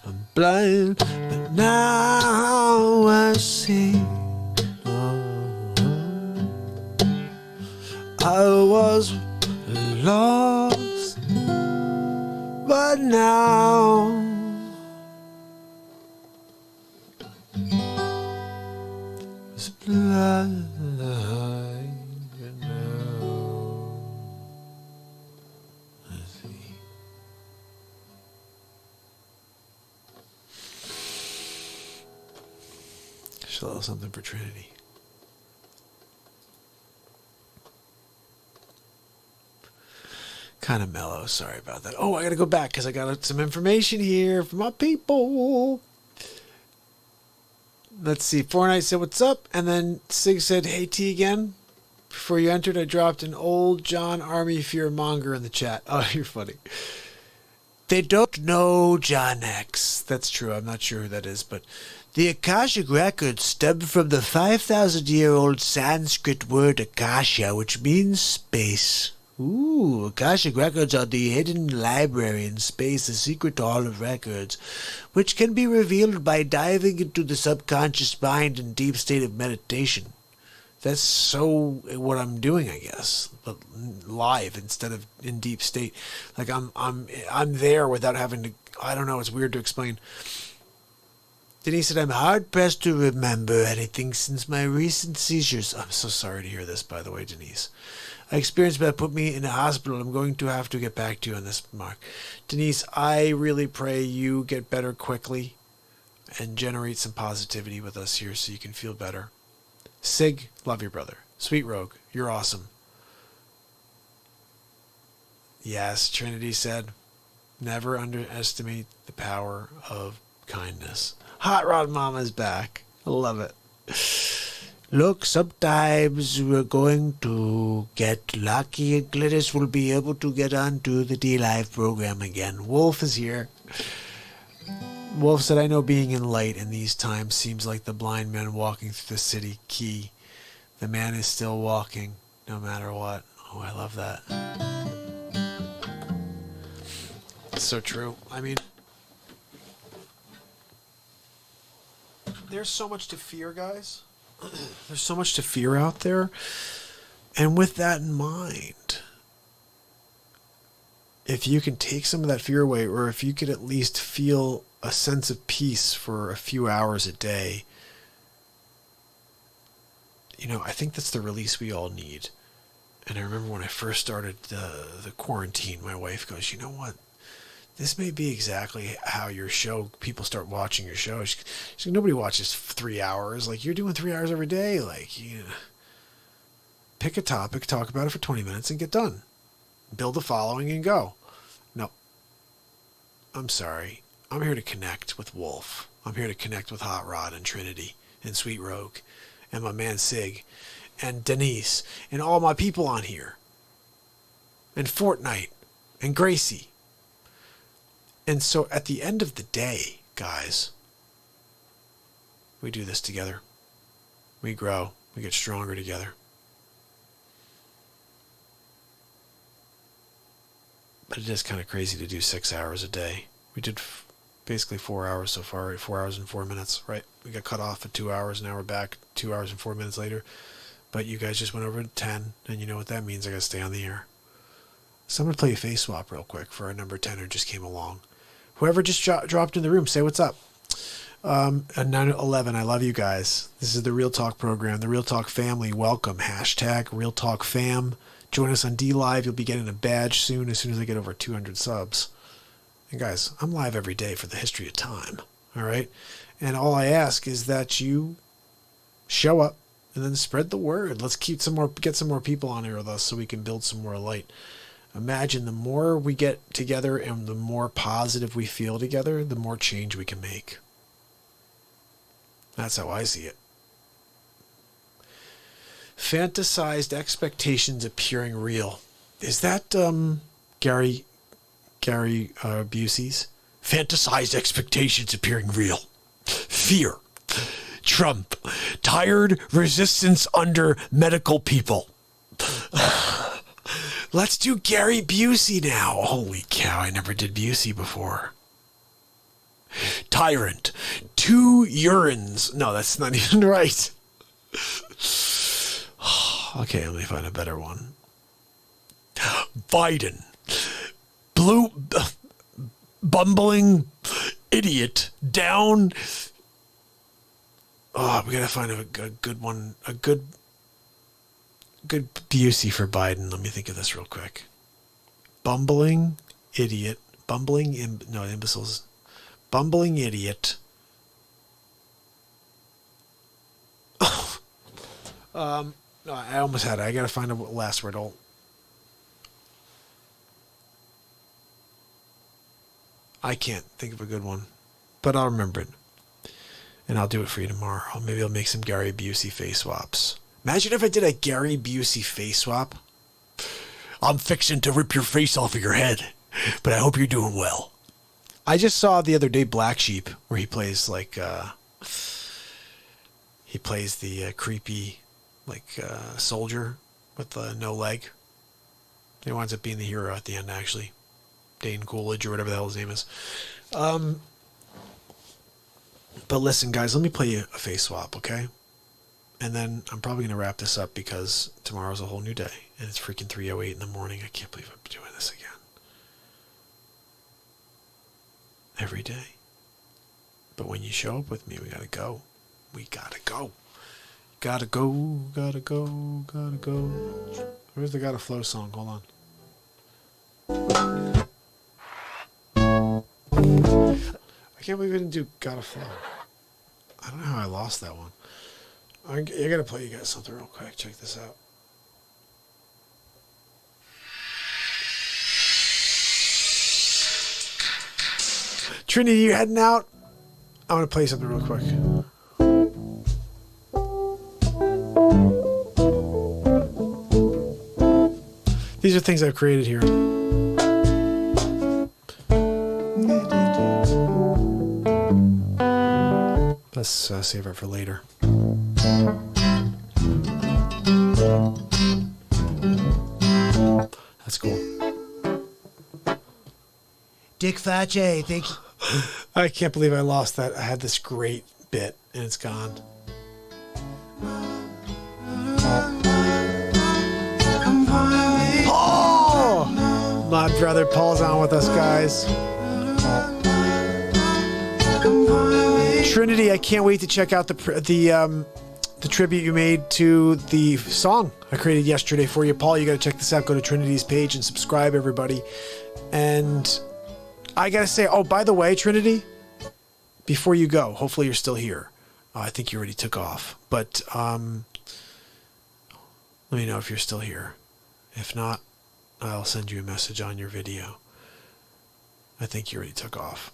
I'm blind, but now I see. I was lost, but now it's blind, and now I see. Just a little something for Trinity. Kind of mellow. Sorry about that. Oh, I got to go back because I got some information here from my people. Let's see. Fortnite said, what's up? And then Sig said, hey, T again. Before you entered, I dropped an old John Army fearmonger in the chat. Oh, you're funny. They don't know John X. That's true. I'm not sure who that is, but the Akashic records stem from the 5,000-year-old Sanskrit word Akasha, which means space. Ooh, Akashic records are the hidden library in space, the secret hall of records, which can be revealed by diving into the subconscious mind in deep state of meditation. That's so what I'm doing, I guess, but live instead of in deep state. Like I'm there without having to. I don't know. It's weird to explain. Denise said, I'm hard-pressed to remember anything since my recent seizures. I'm so sorry to hear this, by the way, Denise. I experienced that put me in a hospital. I'm going to have to get back to you on this, Mark. Denise, I really pray you get better quickly and generate some positivity with us here so you can feel better. Sig, love your brother. Sweet Rogue, you're awesome. Yes, Trinity said, never underestimate the power of kindness. Hot Rod Mama's back. I love it. Look, sometimes we're going to get lucky and Glynis will be able to get onto the DLive program again. Wolf is here. Wolf said, I know being in light in these times seems like the blind man walking through the city key. The man is still walking no matter what. Oh, I love that. It's so true. I mean, there's so much to fear, guys. There's so much to fear out there. And with that in mind, if you can take some of that fear away, or if you could at least feel a sense of peace for a few hours a day, you know, I think that's the release we all need. And I remember when I first started the quarantine, my wife goes, you know what? This may be exactly how your show, people start watching your show. She's like, nobody watches 3 hours. Like, you're doing 3 hours every day. Like, you know, pick a topic, talk about it for 20 minutes and get done. Build a following and go. No. I'm sorry. I'm here to connect with Wolf. I'm here to connect with Hot Rod and Trinity and Sweet Rogue and my man Sig and Denise and all my people on here and Fortnite and Gracie. And so at the end of the day, guys, we do this together. We grow. We get stronger together. But it is kind of crazy to do 6 hours a day. We did basically 4 hours so far, right? 4 hours and 4 minutes, right? We got cut off at 2 hours, now we're back 2 hours and 4 minutes later. But you guys just went over to 10, and you know what that means. I got to stay on the air. So I'm going to play a face swap real quick for our number 10 who just came along. Whoever just dropped in the room, say what's up. At 911, I love you guys. This is the Real Talk program, the Real Talk family. Welcome. Hashtag Real Talk fam. Join us on DLive. You'll be getting a badge soon as I get over 200 subs. And guys, I'm live every day for the history of time. All right? And all I ask is that you show up and then spread the word. Let's get some more people on here with us so we can build some more light. Imagine the more we get together and the more positive we feel together, the more change we can make. That's how I see it. Fantasized expectations appearing real. Is that Gary Busey's? Fantasized expectations appearing real. Fear. Trump. Tired resistance under medical people. Let's do Gary Busey now. Holy cow, I never did Busey before. Tyrant. 2 urines. No, that's not even right. Okay, let me find a better one. Biden. Bumbling idiot down. Oh, we gotta find a good one. A good Busey for Biden. Let me think of this real quick. Bumbling idiot. Imbeciles. Bumbling idiot. No, I almost had it. I gotta find a last word. I can't think of a good one, but I'll remember it. And I'll do it for you tomorrow. Maybe I'll make some Gary Busey face swaps. Imagine if I did a Gary Busey face swap. I'm fixing to rip your face off of your head, but I hope you're doing well. I just saw the other day Black Sheep, where he plays the creepy soldier with no leg. He winds up being the hero at the end, actually. Dane Coolidge or whatever the hell his name is. But listen, guys, let me play you a face swap, okay? And then I'm probably going to wrap this up because tomorrow's a whole new day. And it's freaking 3:08 in the morning. I can't believe I'm doing this again. Every day. But when you show up with me, we got to go. We got to go. Gotta go, gotta go, gotta go. Where's the Gotta Flow song? Hold on. I can't believe we didn't do Gotta Flow. I don't know how I lost that one. I gotta play you guys something real quick. Check this out. Trinity, you heading out? I want to play something real quick. These are things I've created here. Let's save it for later. That's cool. Dick Facce, thank you. I can't believe I lost that. I had this great bit and it's gone. Oh! My brother Paul's on with us, guys. Trinity, I can't wait to check out the tribute you made to the song I created yesterday for you. Paul, you got to check this out. Go to Trinity's page and subscribe, everybody. And I got to say, oh, by the way, Trinity, before you go, hopefully you're still here. I think you already took off. But let me know if you're still here. If not, I'll send you a message on your video. I think you already took off.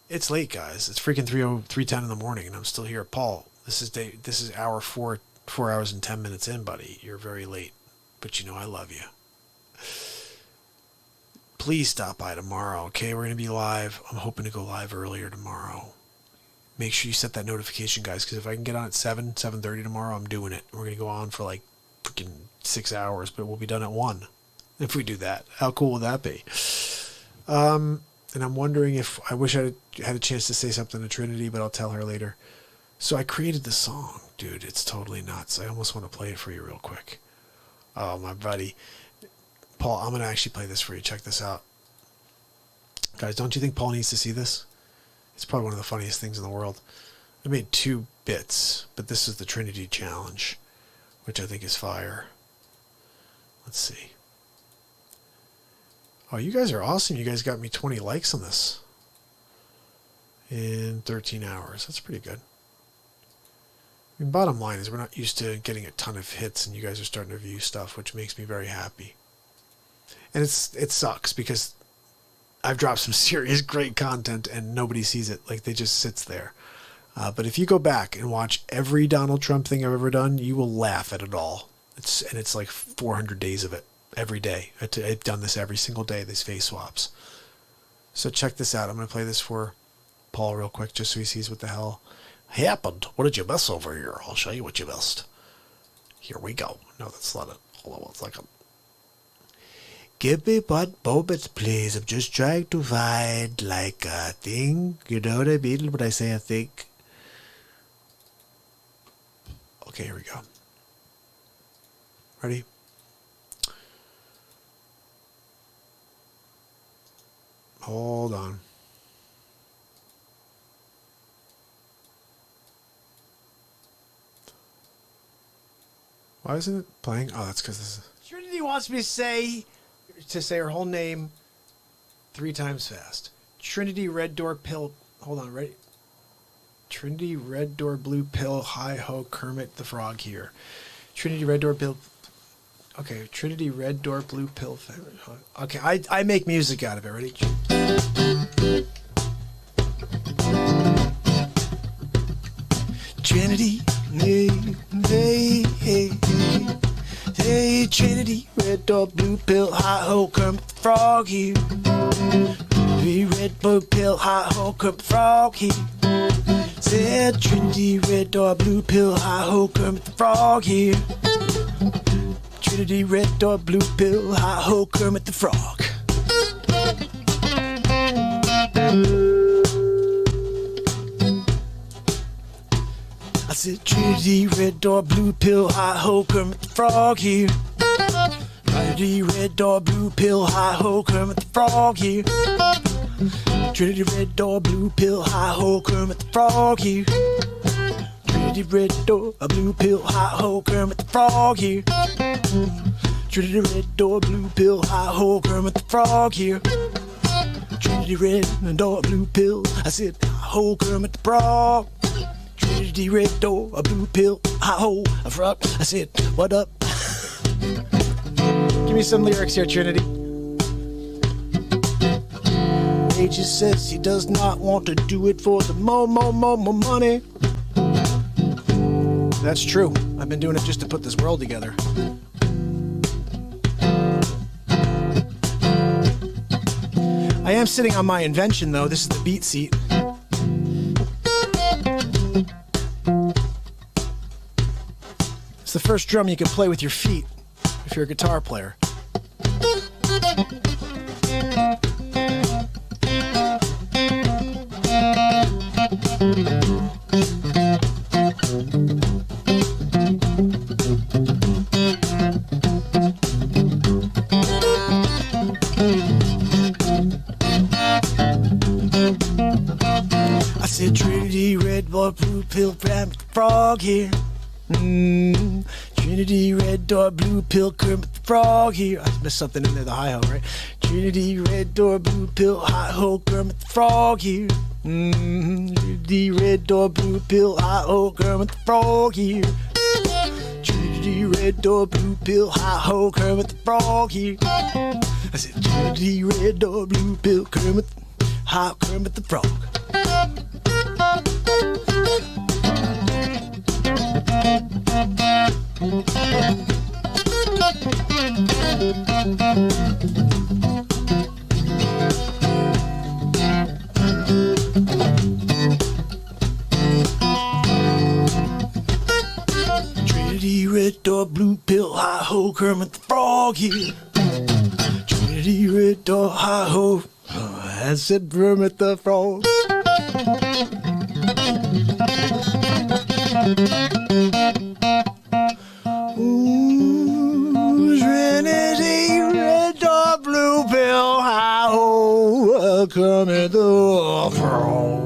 It's late, guys. It's freaking 3:10 in the morning, and I'm still here. Paul, this is hour 4 hours and 10 minutes in, buddy. You're very late, but you know I love you. Please stop by tomorrow, okay? We're going to be live. I'm hoping to go live earlier tomorrow. Make sure you set that notification, guys, because if I can get on at 7:30 tomorrow, I'm doing it. We're going to go on for like freaking 6 hours, but we'll be done at 1. if we do that. How cool would that be? And I'm wondering if I wish I had a chance to say something to Trinity, but I'll tell her later. So I created the song, dude. It's totally nuts. I almost want to play it for you real quick. Oh, my buddy. Paul, I'm going to actually play this for you. Check this out. Guys, don't you think Paul needs to see this? It's probably one of the funniest things in the world. I made 2 bits, but this is the Trinity Challenge, which I think is fire. Let's see. Oh, you guys are awesome. You guys got me 20 likes on this in 13 hours. That's pretty good. I mean, bottom line is we're not used to getting a ton of hits, and you guys are starting to view stuff, which makes me very happy. And it sucks because I've dropped some serious great content and nobody sees it. Like, they just sits there. But if you go back and watch every Donald Trump thing I've ever done, you will laugh at it all. It's like 400 days of it every day. I've done this every single day, these face swaps. So check this out. I'm going to play this for Paul real quick just so he sees what the hell happened. What did you miss over here? I'll show you what you missed. Here we go. No, that's not it. Hold on one second. Give me 1 moment, please. I'm just trying to find, like, a thing. You know what I mean when I say a thing? Okay, here we go. Ready? Hold on. Why isn't it playing? Oh, that's because this is... Trinity wants me to say her whole name 3 times fast. Trinity Red Door Pill. Hold on, ready? Trinity Red Door Blue Pill. Hi ho, Kermit the Frog here. Trinity Red Door Pill. Okay, Trinity Red Door Blue Pill. Okay, I make music out of it. Ready? Trinity, hey, hey, hey, hey. Hey, Trinity, Red Door, Blue Pill, Hi Ho, Kermit the Frog here. Trinity, Red, Blue Pill, Hi Ho, Kermit the Frog here. Said Trinity, Red Door, Blue Pill, Hi Ho, Kermit the Frog here. Trinity, Red Door, Blue Pill, Hi Ho, Kermit the Frog. I said Trinity, Red Door, Blue Pill, Hi Ho, Kermit the Frog here. Trinity, Red Door, Blue Pill, Hi Ho, Kermit the Frog here. Trinity, Red Door, Blue Pill, Hi Ho, Kermit the Frog here. Trinity, Red Door, a Blue Pill, Hi Ho, Kermit the Frog here. Trinity, Red Door, Blue Pill, Hi Ho, Kermit the Frog here. Trinity, Red Door, Blue Pill, I said Hi Ho, Kermit the Frog. Trinity, Red Door, a Blue Pill, Hi Ho, a frog. I said, what up? Give me some lyrics here, Trinity. Agent says he does not want to do it for the more money. That's true. I've been doing it just to put this world together. I am sitting on my invention, though. This is the BeatSeat. It's the first drum you can play with your feet if you're a guitar player. I said Trinity, Red Door, Blue Pill, Kermit the Frog here. Trinity, Red Door, Blue Pill, Kermit the Frog here. I missed something in there, the hi-ho, right? Trinity, Red Door, Blue Pill, hi-ho, Kermit the Frog here. Trinity, Red Door, Blue Pill, hi-ho, Kermit the Frog here. Trinity, Red Door, Blue Pill, hi-ho, Kermit the Frog here. I said Trinity, Red Door, Blue Pill, Kermit, hi, Kermit the Frog. Trinity, Red Door, Blue Pill, hi ho, Kermit the Frog here. red or ho, acid room at the front. Trinity, red or blue pill, how come at the front.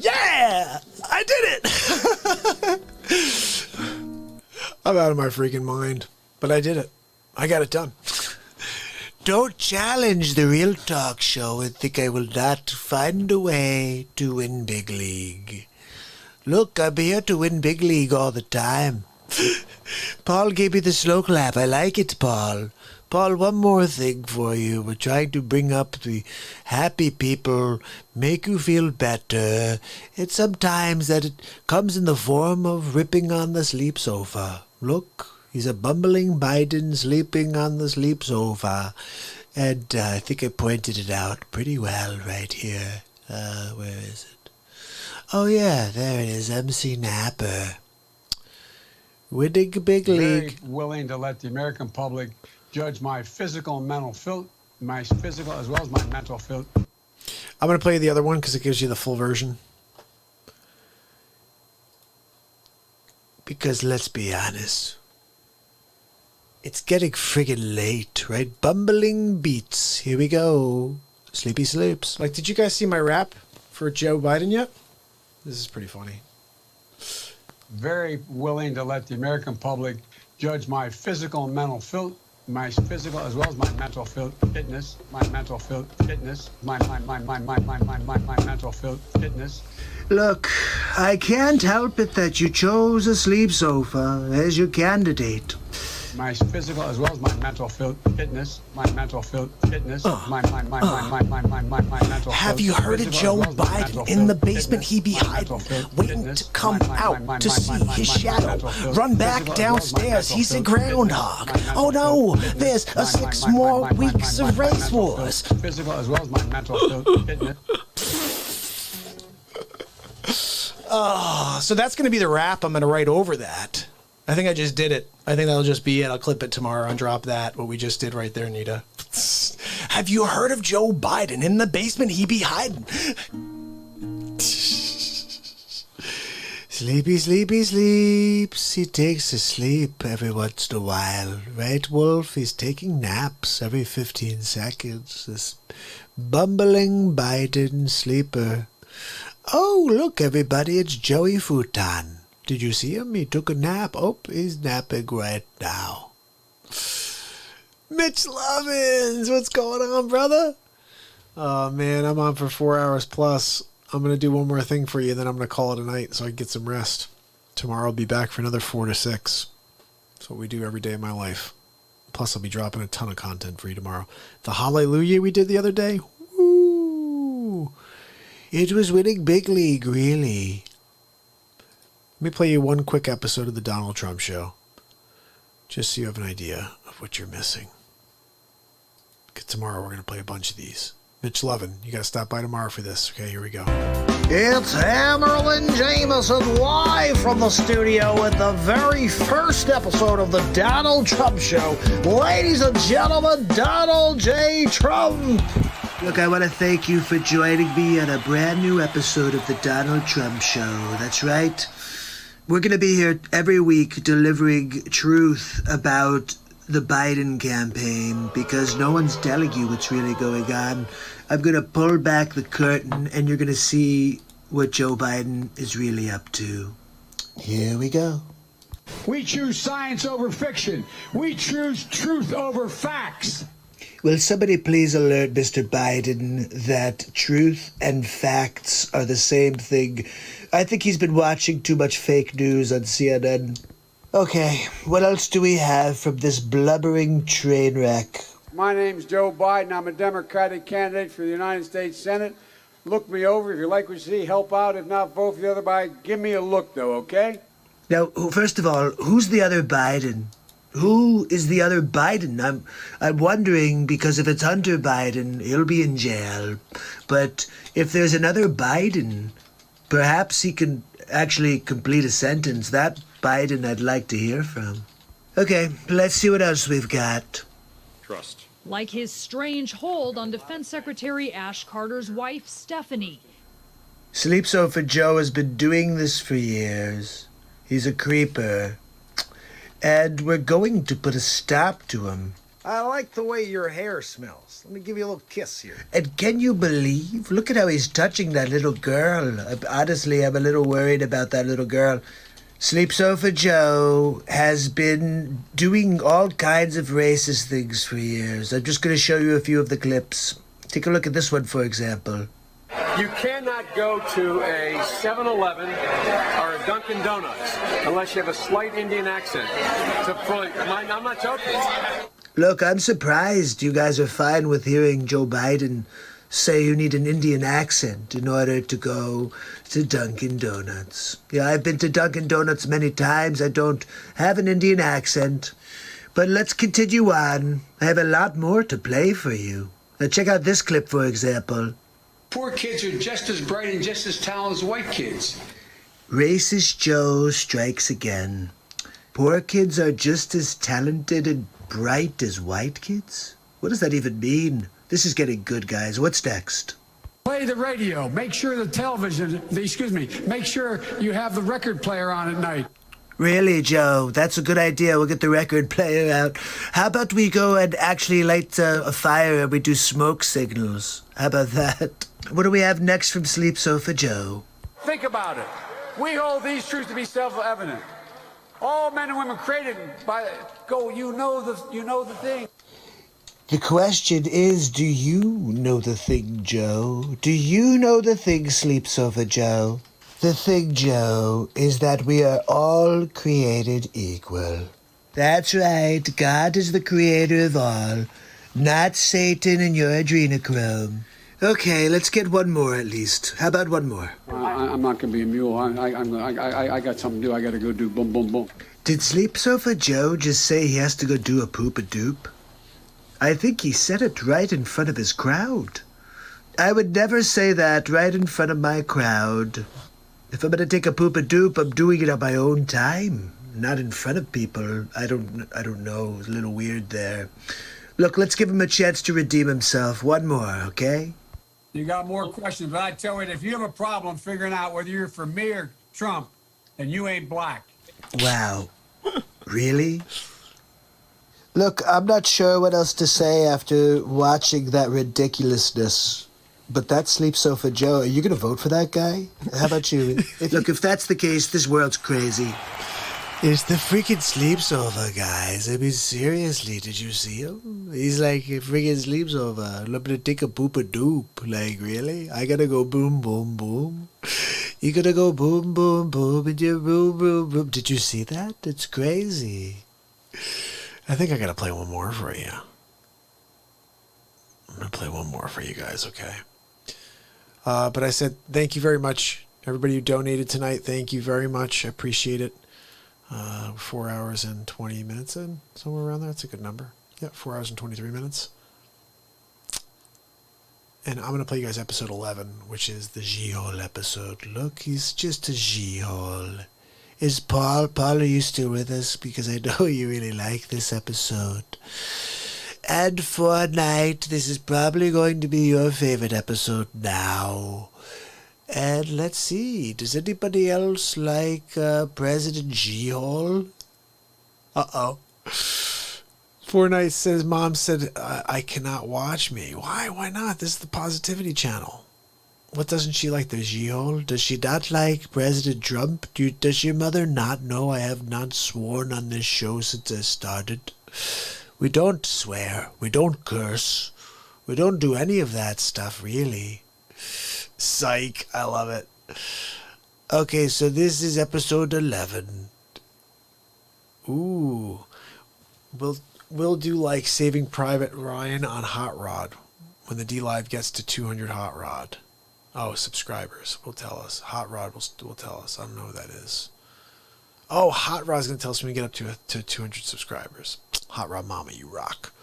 Yeah, I did it. I'm out of my freaking mind, but I did it. I got it done. Don't challenge the real talk show and think I will not find a way to win big league. Look, I'm here to win big league all the time. Paul gave me the slow clap. I like it, Paul. Paul, one more thing for you. We're trying to bring up the happy people, make you feel better. And sometimes that it comes in the form of ripping on the sleep sofa. Look, he's a bumbling Biden sleeping on the sleep sofa. And I think I pointed it out pretty well right here. Where is it? Oh, yeah, there it is. MC Napper. Winning big league. Very willing to let the American public judge my physical and mental my physical as well as my mental I'm going to play the other one because it gives you the full version. Because let's be honest, it's getting friggin' late, right? Bumbling beats. Here we go. Sleepy sleeps. Like, did you guys see my rap for Joe Biden yet? This is pretty funny. Very willing to let the American public judge my physical and mental my physical as well as my mental fitness, my mental fitness, my mental fitness. Look, I can't help it that you chose a sleep sofa as your candidate. My physical as well as my mental fitness, my mental fitness, my mental. Have you heard of Joe Biden? In the basement he be hiding, waiting to come out to see his shadow. Run back downstairs, he's a groundhog. Oh no, there's 6 more weeks of race wars. Physical as well as my mental fitness. So that's going to be the rap I'm going to write over that. I think I just did it. I think that'll just be it. I'll clip it tomorrow and drop that, what we just did right there, Nita. Have you heard of Joe Biden? In the basement, he be hiding. Sleepy, sleepy, sleeps. He takes a sleep every once in a while. Right, Wolf? He's taking naps every 15 seconds. This bumbling Biden sleeper. Oh, look, everybody, it's Joey Futon. Did you see him? He took a nap. Oh, he's napping right now. Mitch Lovins, what's going on, brother? Oh, man, I'm on for 4 hours plus. I'm going to do one more thing for you, then I'm going to call it a night so I can get some rest. Tomorrow I'll be back for another 4 to 6. That's what we do every day of my life. Plus, I'll be dropping a ton of content for you tomorrow. The Hallelujah we did the other day, woo! It was winning big league, really. Let me play you one quick episode of the Donald Trump show, just so you have an idea of what you're missing. Because tomorrow we're going to play a bunch of these. Mitch Levin, you got to stop by tomorrow for this. Okay, here we go. It's Hammerlin Jameson live from the studio with the very first episode of the Donald Trump show. Ladies and gentlemen, Donald J. Trump. Look, I want to thank you for joining me on a brand new episode of the Donald Trump show. That's right. We're going to be here every week delivering truth about the Biden campaign because no one's telling you what's really going on. I'm going to pull back the curtain and you're going to see what Joe Biden is really up to. Here we go. We choose science over fiction. We choose truth over facts. Will somebody please alert Mr. Biden that truth and facts are the same thing? I think he's been watching too much fake news on CNN. Okay, what else do we have from this blubbering train wreck? My name's Joe Biden. I'm a Democratic candidate for the United States Senate. Look me over. If you like what you see, help out. If not, vote for the other Biden. Give me a look, though, okay? Now, first of all, who's the other Biden? Who is the other Biden? I'm wondering, because if it's Hunter Biden, he'll be in jail. But if there's another Biden, perhaps he can actually complete a sentence. That Biden I'd like to hear from. Okay, let's see what else we've got. Trust. Like his strange hold on Defense Secretary Ash Carter's wife, Stephanie. Sleep Sofa Joe has been doing this for years. He's a creeper. And we're going to put a stop to him. I like the way your hair smells. Let me give you a little kiss here. And can you believe? Look at how he's touching that little girl. Honestly, I'm a little worried about that little girl. Sleep Sofa Joe has been doing all kinds of racist things for years. I'm just going to show you a few of the clips. Take a look at this one, for example. You cannot go to a 7-Eleven or a Dunkin' Donuts unless you have a slight Indian accent. I'm not joking. Look, I'm surprised you guys are fine with hearing Joe Biden say you need an Indian accent in order to go to Dunkin' Donuts. Yeah, I've been to Dunkin' Donuts many times. I don't have an Indian accent. But let's continue on. I have a lot more to play for you. Now check out this clip, for example. Poor kids are just as bright and just as talented as white kids. Racist Joe strikes again. Poor kids are just as talented and bright as white kids? What does that even mean? This is getting good, guys. What's next? Play the radio. Make sure make sure you have the record player on at night. Really, Joe? That's a good idea. We'll get the record player out. How about we go and actually light a fire and we do smoke signals? How about that? What do we have next from Sleep Sofa Joe? Think about it. We hold these truths to be self-evident. All men and women created by you know the thing. The question is, do you know the thing, Joe? Do you know the thing, Sleep Sofa Joe? The thing, Joe, is that we are all created equal. That's right. God is the creator of all, not Satan and your adrenochrome. Okay, let's get one more at least. How about one more? I'm not going to be a mule. I got something to do. I got to go do boom, boom, boom. Did Sleep Sofa Joe just say he has to go do a poop-a-doop? I think he said it right in front of his crowd. I would never say that right in front of my crowd. If I'm going to take a poop-a-doop, I'm doing it on my own time, not in front of people. I don't know. It's a little weird there. Look, let's give him a chance to redeem himself. One more, okay? You got more questions, but I tell you, if you have a problem figuring out whether you're for me or Trump, then you ain't black. Wow. Really? Look, I'm not sure what else to say after watching that ridiculousness. But that's Sleep Sofa Joe. Are you going to vote for that guy? How about you? Look, if that's the case, this world's crazy. It's the freaking Sleep Sofa, guys. I mean, seriously, did you see him? He's like a freaking Sleep Sofa. I'm gonna take a poop-a-doop. Like, really? I gotta go boom, boom, boom. You gotta go boom, boom, boom in your boom, boom, boom. Did you see that? It's crazy. I think I gotta play one more for you. I'm gonna play one more for you guys, okay? But I said thank you very much, everybody who donated tonight. Thank you very much. I appreciate it. 4 hours and 20 minutes in, somewhere around there. That's a good number. Yeah, 4 hours and 23 minutes. And I'm going to play you guys episode 11, which is the G-Hole episode. Look, he's just a G-Hole. Is Paul? Paul, are you still with us? Because I know you really like this episode. And for tonight, this is probably going to be your favorite episode now. And let's see, does anybody else like President G-Hole? Uh-oh. Fortnite says, Mom said, I cannot watch me. Why? Why not? This is the Positivity Channel. What doesn't she like? The G-Hole? Does she not like President Trump? Does your mother not know I have not sworn on this show since I started? We don't swear. We don't curse. We don't do any of that stuff, really. Psych. I love it. Okay, so this is episode 11. Ooh. We'll do like Saving Private Ryan on Hot Rod when the DLive gets to 200 Hot Rod. Oh, subscribers will tell us. Hot Rod will tell us. I don't know who that is. Oh, Hot Rod's going to tell us when we get up to 200 subscribers. Hot Rod Mama, you rock.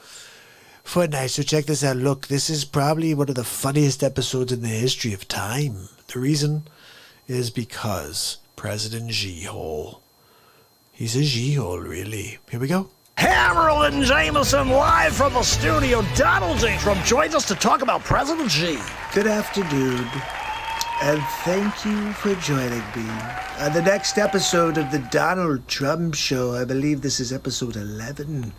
Fortnite, so check this out. Look, this is probably one of the funniest episodes in the history of time. The reason is because President G-Hole, He's a G-hole, really. Here we go. Harold and Jameson live from the studio. Donald J. Trump joins us to talk about President Xi. Good afternoon, and thank you for joining me on the next episode of the Donald Trump Show. I believe this is episode 11.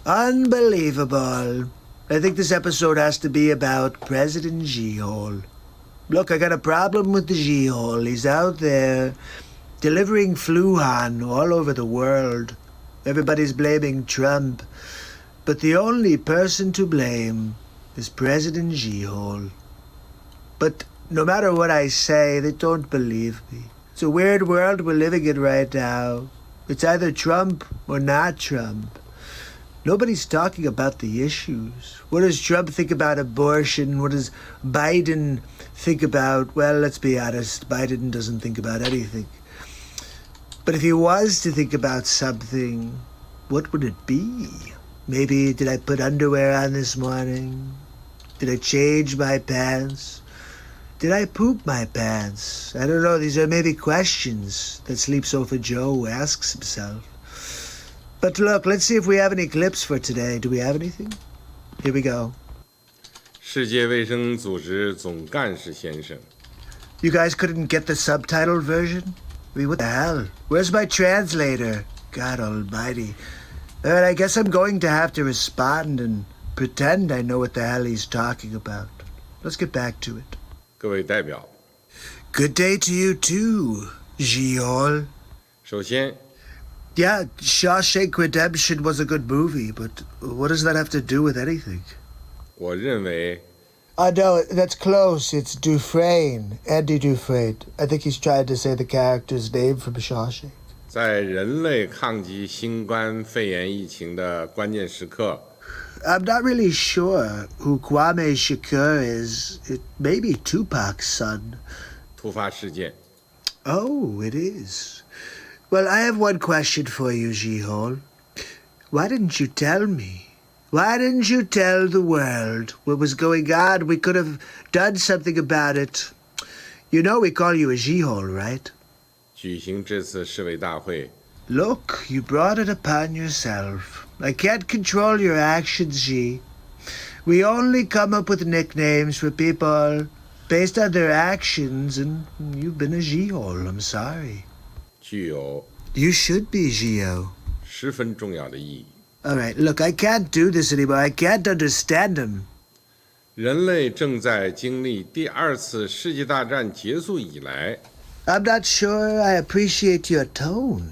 Unbelievable. I think this episode has to be about President G-hole. Look, I got a problem with the G-hole. He's out there delivering Fluhan all over the world. Everybody's blaming Trump. But the only person to blame is President G-hole. But no matter what I say, they don't believe me. It's a weird world we're living in right now. It's either Trump or not Trump. Nobody's talking about the issues. What does Trump think about abortion? What does Biden think about? Well, let's be honest, Biden doesn't think about anything. But if he was to think about something, what would it be? Maybe, did I put underwear on this morning? Did I change my pants? Did I poop my pants? I don't know, these are maybe questions that Sleep Sofa Joe asks himself. But look, let's see if we have any clips for today. Do we have anything? Here we go. 世界卫生组织总干事先生 You guys couldn't get the subtitled version? I mean, what the hell? Where's my translator? God almighty. Alright, I guess I'm going to have to respond and pretend I know what the hell he's talking about. Let's get back to it. 各位代表 Good day to you too, Giol. 首先 Yeah, Shawshank Redemption was a good movie, but what does that have to do with anything? 我认为 No, that's close. It's Dufresne. Andy Dufresne. I think he's trying to say the character's name from Shawshank. 在人类抗击新冠肺炎疫情的关键时刻 I'm not really sure who Kwame Shakur is. It may be Tupac's son. 突发事件 Oh, it is. Well, I have one question for you, G-hole. Why didn't you tell me? Why didn't you tell the world what was going on? We could have done something about it. You know we call you a G-hole, right? 举行这次市委大会 Look, you brought it upon yourself. I can't control your actions, G. We only come up with nicknames for people based on their actions, and you've been a G-hole, I'm sorry. 具有 You should be, Gio. 十分重要的意义 All right, look, I can't do this anymore. I can't understand him. 人类正在经历第二次世界大战结束以来 I'm not sure I appreciate your tone.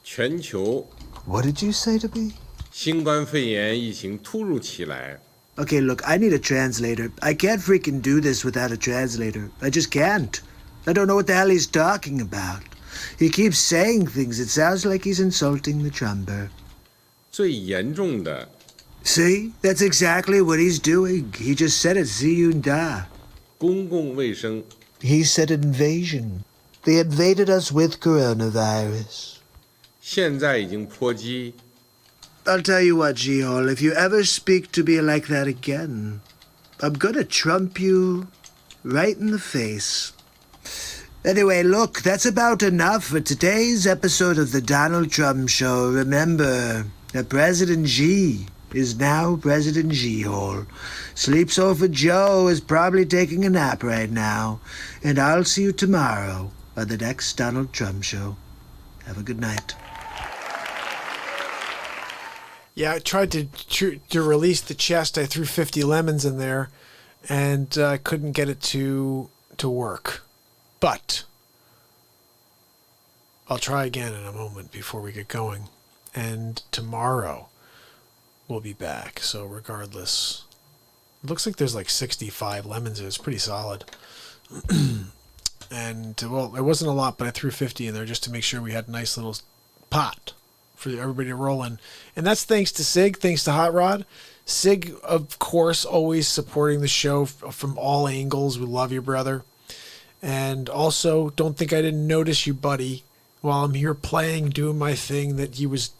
全球 What did you say to me? 新冠肺炎疫情突如其来 Okay, look, I need a translator. I can't freaking do this without a translator. I just can't. I don't know what the hell he's talking about. He keeps saying things. It sounds like he's insulting the Trumper. 最严重的 See? That's exactly what he's doing. He just said it, Ziyunda. 公共卫生 He said invasion. They invaded us with coronavirus. 现在已经波及 I'll tell you what, G-hole, if you ever speak to me like that again, I'm gonna trump you right in the face. Anyway, look, that's about enough for today's episode of the Donald Trump Show. Remember that President G is now President G-hole. Sleep Sofa Joe is probably taking a nap right now. And I'll see you tomorrow on the next Donald Trump Show. Have a good night. Yeah, I tried to release the chest. I threw 50 lemons in there, and I couldn't get it to work. But I'll try again in a moment before we get going. And tomorrow we'll be back. So regardless, it looks like there's like 65 lemons. It's pretty solid. And well, it wasn't a lot, but I threw 50 in there just to make sure we had a nice little pot for everybody to roll in. And that's thanks to Sig, thanks to Hot Rod. Sig, of course, always supporting the show from all angles. We love you, brother. And also, don't think I didn't notice you, buddy, while I'm here playing, doing my thing, that he was